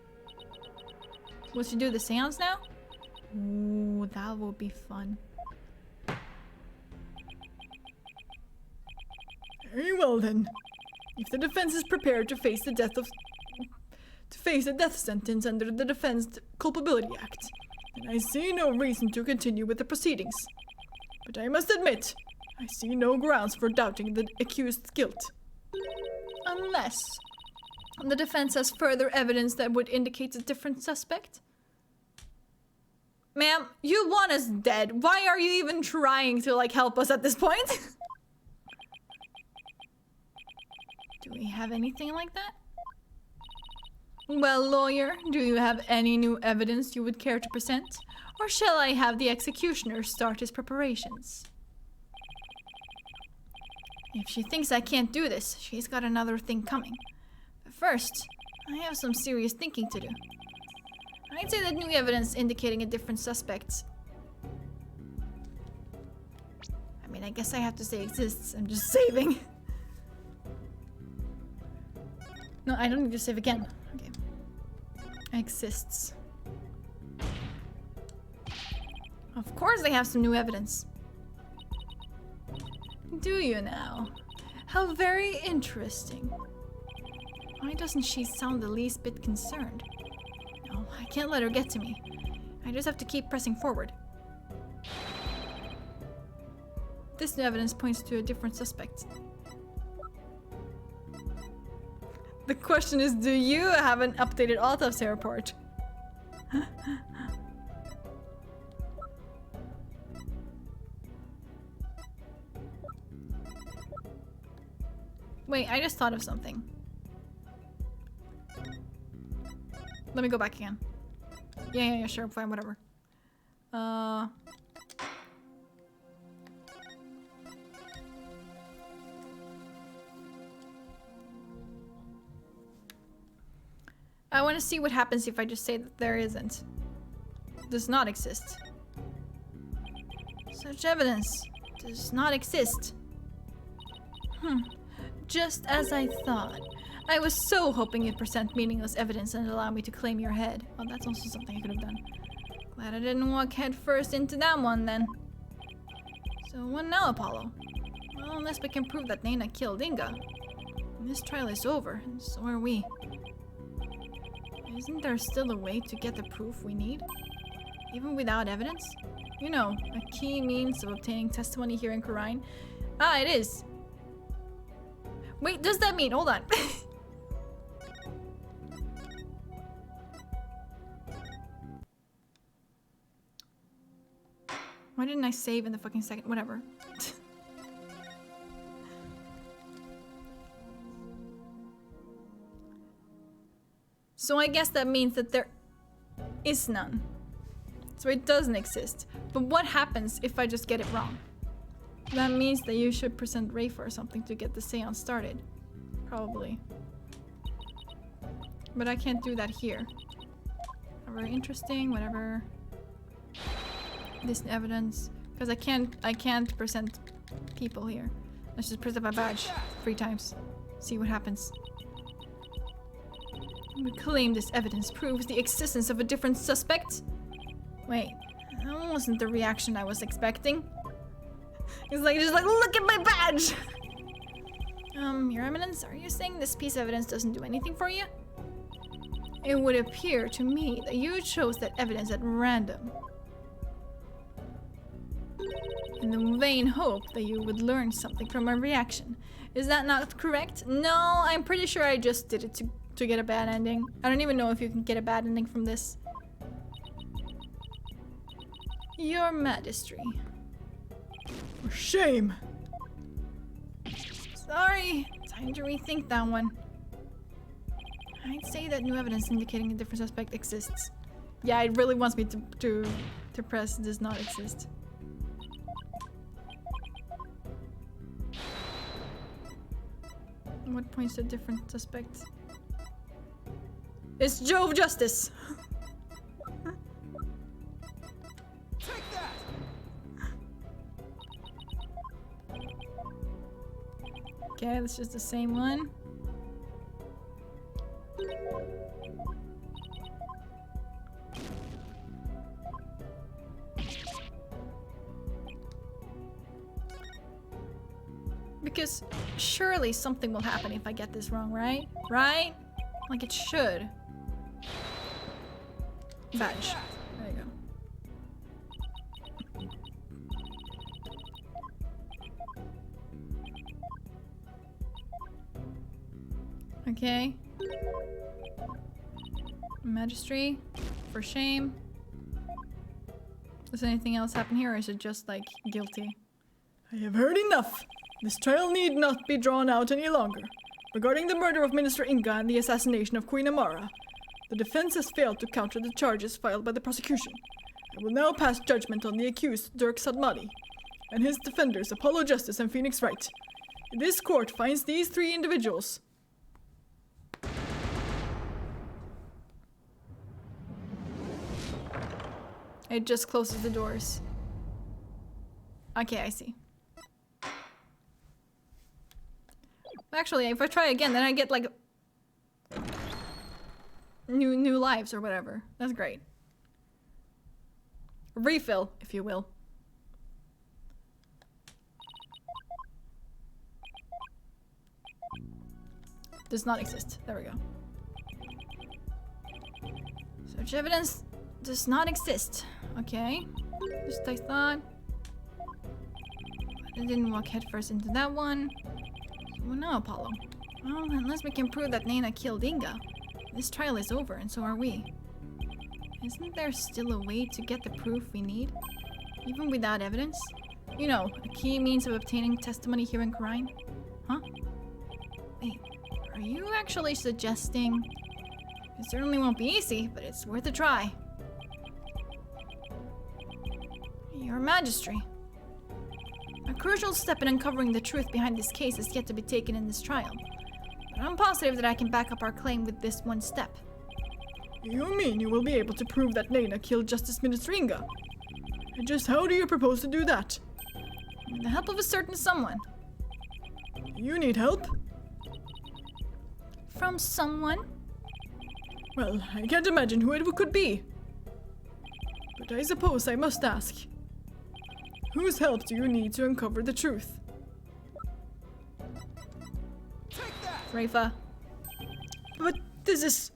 Will she do the seance now? Ooh, that will be fun. Very well then. If the defense is prepared to face the death sentence under the Defense Culpability Act, then I see no reason to continue with the proceedings. But I must admit, I see no grounds for doubting the accused's guilt. Unless the defense has further evidence that would indicate a different suspect. Ma'am, you want us dead. Why are you even trying to, like, help us at this point? Do we have anything like that? Well, lawyer, do you have any new evidence you would care to present? Or shall I have the executioner start his preparations? If she thinks I can't do this, she's got another thing coming. But first, I have some serious thinking to do. I'd say that new evidence indicating a different suspect. I mean, I guess I have to say exists. I'm just saving. No, I don't need to save again. Okay. Exists. Of course they have some new evidence. Do you now? How very interesting. Why doesn't she sound the least bit concerned? No, I can't let her get to me. I just have to keep pressing forward. This new evidence points to a different suspect. The question is, do you have an updated autopsy report? Wait, I just thought of something. Let me go back again. Yeah, sure, fine, whatever. I want to see what happens if I just say that there isn't. Does not exist. Such evidence does not exist. Just as I thought. I was so hoping you'd present meaningless evidence and allow me to claim your head. Well, that's also something I could have done. Glad I didn't walk head first into that one then. So what now, Apollo? Well, unless we can prove that Nana killed Inga. And this trial is over, and so are we. Isn't there still a way to get the proof we need? Even without evidence? You know, a key means of obtaining testimony here in Khura'in. Ah, it is. Wait, does that mean? Hold on. Why didn't I save in the fucking second? Whatever. So I guess that means that there is none. So it doesn't exist. But what happens if I just get it wrong? That means that you should present Rafa or something to get the seance started. Probably. But I can't do that here. Very interesting, whatever. This evidence. Because I can't present people here. Let's just present my badge 3 times. See what happens. We claim this evidence proves the existence of a different suspect. Wait, that wasn't the reaction I was expecting. He's like, just like, look at my badge! Your Eminence, are you saying this piece of evidence doesn't do anything for you? It would appear to me that you chose that evidence at random, in the vain hope that you would learn something from my reaction. Is that not correct? No, I'm pretty sure I just did it to get a bad ending. I don't even know if you can get a bad ending from this. Your Majesty. For shame! Sorry, time to rethink that one. I'd say that new evidence indicating a different suspect exists. Yeah, it really wants me to press does not exist. What points to a different suspect? It's Joe of Justice! Take that! Okay, that's just the same one. Because surely something will happen if I get this wrong, right? Right? Like it should. Badge. There you go. Okay. Magistry. For shame. Does anything else happen here, or is it just like guilty? I have heard enough. This trial need not be drawn out any longer. Regarding the murder of Minister Inga and the assassination of Queen Amara, the defense has failed to counter the charges filed by the prosecution. I will now pass judgment on the accused Dirk Sadmadi and his defenders Apollo Justice and Phoenix Wright. This court finds these three individuals. It just closes the doors. Okay, I see. Actually, if I try again, then I get like new lives or whatever. That's great. Refill, if you will. Does not exist. There we go. Search evidence does not exist. Okay. Just like that. I didn't walk headfirst into that one. Well, no, Apollo. Well, unless we can prove that Nena killed Inga, this trial is over, and so are we. Isn't there still a way to get the proof we need? Even without evidence? You know, a key means of obtaining testimony here in Khura'in? Huh? Wait, are you actually suggesting... It certainly won't be easy, but it's worth a try. Your Majesty. A crucial step in uncovering the truth behind this case is yet to be taken in this trial. But I'm positive that I can back up our claim with this one step. You mean you will be able to prove that Nena killed Justice Minister Inga? And just how do you propose to do that? With the help of a certain someone. You need help? From someone? Well, I can't imagine who it could be. But I suppose I must ask. Whose help do you need to uncover the truth? Take that! Rafa. But this is...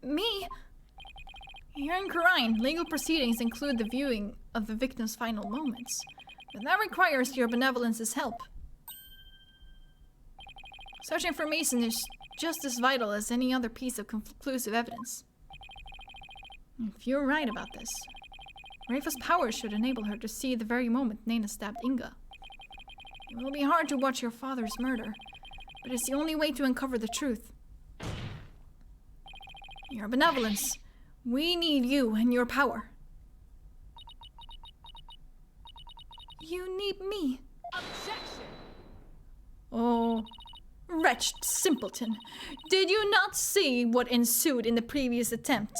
Me? Here in Khura'in, legal proceedings include the viewing of the victim's final moments. But that requires your benevolence's help. Such information is just as vital as any other piece of conclusive evidence. If you're right about this, Rafa's power should enable her to see the very moment Nena stabbed Inga. It will be hard to watch your father's murder, but it's the only way to uncover the truth. Your benevolence. We need you and your power. You need me. Objection! Oh, wretched simpleton. Did you not see what ensued in the previous attempt?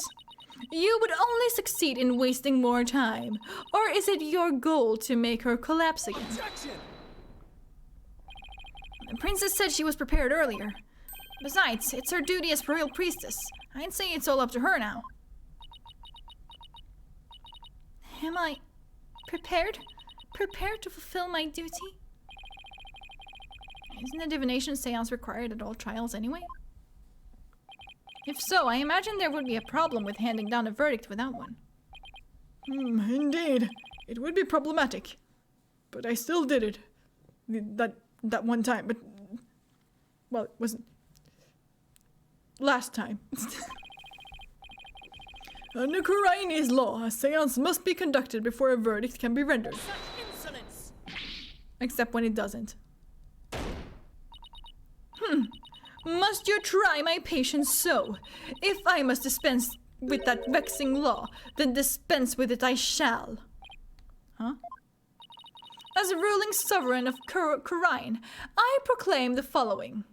You would only succeed in wasting more time. Or is it your goal to make her collapse again? Objection! The princess said she was prepared earlier. Besides, it's her duty as royal priestess. I'd say it's all up to her now. Am I prepared? Prepared to fulfill my duty? Isn't a divination seance required at all trials anyway? If so, I imagine there would be a problem with handing down a verdict without one. Indeed. It would be problematic. But I still did it. That one time, but... Well, it wasn't... Last time. Under Kuraini's law, a seance must be conducted before a verdict can be rendered. Such insolence! Except when it doesn't. Must you try my patience so? If I must dispense with that vexing law, then dispense with it I shall. Huh? As ruling sovereign of Kurain, I proclaim the following.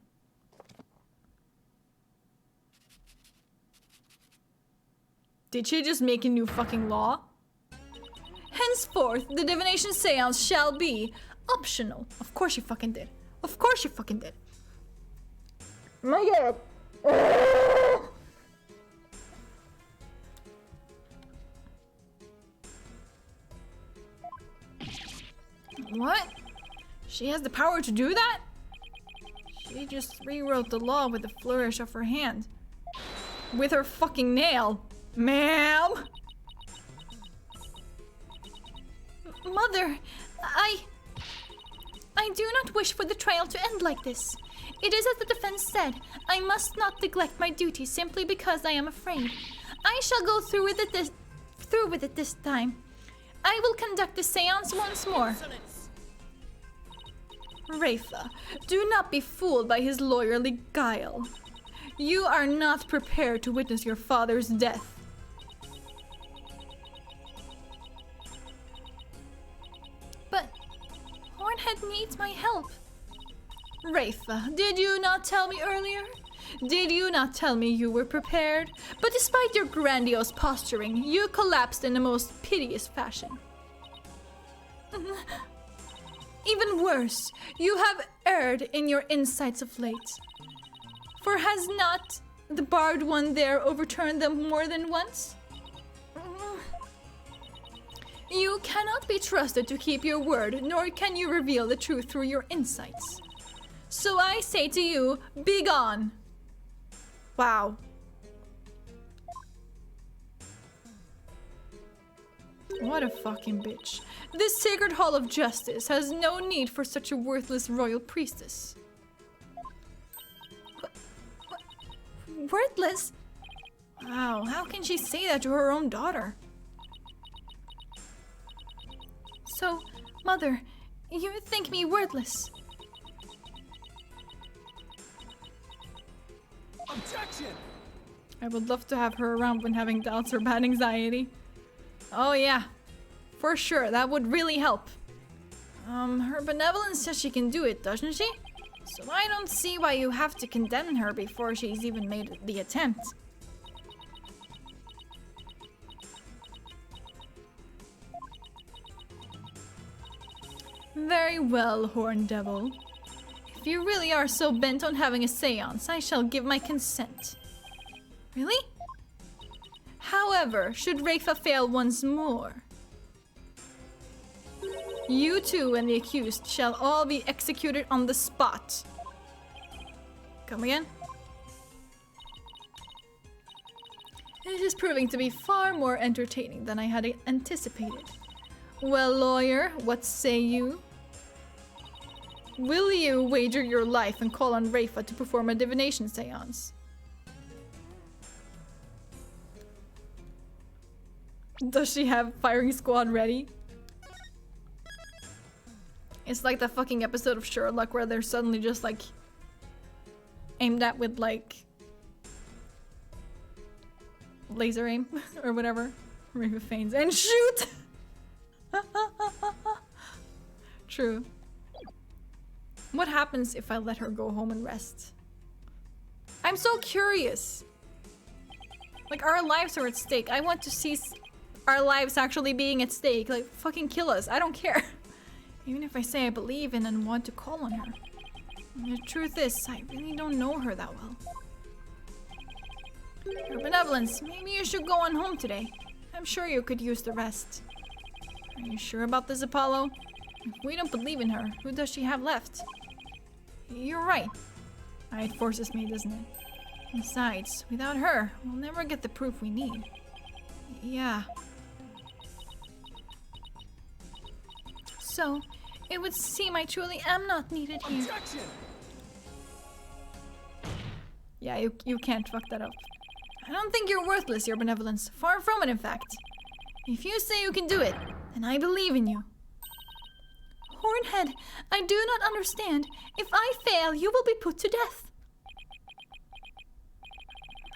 Did she just make a new fucking law? Henceforth, the divination seance shall be optional. Of course you fucking did. Of course you fucking did. My god. What? She has the power to do that? She just rewrote the law with a flourish of her hand. With her fucking nail. Ma'am! Mother, I do not wish for the trial to end like this. It is as the defense said, I must not neglect my duty simply because I am afraid. I shall go through with it this time. I will conduct the seance once more. Insolence! Rafa, do not be fooled by his lawyerly guile. You are not prepared to witness your father's death. But Hornhead needs my help. Rafa, did you not tell me earlier? Did you not tell me you were prepared? But despite your grandiose posturing, you collapsed in the most piteous fashion. Even worse, you have erred in your insights of late. For has not the bard one there overturned them more than once? You cannot be trusted to keep your word, nor can you reveal the truth through your insights. So I say to you, begone! Wow. What a fucking bitch. This sacred hall of justice has no need for such a worthless royal priestess. Worthless? Wow, how can she say that to her own daughter? So, Mother, you think me worthless? Objection! I would love to have her around when having doubts or bad anxiety. Oh yeah, for sure, that would really help. Her benevolence says she can do it, doesn't she? So I don't see why you have to condemn her before she's even made the attempt. Very well, Horn Devil. If you really are so bent on having a seance, I shall give my consent. Really? However, should Rafa fail once more, you two and the accused shall all be executed on the spot. Come again? This is proving to be far more entertaining than I had anticipated. Well, lawyer, what say you? Will you wager your life and call on Rafa to perform a divination seance? Does she have firing squad ready? It's like the fucking episode of Sherlock where they're suddenly just like aimed at with like laser aim or whatever. Rafa feigns and shoot! True. What happens if I let her go home and rest? I'm so curious. Like, our lives are at stake. I want to see our lives actually being at stake. Like, fucking kill us. I don't care. Even if I say I believe in and want to call on her. The truth is, I really don't know her that well. Your benevolence, maybe you should go on home today. I'm sure you could use the rest. Are you sure about this, Apollo? If we don't believe in her, who does she have left? You're right. It forces me, doesn't it? Besides, without her, we'll never get the proof we need. Yeah. So, it would seem I truly am not needed here. Objection! Yeah, you can't fuck that up. I don't think you're worthless, your benevolence. Far from it, in fact. If you say you can do it, then I believe in you. Hornhead, I do not understand. If I fail, you will be put to death.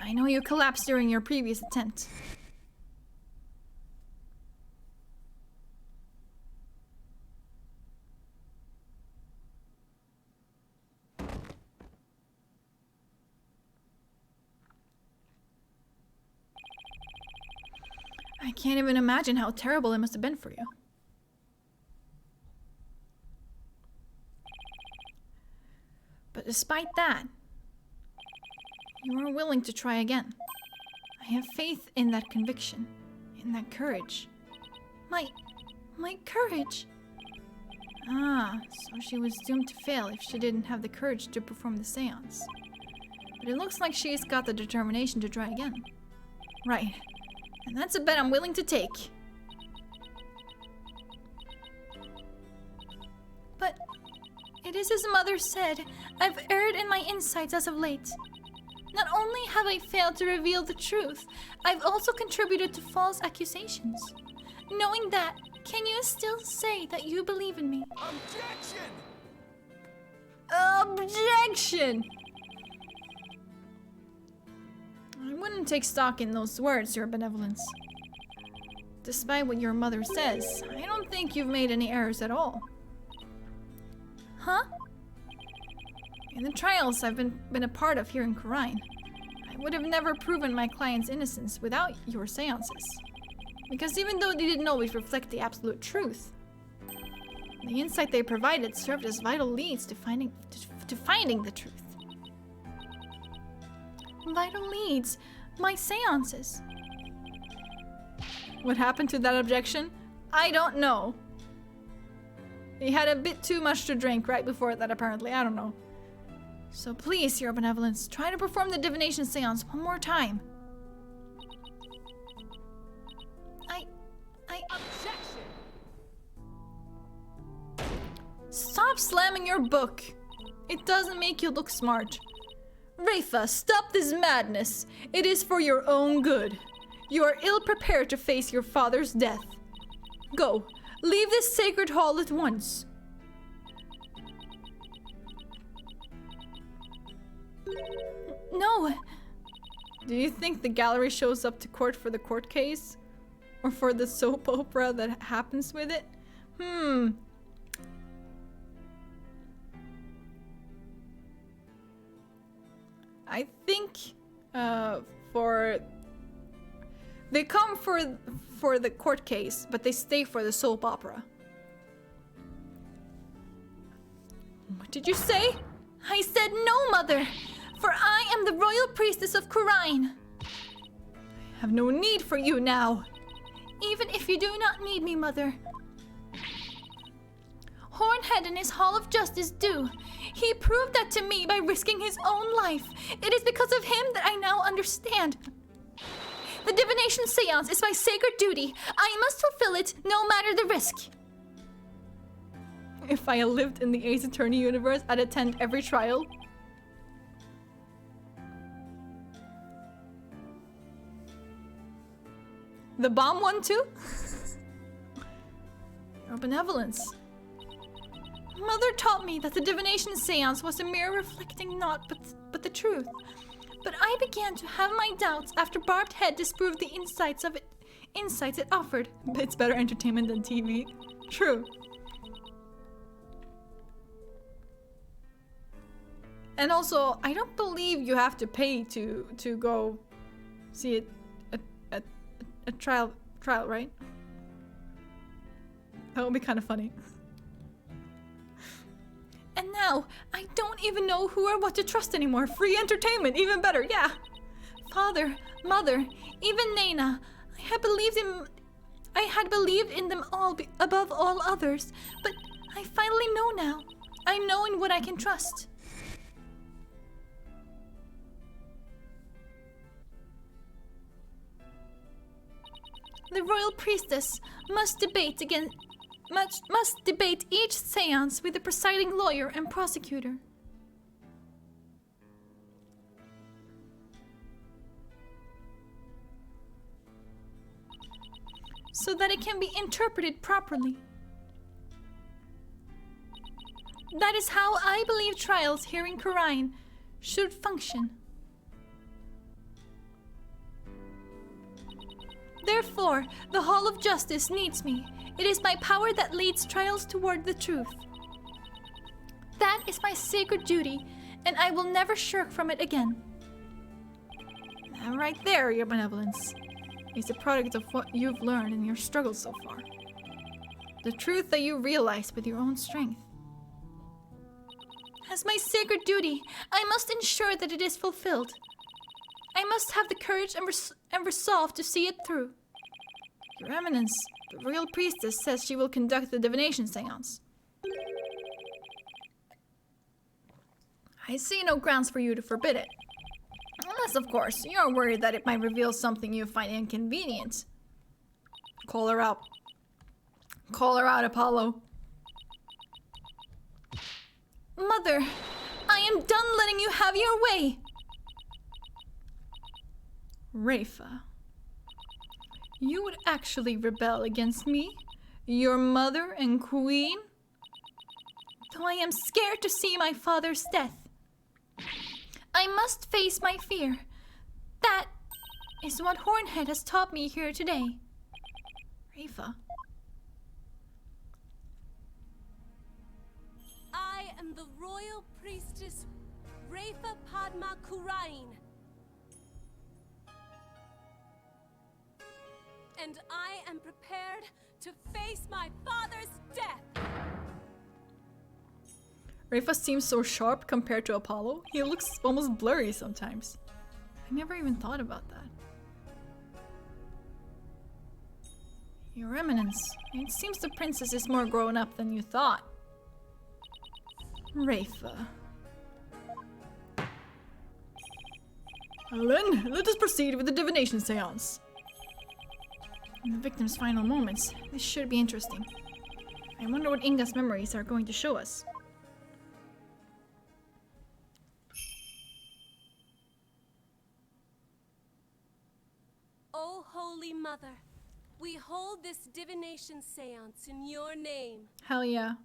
I know you collapsed during your previous attempt. I can't even imagine how terrible it must have been for you. But despite that, you are willing to try again. I have faith in that conviction, in that courage. My courage! Ah, so she was doomed to fail if she didn't have the courage to perform the seance. But it looks like she's got the determination to try again. Right. And that's a bet I'm willing to take. But it is as Mother said, I've erred in my insights as of late. Not only have I failed to reveal the truth, I've also contributed to false accusations. Knowing that, can you still say that you believe in me? Objection! Objection! I wouldn't take stock in those words, your benevolence. Despite what your mother says, I don't think you've made any errors at all. Huh? In the trials I've been a part of here in Khura'in, I would have never proven my client's innocence without your seances. Because even though they didn't always reflect the absolute truth, the insight they provided served as vital leads to finding the truth. Vital leads? My seances? What happened to that objection? I don't know. He had a bit too much to drink right before that, apparently. I don't know. So please, your benevolence, try to perform the divination seance one more time. Objection! Stop slamming your book. It doesn't make you look smart. Rafa, stop this madness. It is for your own good. You are ill-prepared to face your father's death. Go, leave this sacred hall at once. No. Do you think the gallery shows up to court for the court case? Or for the soap opera that happens with it? I think they come for the court case, but they stay for the soap opera. What did you say? I said no, Mother, for I am the royal priestess of Khura'in. I have no need for you now. Even if you do not need me, Mother. Hornhead and his Hall of Justice do. He proved that to me by risking his own life. It is because of him that I now understand. The divination seance is my sacred duty. I must fulfill it, no matter the risk. If I lived in the Ace Attorney universe, I'd attend every trial. The bomb one too? Your benevolence. Mother taught me that the divination seance was a mere reflecting not but the truth. But I began to have my doubts after Barbed Head disproved the insights it offered. It's better entertainment than TV. True. And also, I don't believe you have to pay to go see it a trial, right? That would be kind of funny. And now now, I don't even know who or what to trust anymore. Free entertainment, even better, yeah. Father, mother, even Nana, I had believed in them all above all others, but I finally know now. I know in what I can trust. The royal priestess must debate each seance with the presiding lawyer and prosecutor. So that it can be interpreted properly. That is how I believe trials here in Khura'in should function. Therefore, the Hall of Justice needs me. It is my power that leads trials toward the truth. That is my sacred duty, and I will never shirk from it again. Right there, your benevolence, is a product of what you've learned in your struggles so far. The truth that you realize with your own strength. As my sacred duty, I must ensure that it is fulfilled. I must have the courage and resolve to see it through. Your Eminence, the royal priestess says she will conduct the divination seance. I see no grounds for you to forbid it. Unless, of course, you're worried that it might reveal something you find inconvenient. Call her out. Call her out, Apollo. Mother, I am done letting you have your way. Rafa, you would actually rebel against me, your mother and queen? Though I am scared to see my father's death. I must face my fear. That is what Hornhead has taught me here today. Rafa. I am the royal priestess Rafa Padma Khura'in. And I am prepared to face my father's death. Rafa seems so sharp compared to Apollo. He looks almost blurry sometimes. I never even thought about that. Your Eminence, it seems the princess is more grown up than you thought. Rafa. Then, let us proceed with the divination seance. In the victim's final moments, this should be interesting. I wonder what Inga's memories are going to show us. O Holy Mother, we hold this divination seance in your name. Hell yeah.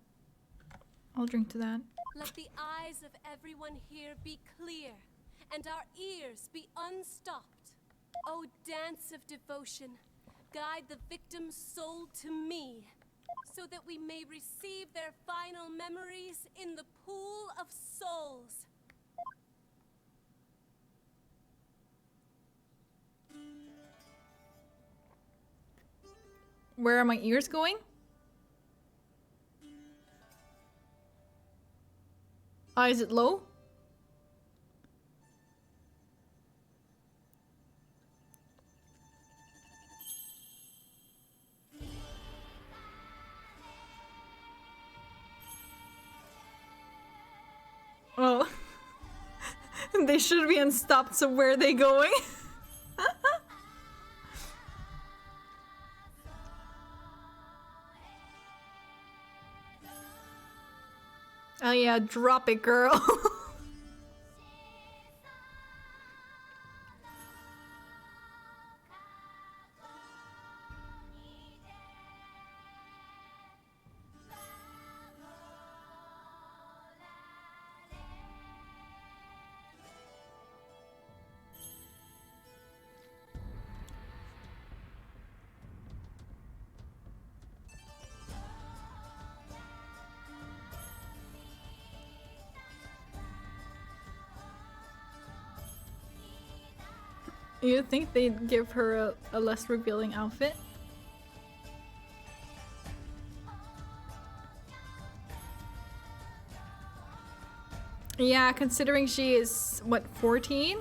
I'll drink to that. Let the eyes of everyone here be clear, and our ears be unstopped. O dance of devotion, guide the victim's soul to me, so that we may receive their final memories in the pool of souls. Where are my ears going? Is it low? Oh. They should be unstopped, so where are they going? Oh yeah, drop it, girl. You think they'd give her a less revealing outfit? Yeah, considering she is, what, 14?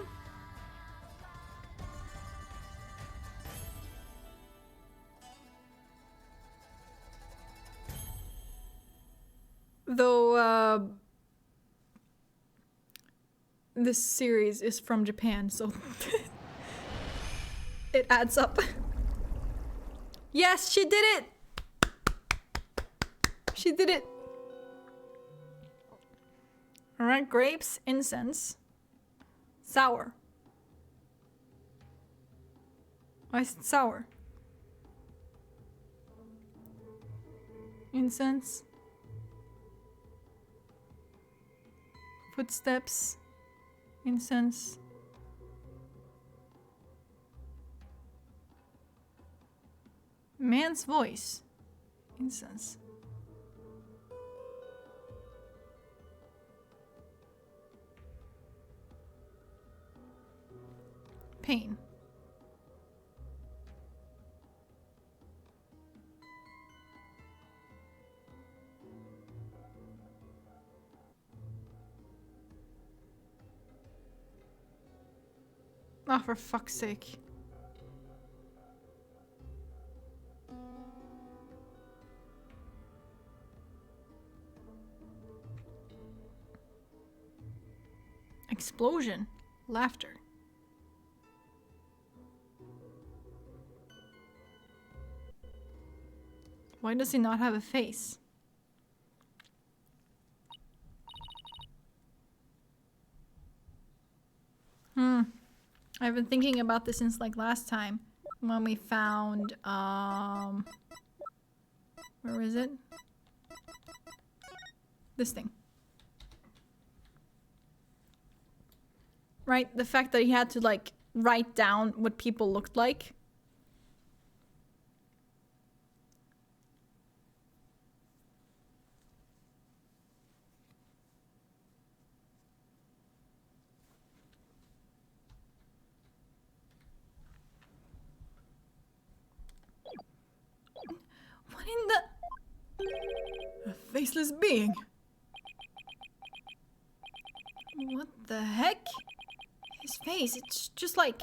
Though, this series is from Japan, so it adds up. Yes, she did it! She did it! Alright, grapes, incense, sour. Why is it sour? Incense. Footsteps. Incense. Man's voice. Incense. Pain. Oh, for fuck's sake. Explosion. Laughter. Why does he not have a face? I've been thinking about this since like last time when we found where is it? This thing. Right? The fact that he had to like write down what people looked like. What in the... A faceless being. What the heck? His face, it's just like...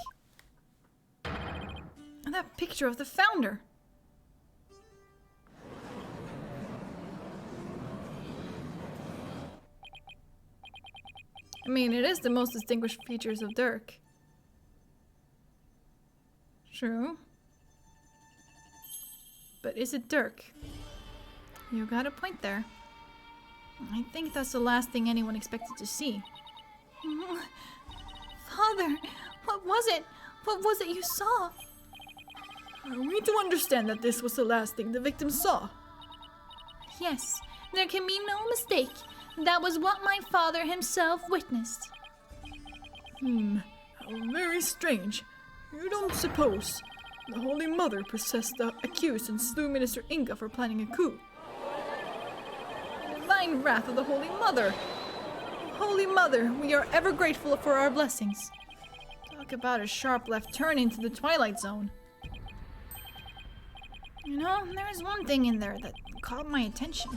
that picture of the founder. I mean, it is the most distinguished features of Dirk. True. But is it Dirk? You got a point there. I think that's the last thing anyone expected to see. Father, what was it? What was it you saw? Are we to understand that this was the last thing the victim saw? Yes, there can be no mistake. That was what my father himself witnessed. How very strange. You don't suppose the Holy Mother possessed the accused and slew Minister Inga for planning a coup? Divine wrath of the Holy Mother. Holy Mother, we are ever grateful for our blessings. Talk about a sharp left turn into the Twilight Zone. You know, there's one thing in there that caught my attention.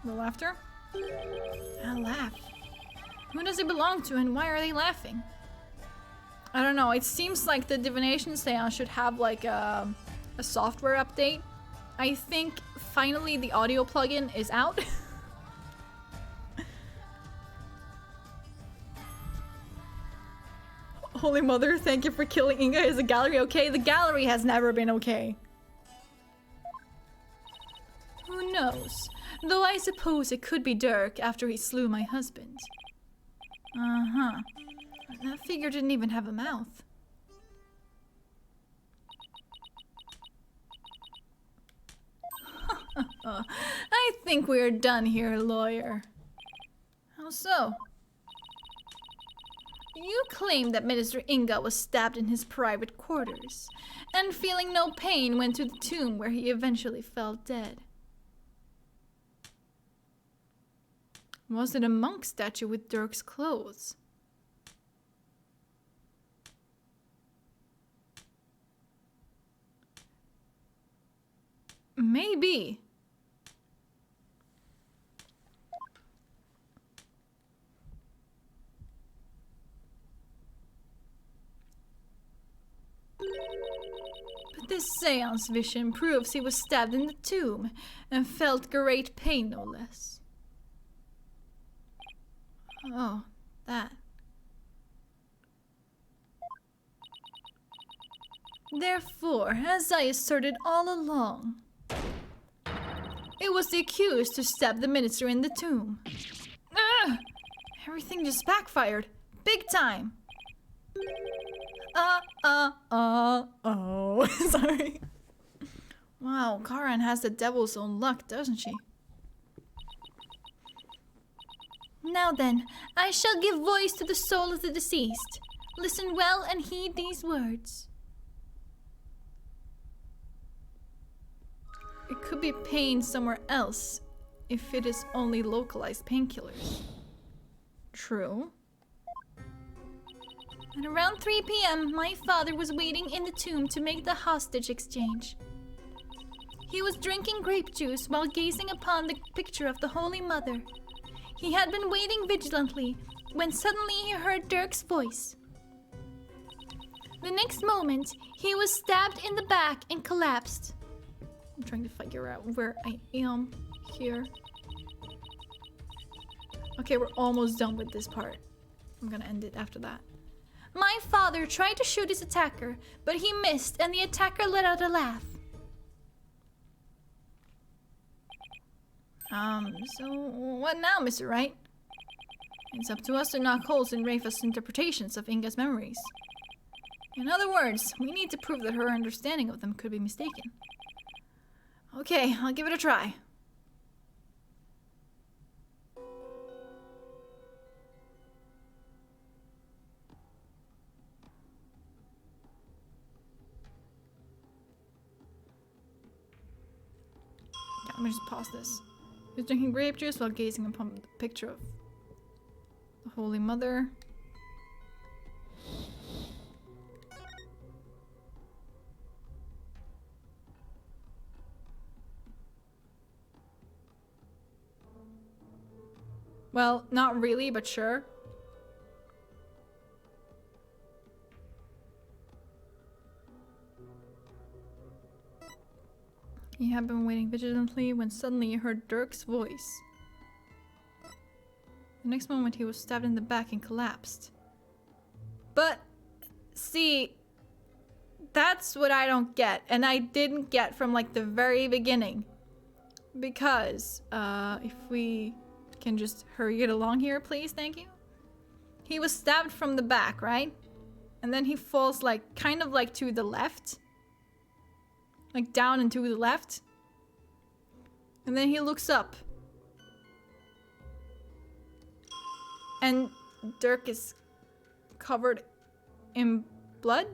The laughter? A laugh. Who does it belong to and why are they laughing? I don't know, it seems like the divination seance should have like a software update. I think finally the audio plugin is out. Holy Mother, thank you for killing Inga. Is the gallery okay? The gallery has never been okay. Who knows? Though I suppose it could be Dirk after he slew my husband. Uh-huh. That figure didn't even have a mouth. I think we are done here, lawyer. How so? You claim that Minister Inga was stabbed in his private quarters, and feeling no pain went to the tomb where he eventually fell dead. Was it a monk statue with Dirk's clothes? Maybe. But this seance vision proves he was stabbed in the tomb and felt great pain, no less. Oh, that. Therefore, as I asserted all along, it was the accused who stabbed the minister in the tomb. Ugh! Everything just backfired. Big time. Oh. Sorry. Wow, Karan has the devil's own luck, doesn't she? Now then, I shall give voice to the soul of the deceased. Listen well and heed these words. It could be pain somewhere else if it is only localized painkillers. True. At around 3 p.m., my father was waiting in the tomb to make the hostage exchange. He was drinking grape juice while gazing upon the picture of the Holy Mother. He had been waiting vigilantly when suddenly he heard Dirk's voice. The next moment, he was stabbed in the back and collapsed. I'm trying to figure out where I am here. Okay, we're almost done with this part. I'm gonna end it after that. My father tried to shoot his attacker, but he missed and the attacker let out a laugh. So what now, Mr. Wright? It's up to us to knock holes in Rafa's interpretations of Inga's memories. In other words, we need to prove that her understanding of them could be mistaken. Okay, I'll give it a try. Yeah, let me just pause this. He was drinking grape juice while gazing upon the picture of the Holy Mother. Well, not really, but sure. He had been waiting vigilantly when suddenly he heard Dirk's voice. The next moment he was stabbed in the back and collapsed. But, see, that's what I don't get, and I didn't get from like the very beginning. Because, if we can just hurry it along here, please, thank you. He was stabbed from the back, right? And then he falls like, kind of like to the left. Like down and to the left. And then he looks up. And Dirk is covered in blood?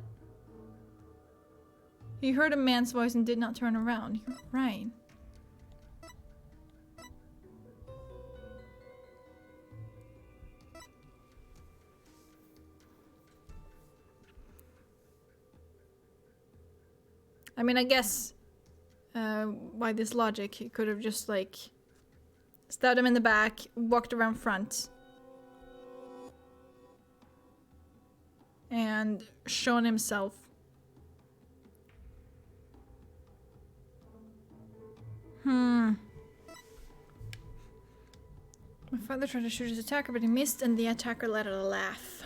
He heard a man's voice and did not turn around. You're right. I mean, I guess by this logic, he could have just like stabbed him in the back, walked around front, and shown himself. My father tried to shoot his attacker, but he missed, and the attacker let out a laugh.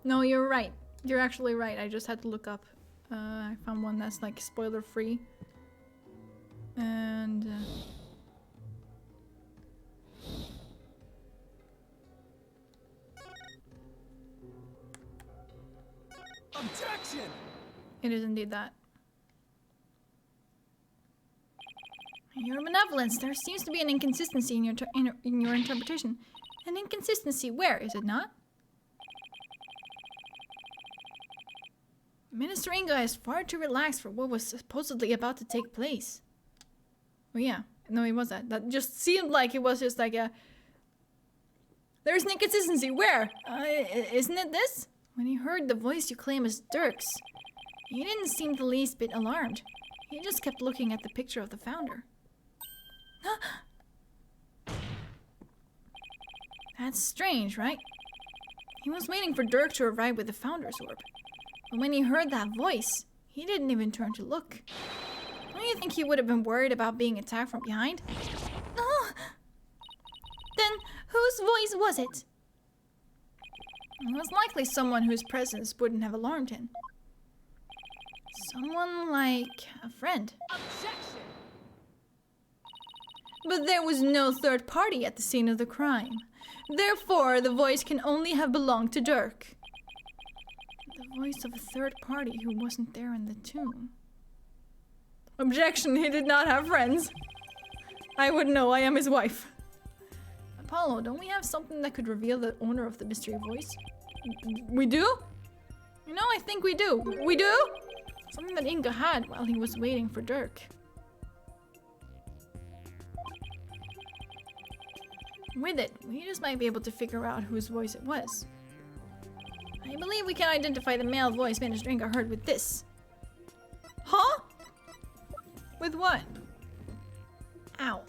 No, you're right. You're actually right. I just had to look up. I found one that's like spoiler free. And Objection! it is indeed that. Your benevolence, there seems to be an inconsistency in your interpretation. An inconsistency where, is it not? Minister Inga is far too relaxed for what was supposedly about to take place. Oh yeah, no, it was that. That just seemed like it was just like a... There's an inconsistency. Where? Isn't it this? When he heard the voice you claim is Dirk's, he didn't seem the least bit alarmed. He just kept looking at the picture of the founder. That's strange, right? He was waiting for Dirk to arrive with the founder's orb. But when he heard that voice, he didn't even turn to look. Don't you think he would have been worried about being attacked from behind? Oh! Then whose voice was it? It was likely someone whose presence wouldn't have alarmed him. Someone like a friend. Objection! But there was no third party at the scene of the crime. Therefore, the voice can only have belonged to Dirk. The voice of a third party who wasn't there in the tomb. Objection, he did not have friends. I would know, I am his wife. Apollo, don't we have something that could reveal the owner of the mystery voice? We do? You know, I think we do. We do? Something that Inga had while he was waiting for Dirk. With it, we just might be able to figure out whose voice it was. I believe we can identify the male voice Minister Inga heard with this. Huh? With what? Ow.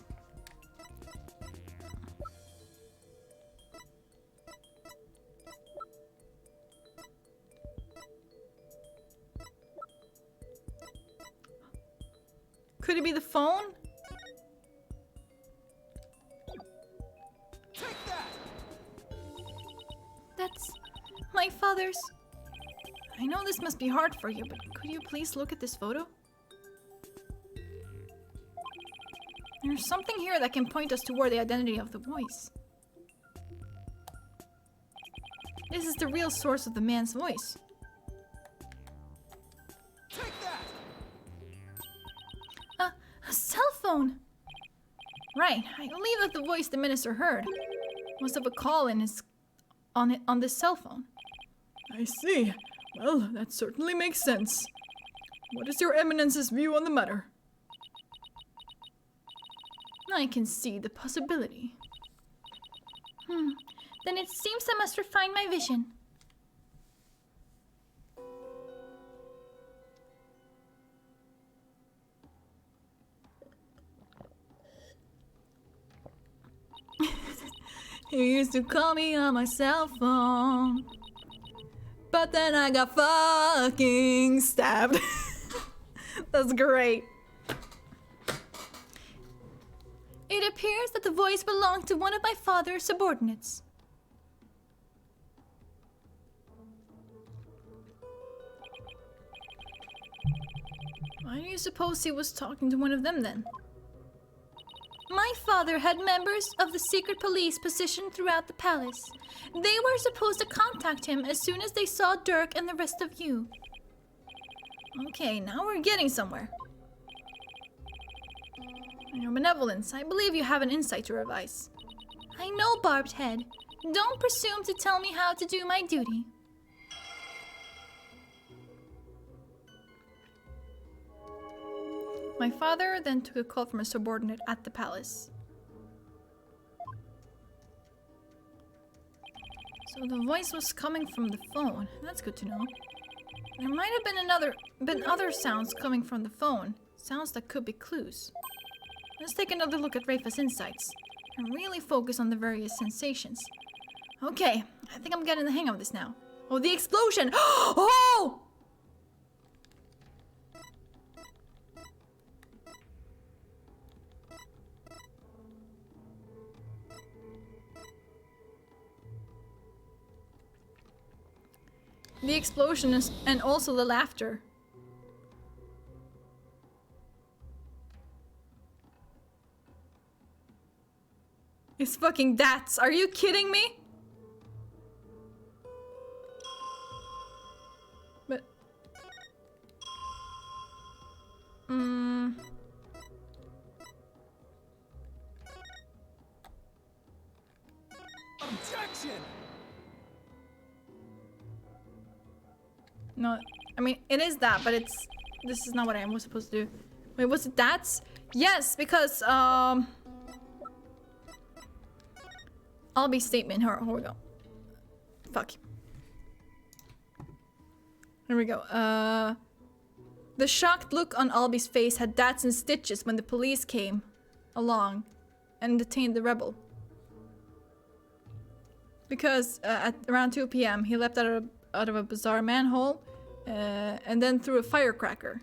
Could it be the phone? Take that! That's my father's. I know this must be hard for you, but could you please look at this photo? There's something here that can point us toward the identity of the voice. This is the real source of the man's voice. Take that! A cell phone! Right, I believe that the voice the minister heard was of a call in his on this cell phone. I see. Well, that certainly makes sense. What is your eminence's view on the matter? I can see the possibility. Then it seems I must refine my vision. You used to call me on my cell phone, but then I got fucking stabbed. That's great. It appears that the voice belonged to one of my father's subordinates. Why do you suppose he was talking to one of them then? My father had members of the secret police positioned throughout the palace. They were supposed to contact him as soon as they saw Dirk and the rest of you. Okay, now we're getting somewhere. Your benevolence, I believe you have an insight to revise. I know, Barbed Head. Don't presume to tell me how to do my duty. My father then took a call from a subordinate at the palace. So the voice was coming from the phone. That's good to know. There might have been other sounds coming from the phone. Sounds that could be clues. Let's take another look at Rafa's insights and really focus on the various sensations. Okay, I think I'm getting the hang of this now. Oh, the explosion! Oh! The explosion is, and also the laughter. It's fucking dats. Are you kidding me? But... Objection! No, I mean, it is that, but it's... This is not what I was supposed to do. Wait, was it that? Yes, because, Albie's statement. Here we go. Fuck. Here we go. The shocked look on Albie's face had dots and stitches when the police came along and detained the rebel. Because at around 2 p.m. he leapt out of a bizarre manhole and then threw a firecracker.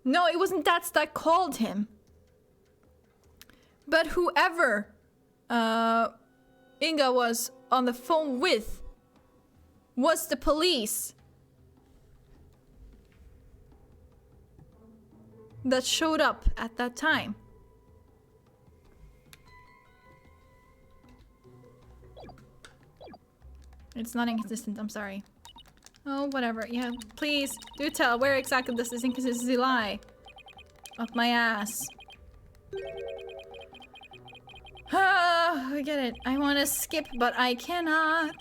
No, it wasn't that called him. But whoever Inga was on the phone with was the police that showed up at that time. It's not inconsistent, I'm sorry. Oh, whatever. Yeah, please do tell where exactly does this inconsistency lie? Up my ass. Ah, I get it. I want to skip, but I cannot.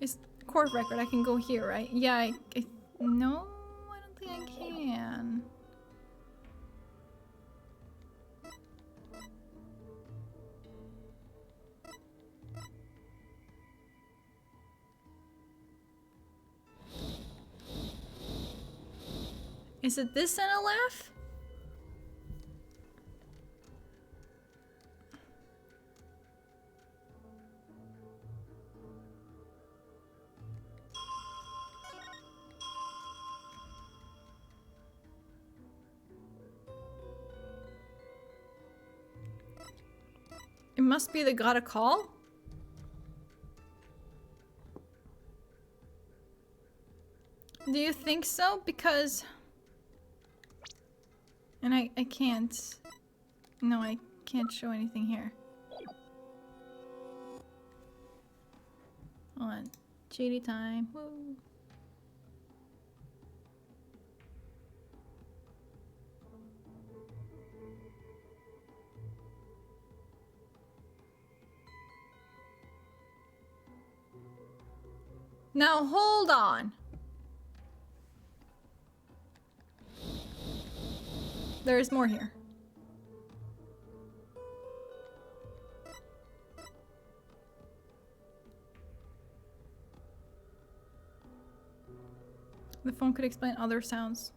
It's court record. I can go here, right? Yeah, no, I don't think I can. Is it this and a laugh? It must be the got a call? Do you think so? Because... And I can't... No, I can't show anything here. Hold on. Cheaty time. Woo. Now hold on. There is more here. The phone could explain other sounds.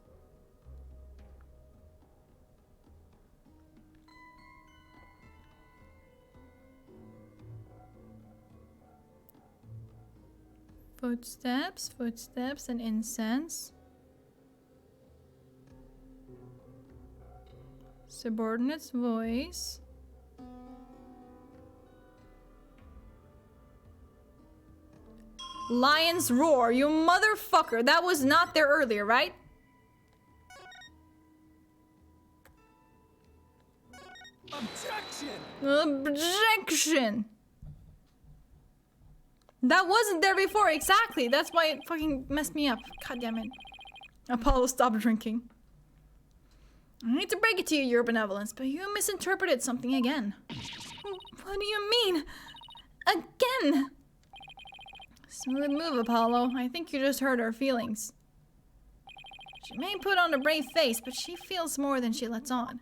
Footsteps, footsteps, and incense. Subordinate's voice. Lion's roar, you motherfucker. That was not there earlier, right? Objection! Objection! That wasn't there before, exactly. That's why it fucking messed me up. God damn it. Apollo, stop drinking. I hate to break it to you, your benevolence, but you misinterpreted something again. What do you mean? Again? Smooth move, Apollo. I think you just hurt her feelings. She may put on a brave face, but she feels more than she lets on.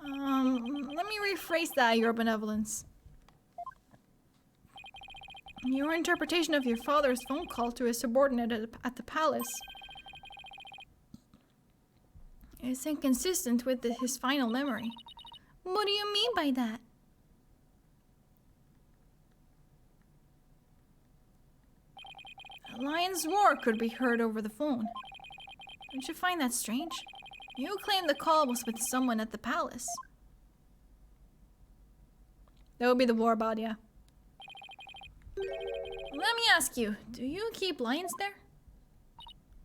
Let me rephrase that, your benevolence. Your interpretation of your father's phone call to his subordinate at the palace is inconsistent with his final memory. What do you mean by that? A lion's roar could be heard over the phone. Don't you find that strange? You claim the call was with someone at the palace. That would be the warbot, yeah. Let me ask you, do you keep lions there?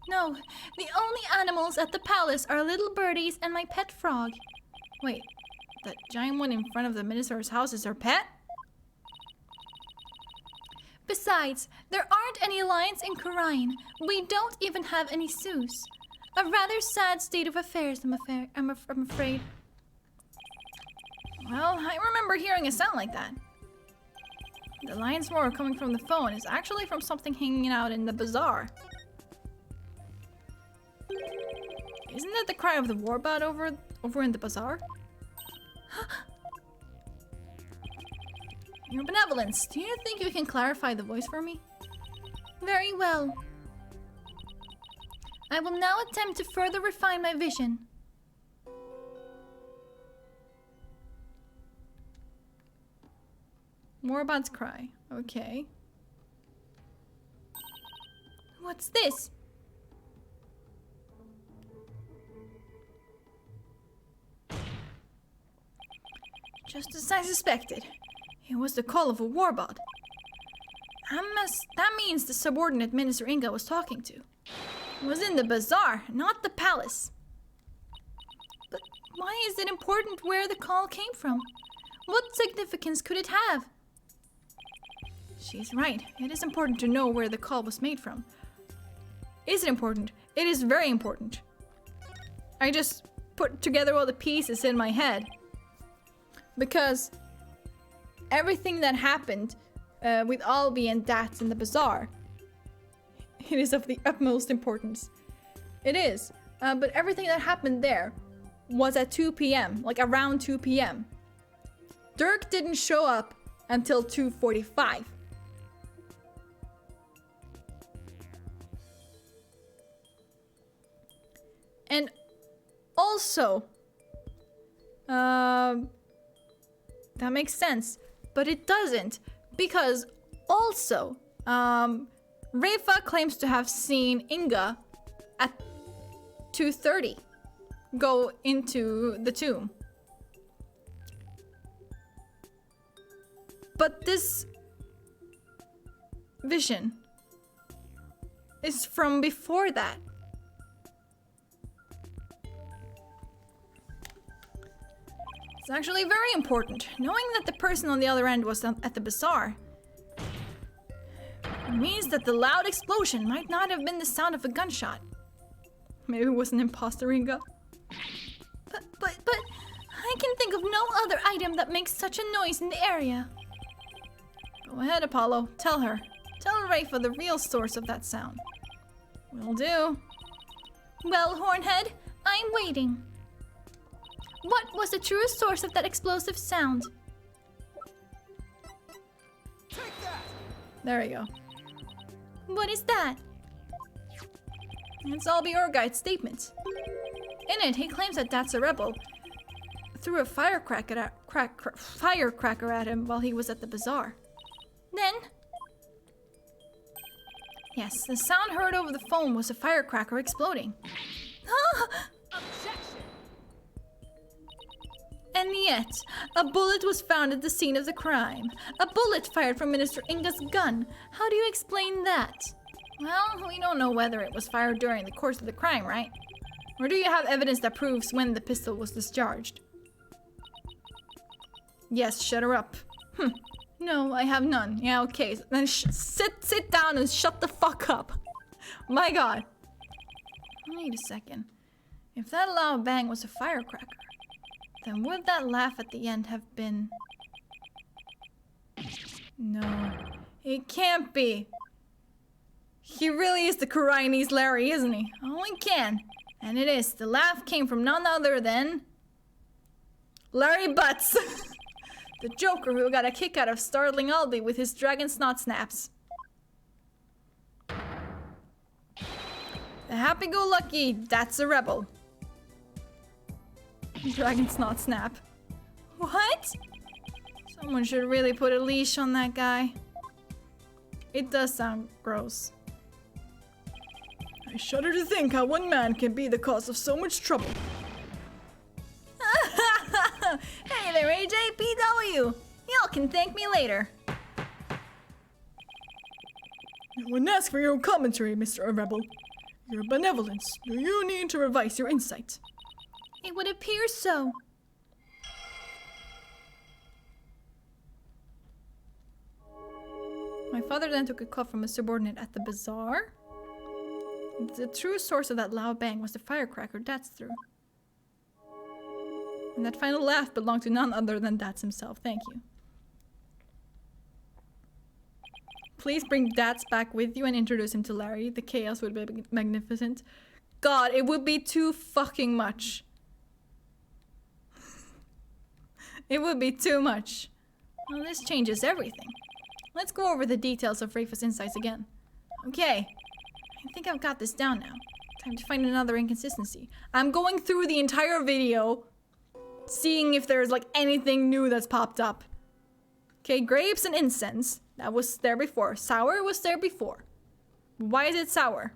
No, the only animals at the palace are little birdies and my pet frog. Wait, that giant one in front of the minister's house is her pet? Besides, there aren't any lions in Khura'in. We don't even have any zoos. A rather sad state of affairs, I'm afraid. Well, I remember hearing a sound like that. The lion's roar coming from the phone is actually from something hanging out in the bazaar. Isn't that the cry of the warbot over in the bazaar? Your benevolence, do you think you can clarify the voice for me? Very well. I will now attempt to further refine my vision. Warbot's cry. Okay. What's this? Just as I suspected. It was the call of a warbot. That means the subordinate Minister Inga was talking to. It was in the bazaar, not the palace. But why is it important where the call came from? What significance could it have? She's right. It is important to know where the call was made from. Is it important? It is very important. I just put together all the pieces in my head. Because everything that happened with Albi and Dats in the bazaar, it is of the utmost importance. It is. But everything that happened there was at 2 p.m., like around 2 p.m. Dirk didn't show up until 2:45. And also, that makes sense, but it doesn't, because also, Refa claims to have seen Inga at 2:30 go into the tomb. But this vision is from before that. It's actually very important. Knowing that the person on the other end was at the bazaar means that the loud explosion might not have been the sound of a gunshot. Maybe it was an imposter, Inga. But I can think of no other item that makes such a noise in the area. Go ahead, Apollo. Tell her. Tell Rafa the real source of that sound. Will do. Well, Hornhead, I'm waiting. What was the truest source of that explosive sound? Take that! There we go. What is that? It's Albi Orgite's statement. In it, he claims that That's a rebel threw a firecracker at him while he was at the bazaar. Then? Yes, the sound heard over the phone was a firecracker exploding. Objection! And yet, a bullet was found at the scene of the crime. A bullet fired from Minister Inga's gun. How do you explain that? Well, we don't know whether it was fired during the course of the crime, right? Or do you have evidence that proves when the pistol was discharged? Yes, shut her up. No, I have none. Yeah, okay. Then sit down and shut the fuck up. My god. Wait a second. If that loud bang was a firecracker, then would that laugh at the end have been... No, it can't be. He really is the Chinese Larry, isn't he? Oh, he can. And it is. The laugh came from none other than... Larry Butts! The Joker who got a kick out of startling Albi with his dragon snot snaps. The happy-go-lucky That's a rebel. Dragon snot snap. What? Someone should really put a leash on that guy. It does sound gross. I shudder to think how one man can be the cause of so much trouble. Hey there, AJPW! Y'all can thank me later. I wouldn't ask for your own commentary, Mr. Rebel. Your benevolence. Do you need to revise your insight? It would appear so. My father then took a call from a subordinate at the bazaar. The true source of that loud bang was the firecracker Dats threw. And that final laugh belonged to none other than Dats himself. Thank you. Please bring Dats back with you and introduce him to Larry. The chaos would be magnificent. God, it would be too fucking much. It would be too much. Well, this changes everything. Let's go over the details of Rafa's insights again. Okay. I think I've got this down now. Time to find another inconsistency. I'm going through the entire video, seeing if there's like anything new that's popped up. Okay, grapes and incense. That was there before. Sour was there before. Why is it sour?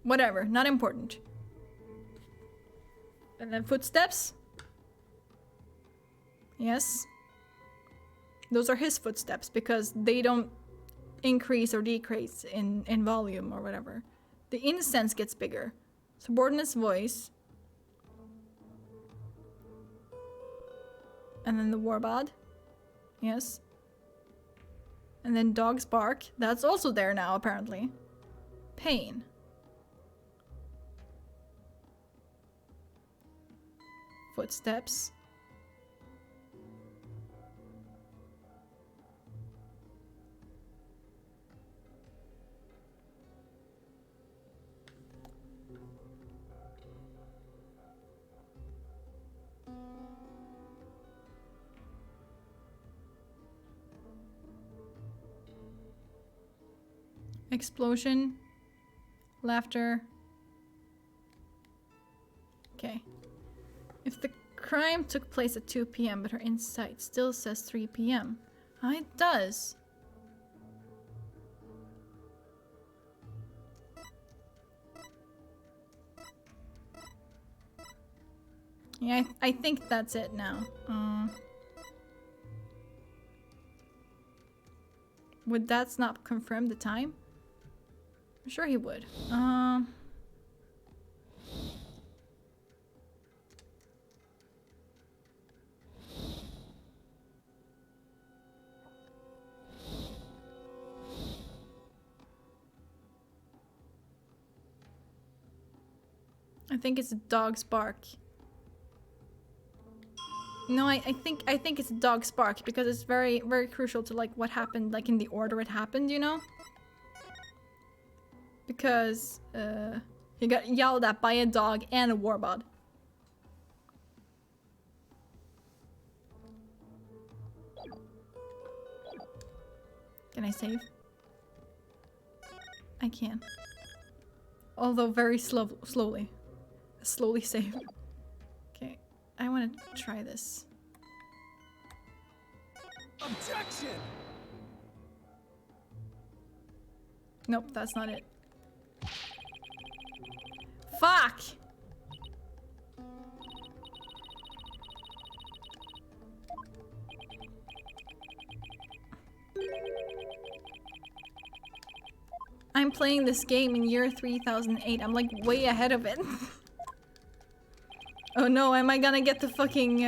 Whatever, not important. And then footsteps. Yes. Those are his footsteps because they don't increase or decrease in volume or whatever. The incense gets bigger. Subordinate's voice. And then the warbod. Yes. And then dog's bark. That's also there now, apparently. Pain. Footsteps. Explosion. Laughter. Okay. If the crime took place at 2 p.m. but her insight still says 3 p.m. It does. Yeah, I think that's it now. Would that not confirm the time? I'm sure he would. I think it's a dog's bark. No, I think it's a dog's bark because it's very crucial to like what happened, like in the order it happened, you know? Because he got yelled at by a dog and a warbod. Can I save? I can. Although very slowly. Slowly save. Okay, I want to try this. Objection! Nope, that's not it. Fuck! I'm playing this game in year 3008. I'm like way ahead of it. Oh no, am I gonna get the fucking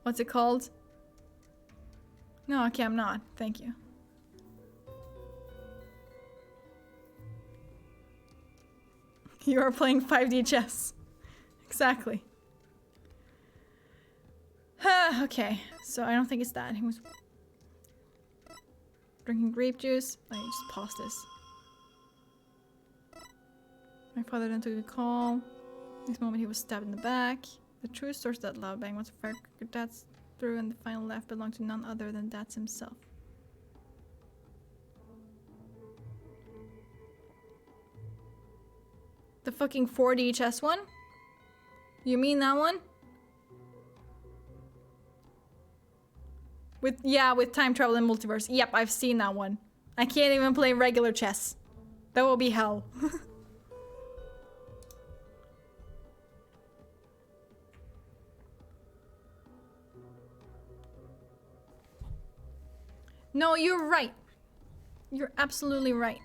what's it called? No, okay, I'm not. Thank you. You are playing 5D chess. Exactly. Okay, so I don't think it's that. He was drinking grape juice. Let me just pause this. My father then took a call. This moment he was stabbed in the back. The true source of that loud bang was a firecracker Dats threw, and the final laugh belonged to none other than Dats himself. The fucking 4D chess one? You mean that one? With time travel and multiverse. Yep, I've seen that one. I can't even play regular chess. That will be hell. No, you're right. You're absolutely right.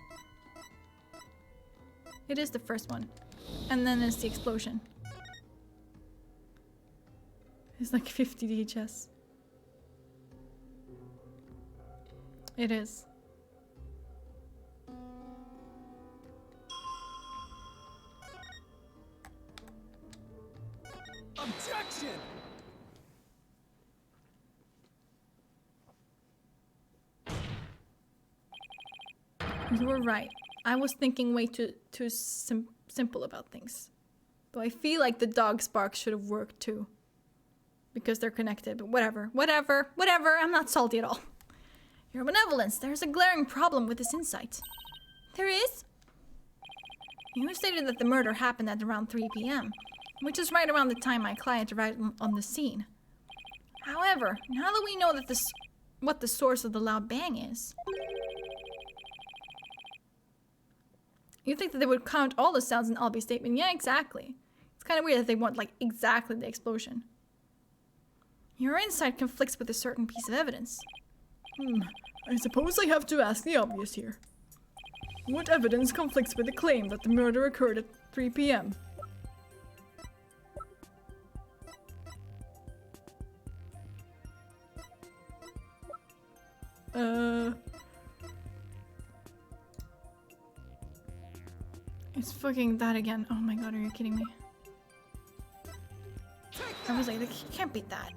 It is the first one. And then it's the explosion. It's like 50 chess. It is. Objection! You were right. I was thinking way too simple about things. Though I feel like the dog spark should have worked too. Because they're connected, but whatever. I'm not salty at all. Your benevolence, there's a glaring problem with this insight. There is? You stated that the murder happened at around 3 p.m., which is right around the time my client arrived on the scene. However, now that we know that what the source of the loud bang is, you think that they would count all the sounds in Albie's statement? Yeah, exactly. It's kind of weird that they want, like, exactly the explosion. Your insight conflicts with a certain piece of evidence. I suppose I have to ask the obvious here. What evidence conflicts with the claim that the murder occurred at 3 p.m.? It's fucking that again. Oh my god, are you kidding me? I was like, it can't be that.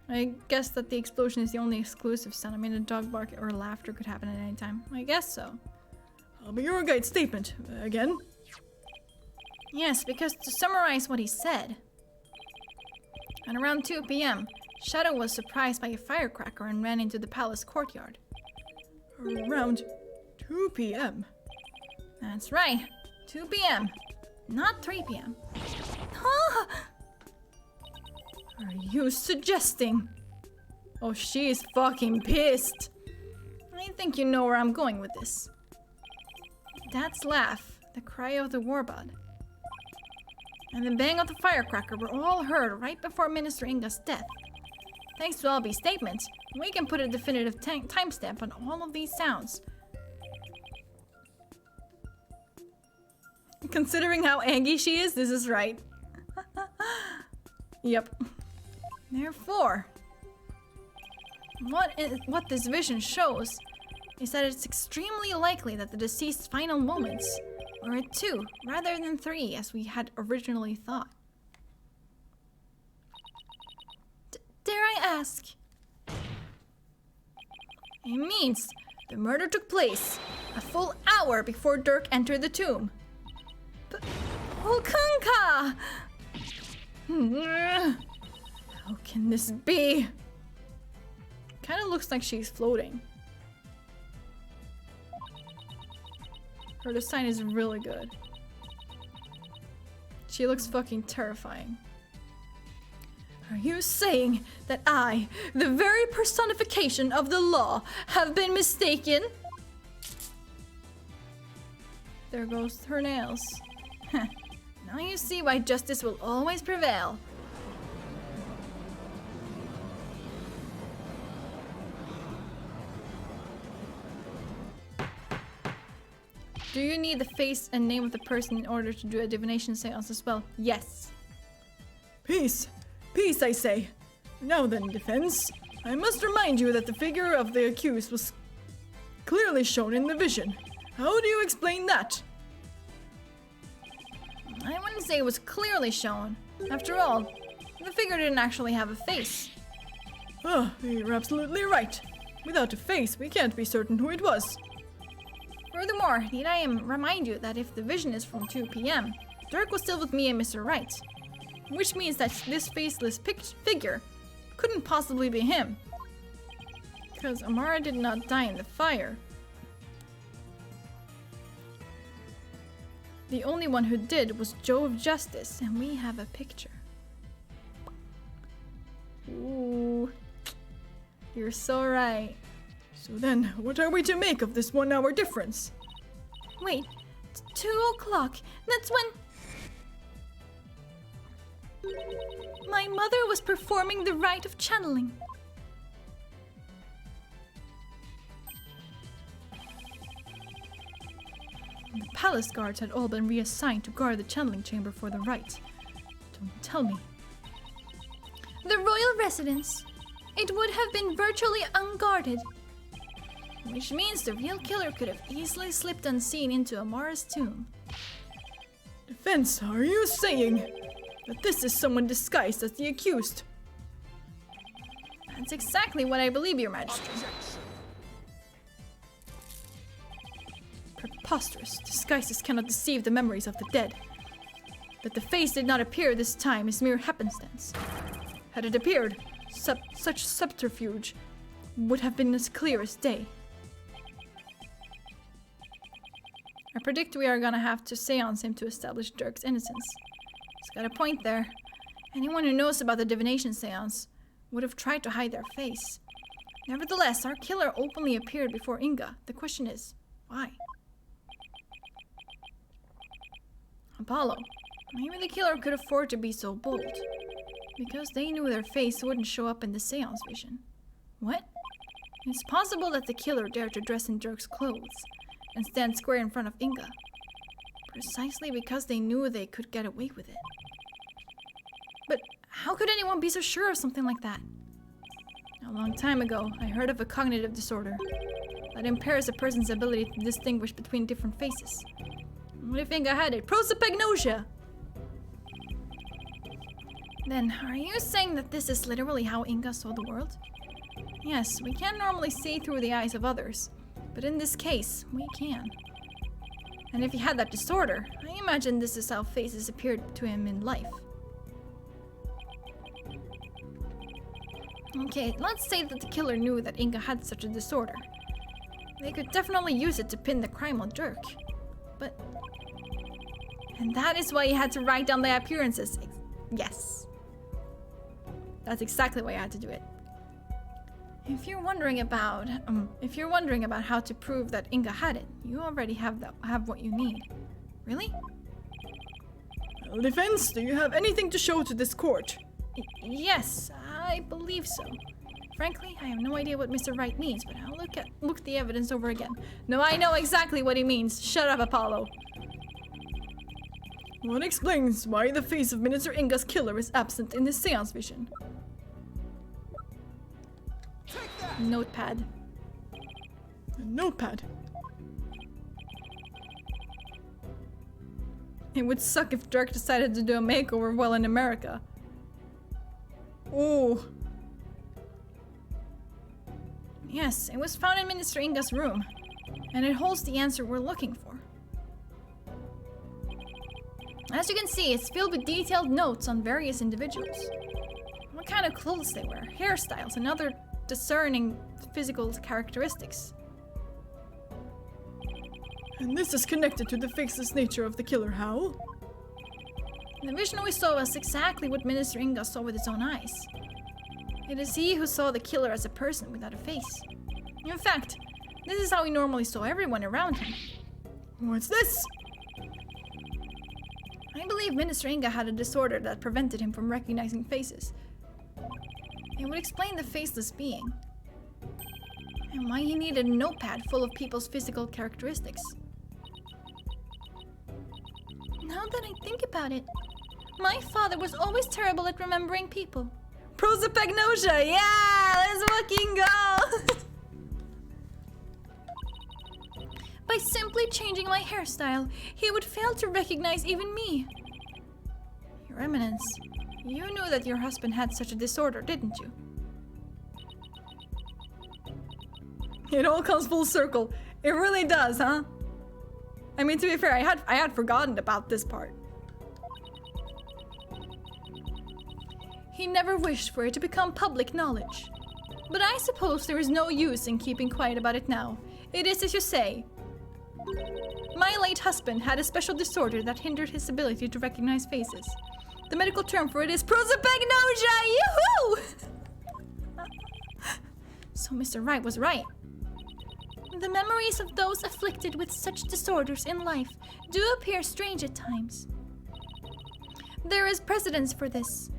I guess that the explosion is the only exclusive sound. I mean, a dog bark or laughter could happen at any time. I guess so. But your guide's statement, again? Yes, because to summarize what he said. At around 2 p.m., Shadow was surprised by a firecracker and ran into the palace courtyard. Around 2 p.m.? That's right. 2 p.m. Not 3 p.m. Huh? Are you suggesting? Oh, she's fucking pissed. I think you know where I'm going with this. Dad's laugh, the cry of the warbud, and the bang of the firecracker were all heard right before Minister Inga's death. Thanks to Albie's statement, we can put a definitive timestamp on all of these sounds. Considering how angry she is, this is right. Yep. Therefore, what this vision shows is that it's extremely likely that the deceased's final moments were at 2 rather than 3 as we had originally thought. Dare I ask? It means the murder took place a full hour before Dirk entered the tomb. But Okunka! How can this be? Kind of looks like she's floating. Her design is really good. She looks fucking terrifying. Are you saying that I, the very personification of the law, have been mistaken? There goes her nails. Now you see why justice will always prevail. Do you need the face and name of the person in order to do a divination seance as well? Yes. Peace. Peace, I say. Now then, defense. I must remind you that the figure of the accused was clearly shown in the vision. How do you explain that? I wouldn't say it was clearly shown. After all, the figure didn't actually have a face. Ah, you're absolutely right. Without a face, we can't be certain who it was. Furthermore, need I remind you that if the vision is from 2 p.m., Dirk was still with me and Mr. Wright. Which means that this faceless figure couldn't possibly be him. Because Amara did not die in the fire. The only one who did was Joe of Justice, and we have a picture. Ooh. You're so right. So then, what are we to make of this 1 hour difference? Wait, 2 o'clock. That's when... my mother was performing the rite of channeling. The palace guards had all been reassigned to guard the channeling chamber for the rite. Don't tell me. The royal residence. it would have been virtually unguarded. Which means the real killer could have easily slipped unseen into Amara's tomb. Defense, are you saying that this is someone disguised as the accused? That's exactly what I believe, Your Majesty. Preposterous. Disguises cannot deceive the memories of the dead. That the face did not appear this time is mere happenstance. Had it appeared, such subterfuge would have been as clear as day. I predict we are gonna have to seance him to establish Dirk's innocence. He's got a point there. Anyone who knows about the divination seance would have tried to hide their face. Nevertheless, our killer openly appeared before Inga. The question is, why? Apollo, maybe the killer could afford to be so bold. Because they knew their face wouldn't show up in the seance vision. What? It's possible that the killer dared to dress in Dirk's clothes and stand square in front of Inga, precisely because they knew they could get away with it. But how could anyone be so sure of something like that? A long time ago, I heard of a cognitive disorder that impairs a person's ability to distinguish between different faces. What if Inga had it? Prosopagnosia! Then, are you saying that this is literally how Inga saw the world? Yes, we can't normally see through the eyes of others, but in this case, we can. And if he had that disorder, I imagine this is how faces appeared to him in life. Okay, let's say that the killer knew that Inga had such a disorder. They could definitely use it to pin the crime on Dirk. But... And that is why he had to write down the appearances. Yes. That's exactly why I had to do it. If you're wondering about how to prove that Inga had it, you already have what you need. Really? Well, defense, do you have anything to show to this court? Yes, I believe so. Frankly, I have no idea what Mr. Wright means, but I'll look the evidence over again. No, I know exactly what he means. Shut up, Apollo. What explains why the face of Minister Inga's killer is absent in the seance vision? Notepad. A notepad? It would suck if Dirk decided to do a makeover while in America. Oh. Yes, it was found in Minister Inga's room, and it holds the answer we're looking for. As you can see, it's filled with detailed notes on various individuals. What kind of clothes they wear, hairstyles, and other discerning physical characteristics. And this is connected to the faceless nature of the killer, how? The vision we saw was exactly what Minister Inga saw with his own eyes. It is he who saw the killer as a person without a face. In fact, this is how he normally saw everyone around him. What's this? I believe Minister Inga had a disorder that prevented him from recognizing faces. It would explain the faceless being. And why he needed a notepad full of people's physical characteristics. Now that I think about it, my father was always terrible at remembering people. Prosopagnosia! Yeah! Let's fucking go! By simply changing my hairstyle, he would fail to recognize even me. Your Eminence, you knew that your husband had such a disorder, didn't you? It all comes full circle. It really does, huh? I mean, to be fair, I had forgotten about this part. He never wished for it to become public knowledge. But I suppose there is no use in keeping quiet about it now. It is as you say. My late husband had a special disorder that hindered his ability to recognize faces. The medical term for it is prosopagnosia! Yoo-hoo! So Mr. Wright was right. The memories of those afflicted with such disorders in life do appear strange at times. There is precedence for this.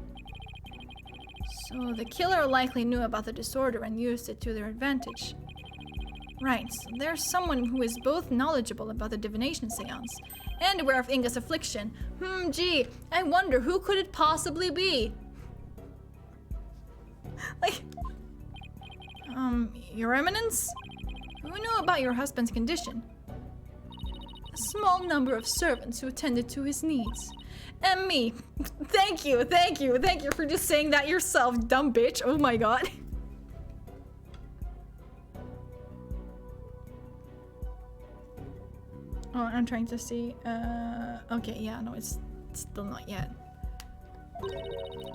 So the killer likely knew about the disorder and used it to their advantage. Right, so there's someone who is both knowledgeable about the divination seance and aware of Inga's affliction. Gee, I wonder who could it possibly be? Like, Your Eminence? Who knew about your husband's condition? A small number of servants who attended to his needs. And me. Thank you for just saying that yourself, dumb bitch. Oh my god. Oh, I'm trying to see. Okay, yeah, no, it's still not yet.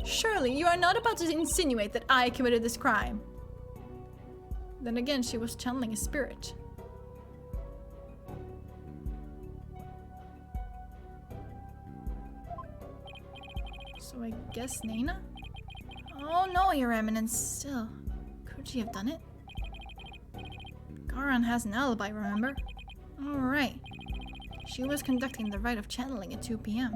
Surely you are not about to insinuate that I committed this crime. Then again, she was channeling a spirit. So I guess Nana? Oh no, Your Eminence. Still, could she have done it? Garan has an alibi, remember? Alright. She was conducting the rite of channeling at 2 p.m.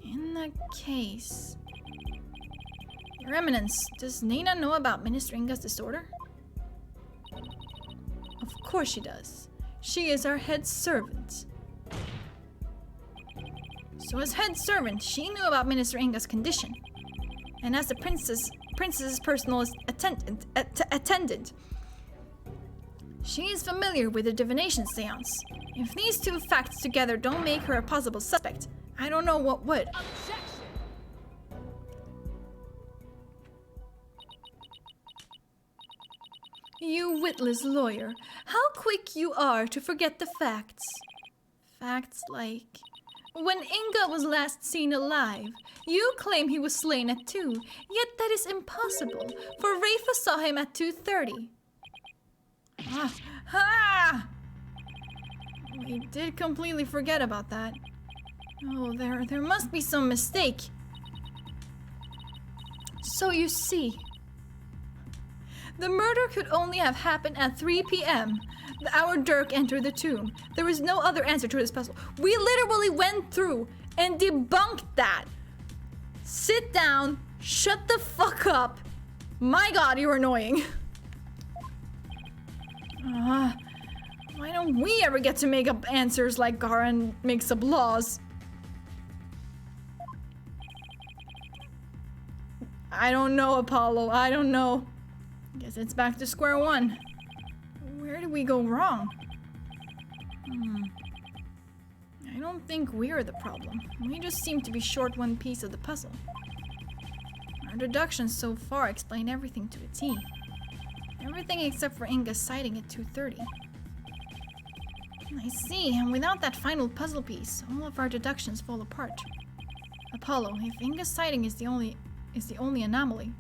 In that case... Your Eminence, does Nana know about Minister Inga's disorder? Of course she does. She is our head servant. So as head servant, she knew about Minister Inga's condition. And as the princess's personal attendant, she is familiar with the divination seance. If these two facts together don't make her a possible suspect, I don't know what would. Objection! You witless lawyer, how quick you are to forget the facts. Facts like... When Inga was last seen alive, you claim he was slain at 2, yet that is impossible, for Rafa saw him at 2:30. Ah! We did completely forget about that. Oh, there must be some mistake. So you see, the murder could only have happened at 3 p.m. The hour Dirk entered the tomb. There is no other answer to this puzzle. We literally went through and debunked that. Sit down, shut the fuck up. My god, you're annoying. Why don't we ever get to make up answers like Garan makes up laws? I don't know, Apollo. I don't know. Guess it's back to square one. Where did we go wrong? I don't think we're the problem. We just seem to be short one piece of the puzzle. Our deductions so far explain everything to a T. Everything except for Inga's sighting at 2:30. I see, and without that final puzzle piece, all of our deductions fall apart. Apollo, if Inga's sighting is the only anomaly,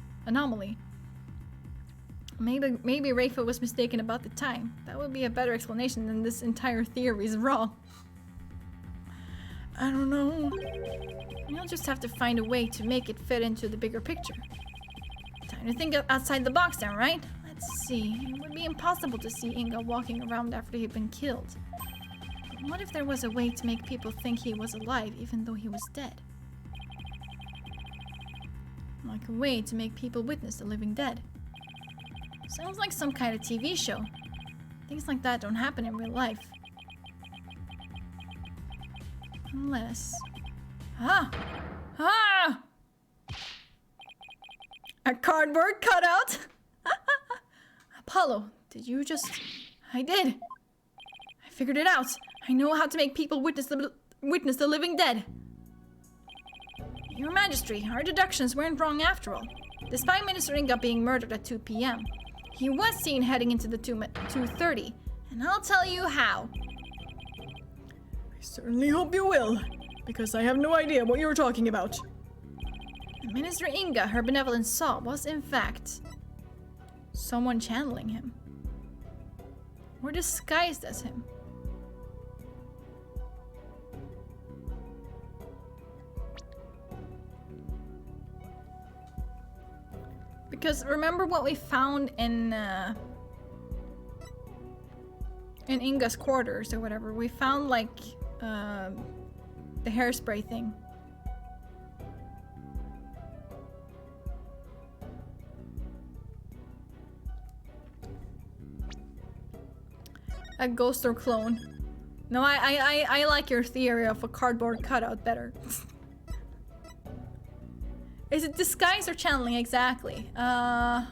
maybe Rafa was mistaken about the time. That would be a better explanation than this entire theory is wrong. I don't know. You'll just have to find a way to make it fit into the bigger picture. Time to think outside the box then, right? Let's see. It would be impossible to see Inga walking around after he'd been killed. But what if there was a way to make people think he was alive even though he was dead? Like a way to make people witness the living dead. Sounds like some kind of TV show. Things like that don't happen in real life. Unless... Ah! A cardboard cutout? Apollo, did you just... I did. I figured it out. I know how to make people witness the living dead. Your Majesty, our deductions weren't wrong after all. Despite Minister Inga being murdered at 2 p.m., he was seen heading into the tomb at 2:30, and I'll tell you how. I certainly hope you will, because I have no idea what you're talking about. Minister Inga, her benevolence saw, was in fact someone channeling him. Or disguised as him. Because remember what we found in Inga's quarters or whatever? We found like the hairspray thing. A ghost or clone. No, I like your theory of a cardboard cutout better. Is it disguise or channeling exactly? I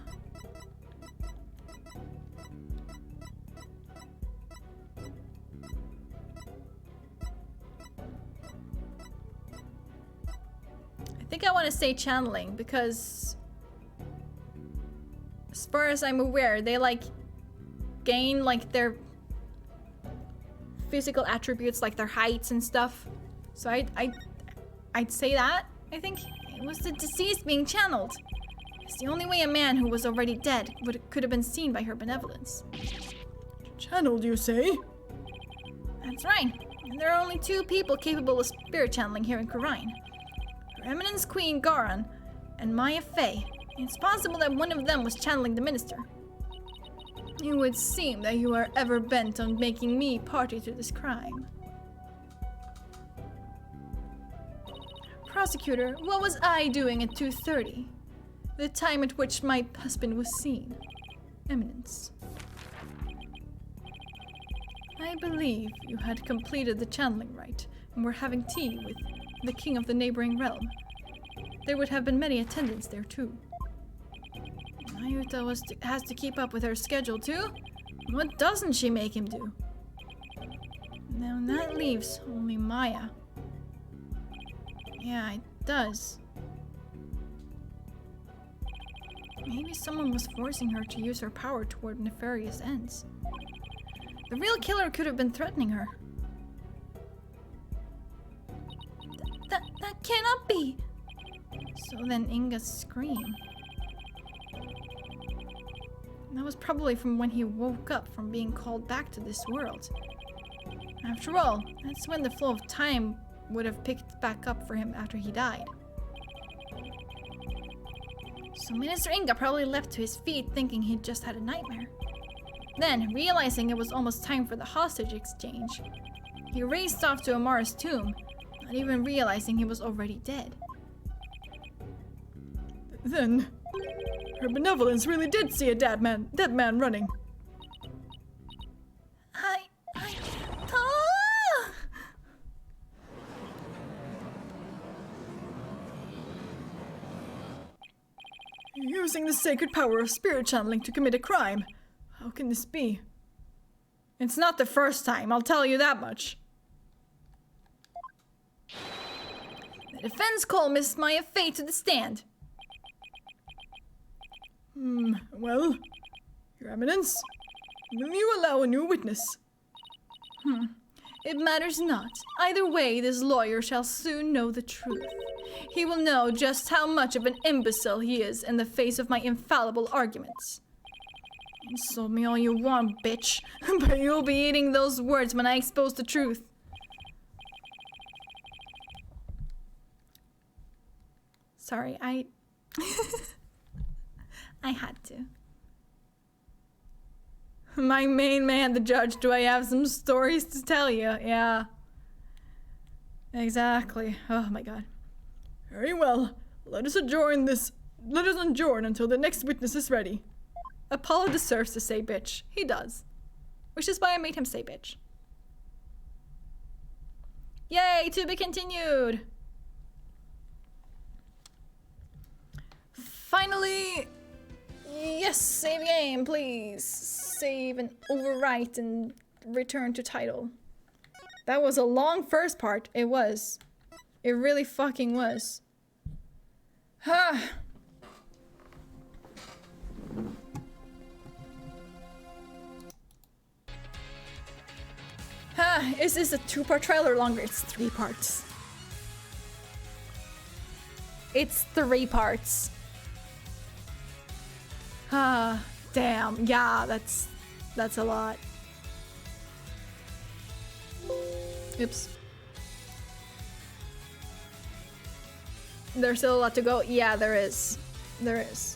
think I want to say channeling because as far as I'm aware, they like gain like their physical attributes, like their heights and stuff. So I'd say that. I think it was the deceased being channeled. It's the only way a man who was already dead could have been seen by her benevolence. Channeled, you say? That's right. And there are only 2 people capable of spirit channeling here in Khura'in. Her Eminence Queen Garan and Maya Fey. It's possible that one of them was channeling the minister. It would seem that you are ever bent on making me party to this crime. Prosecutor, what was I doing at 2:30? The time at which my husband was seen. Eminence. I believe you had completed the channeling rite and were having tea with the king of the neighboring realm. There would have been many attendants there too. Ayuta has to keep up with her schedule too? What doesn't she make him do? Now that leaves only Maya. Yeah, it does. Maybe someone was forcing her to use her power toward nefarious ends. The real killer could have been threatening her. That cannot be! So then Inga's scream. That was probably from when he woke up from being called back to this world. After all, that's when the flow of time would have picked back up for him after he died. So Minister Inga probably leapt to his feet thinking he'd just had a nightmare. Then, realizing it was almost time for the hostage exchange, he raced off to Amara's tomb, not even realizing he was already dead. Then, her benevolence really did see a dead man running. Using the sacred power of spirit channeling to commit a crime. How can this be? It's not the first time, I'll tell you that much. The defense call Miss Maya Fey to the stand. Well, Your Eminence, will you allow a new witness? It matters not. Either way, this lawyer shall soon know the truth. He will know just how much of an imbecile he is in the face of my infallible arguments. Insult me all you want, bitch, but you'll be eating those words when I expose the truth. Sorry, I had to. My main man, the judge, do I have some stories to tell you? Yeah. Exactly. Oh my god. Very well. Let us adjourn until the next witness is ready. Apollo deserves to say bitch. He does. Which is why I made him say bitch. Yay, to be continued! Finally! Yes, save game, please. Save and overwrite and return to title. That was a long first part. It was. It really fucking was. Ha! Is this a 2-part trial or longer? It's 3 parts. It's 3 parts. Damn. Yeah, that's a lot. Oops. There's still a lot to go. Yeah, there is. There is.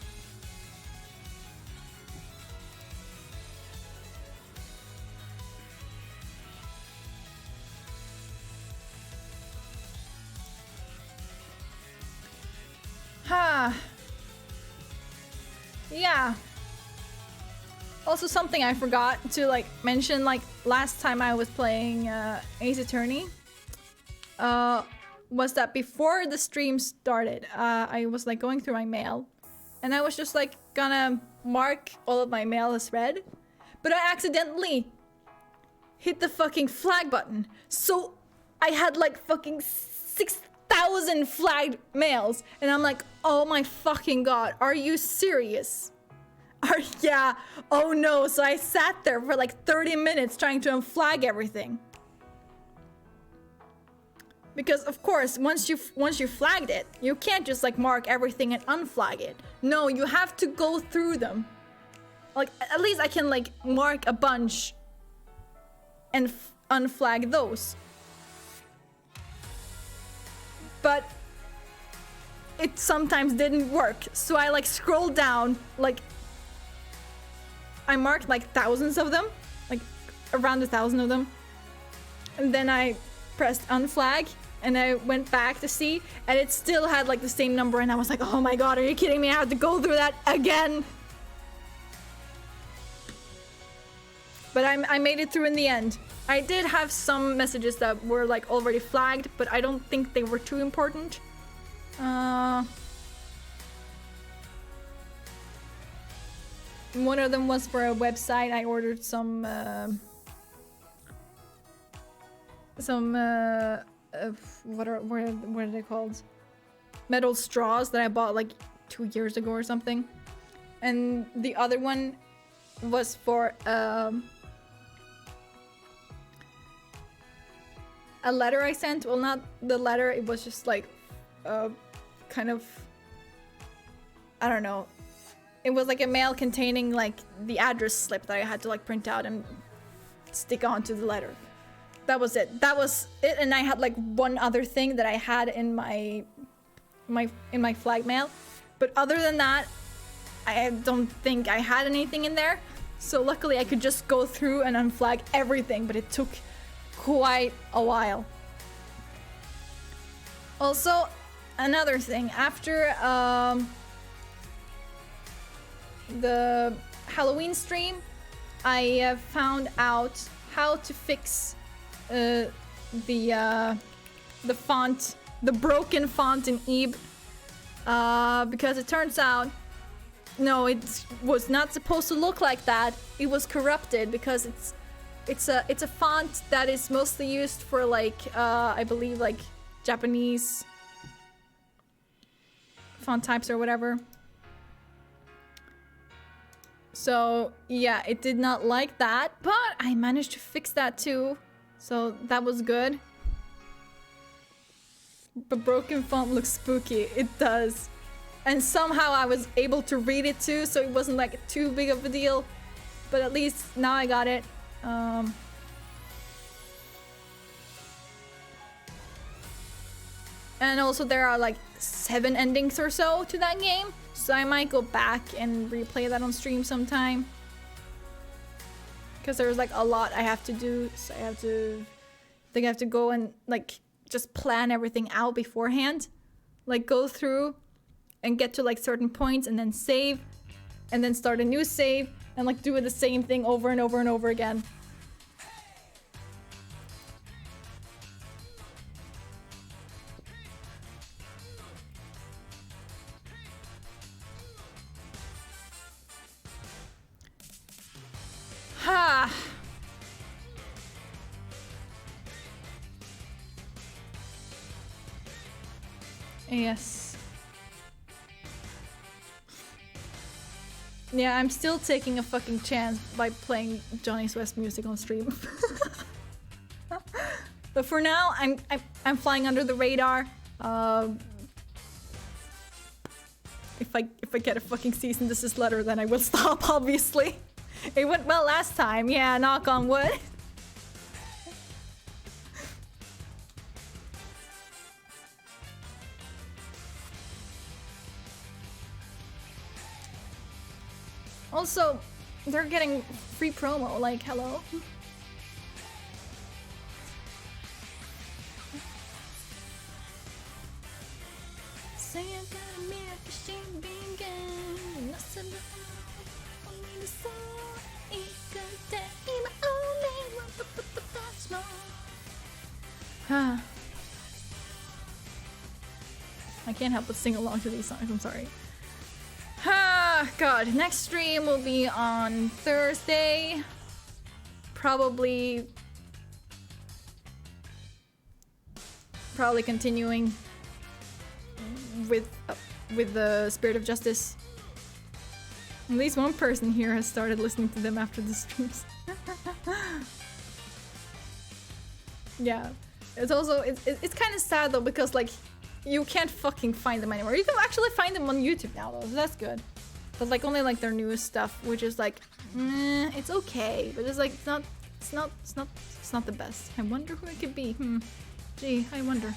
Yeah. Also something I forgot to like mention, like last time I was playing Ace Attorney. was that before the stream started, I was like going through my mail, and I was just like gonna mark all of my mail as read, but I accidentally hit the fucking flag button. So I had like fucking 6,000 flagged mails, and I'm like, oh my fucking god, are you serious? Yeah, oh no. So I sat there for like 30 minutes trying to unflag everything. Because of course, once you flagged it, you can't just like mark everything and unflag it. No, you have to go through them. Like, at least I can like mark a bunch and unflag those. But it sometimes didn't work. So I like scrolled down, like I marked like thousands of them, like around 1,000 of them. And then I pressed unflag and I went back to see, and it still had like the same number, and I was like, oh my god, are you kidding me? I have to go through that again. But I made it through in the end. I did have some messages that were like already flagged, but I don't think they were too important. One of them was for a website. I ordered some what are they called? Metal straws that I bought like 2 years ago or something. And the other one was for a letter I sent. Well, not the letter, it was just like kind of, I don't know. It was like a mail containing like the address slip that I had to like print out and stick onto the letter. That was it. That was it. And I had like one other thing that I had in my flag mail. But other than that, I don't think I had anything in there. So luckily I could just go through and unflag everything, but it took quite a while. Also, another thing, after the Halloween stream, I found out how to fix the font, the broken font in Eve, because it turns out, no, it was not supposed to look like that. It was corrupted because it's a font that is mostly used for like I believe like Japanese font types or whatever. So yeah, it did not like that, but I managed to fix that too. So that was good. But broken font looks spooky. It does. And somehow I was able to read it too, so it wasn't like too big of a deal. But at least now I got it. And also there are like 7 endings or so to that game. So I might go back and replay that on stream sometime. Because there's like a lot I have to do. So I think I have to go and like just plan everything out beforehand. Like go through and get to like certain points and then save. And then start a new save. And like do the same thing over and over and over again. Ha! Yes. Yeah, I'm still taking a fucking chance by playing Johnny's West music on stream. But for now, I'm flying under the radar. If I get a fucking cease and desist letter, then I will stop, obviously. It went well last time, yeah, knock on wood. Also, they're getting free promo, like, hello? I can't help but sing along to these songs, I'm sorry. Ah, God, next stream will be on Thursday. Probably continuing with the Spirit of Justice. At least one person here has started listening to them after the streams. Yeah, it's also it's kind of sad though, because like you can't fucking find them anymore. You can actually find them on YouTube now though, so that's good. But like only like their newest stuff, which is like, it's okay, but it's like it's not the best. I wonder who it could be. Gee, I wonder.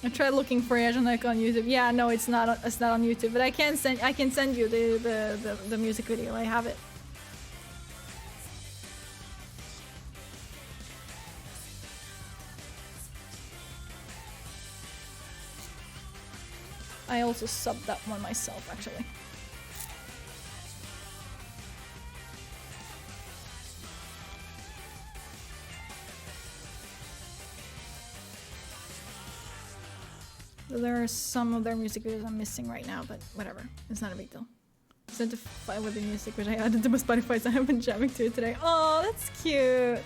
I tried looking for Yajanek on YouTube. Yeah, no, it's not on YouTube, but I can send you the music video. I have it. I also subbed that one myself, actually. There are some of their music videos I'm missing right now, but whatever. It's not a big deal. Sent to fight with the music, which I added to my Spotify, so I have been jamming to it today. Oh, that's cute.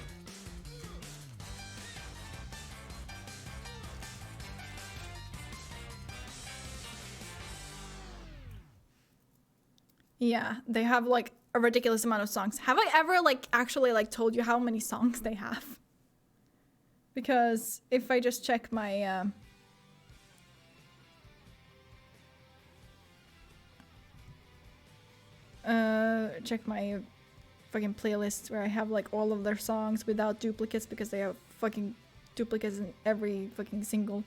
Yeah, they have like a ridiculous amount of songs. Have I ever like actually like told you how many songs they have? Because if I just check my check my fucking playlist where I have like all of their songs without duplicates, because they have fucking duplicates in every fucking single.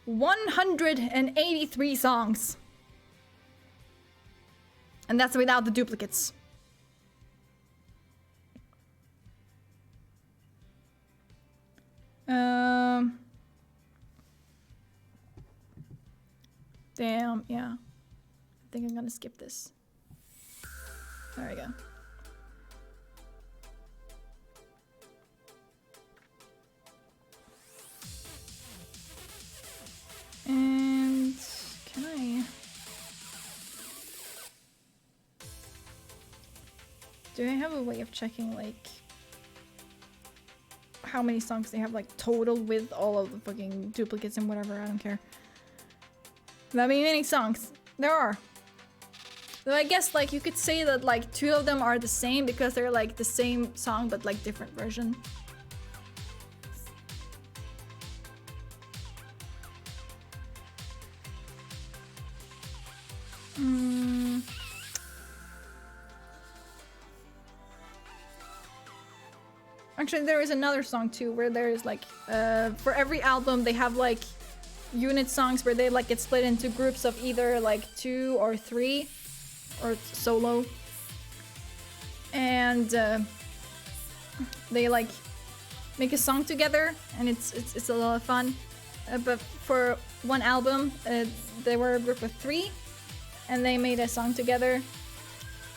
183 songs. And that's without the duplicates. Damn, yeah. I think I'm gonna skip this. There we go. And can I... Do I have a way of checking like how many songs they have like total with all of the fucking duplicates and whatever? I don't care. That many songs. There are. So I guess like you could say that like 2 of them are the same because they're like the same song but like different version. Actually, there is another song too where there is like for every album they have like unit songs where they like get split into groups of either like 2 or 3 or solo, and they like make a song together, and it's a lot of fun. But for one album they were a group of 3 and they made a song together,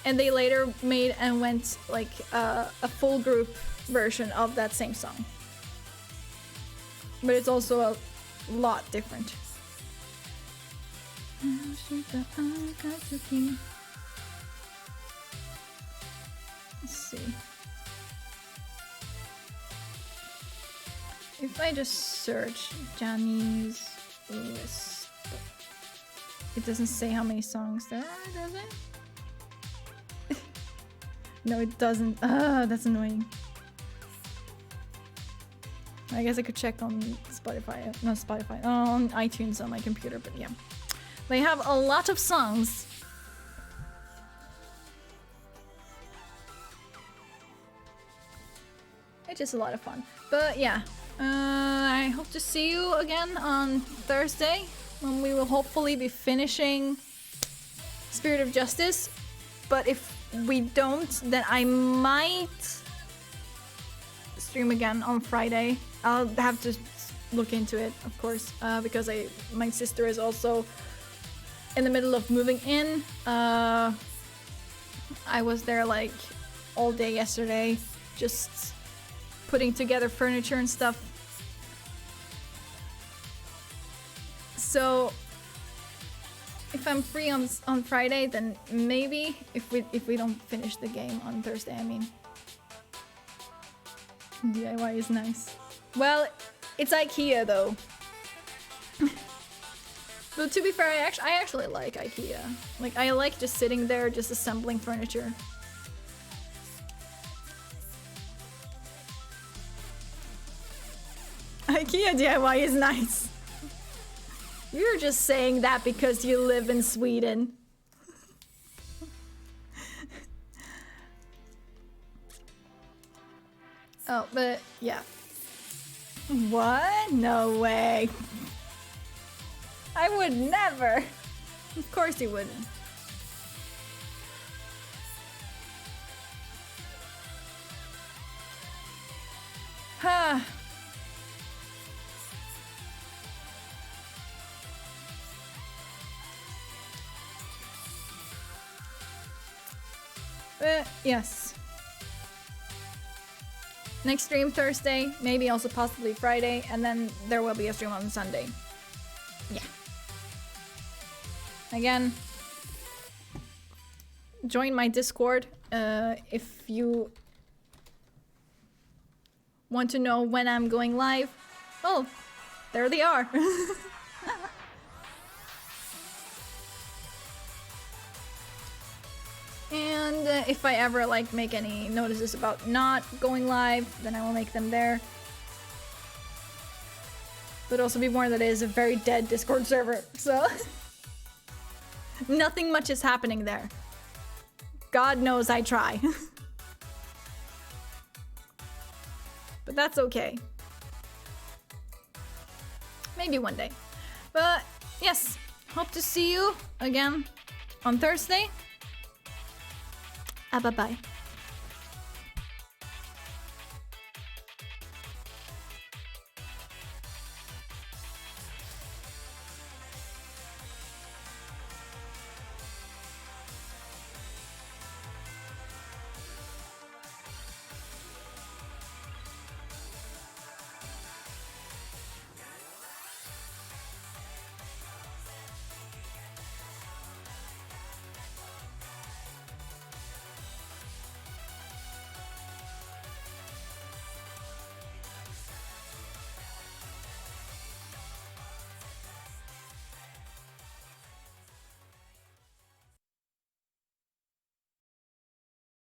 and they later made and went like a full group version of that same song, but it's also a lot different. Let's see. If I just search Johnny's list, it doesn't say how many songs there are, does it? No, it doesn't. That's annoying. I guess I could check on Spotify, not Spotify, on iTunes on my computer, but yeah. They have a lot of songs. It's just a lot of fun. But yeah, I hope to see you again on Thursday when we will hopefully be finishing Spirit of Justice. But if we don't, then I might stream again on Friday. I'll have to look into it, of course, because my sister is also in the middle of moving in. I was there like all day yesterday, just putting together furniture and stuff. So if I'm free on Friday, then maybe if we don't finish the game on Thursday, I mean. DIY is nice. Well, it's IKEA though. But to be fair, I actually like IKEA. Like, I like just sitting there, just assembling furniture. IKEA DIY is nice. You're just saying that because you live in Sweden. Oh, but yeah. What? No way. I would never. Of course you wouldn't. Huh. Yes. Next stream Thursday, maybe also possibly Friday, and then there will be a stream on Sunday. Yeah. Again, join my Discord if you want to know when I'm going live. Oh, there they are. And if I ever like make any notices about not going live, then I will make them there. But also be warned that it is a very dead Discord server, so nothing much is happening there. God knows I try. But that's okay. Maybe one day. But yes, hope to see you again on Thursday. Bye-bye.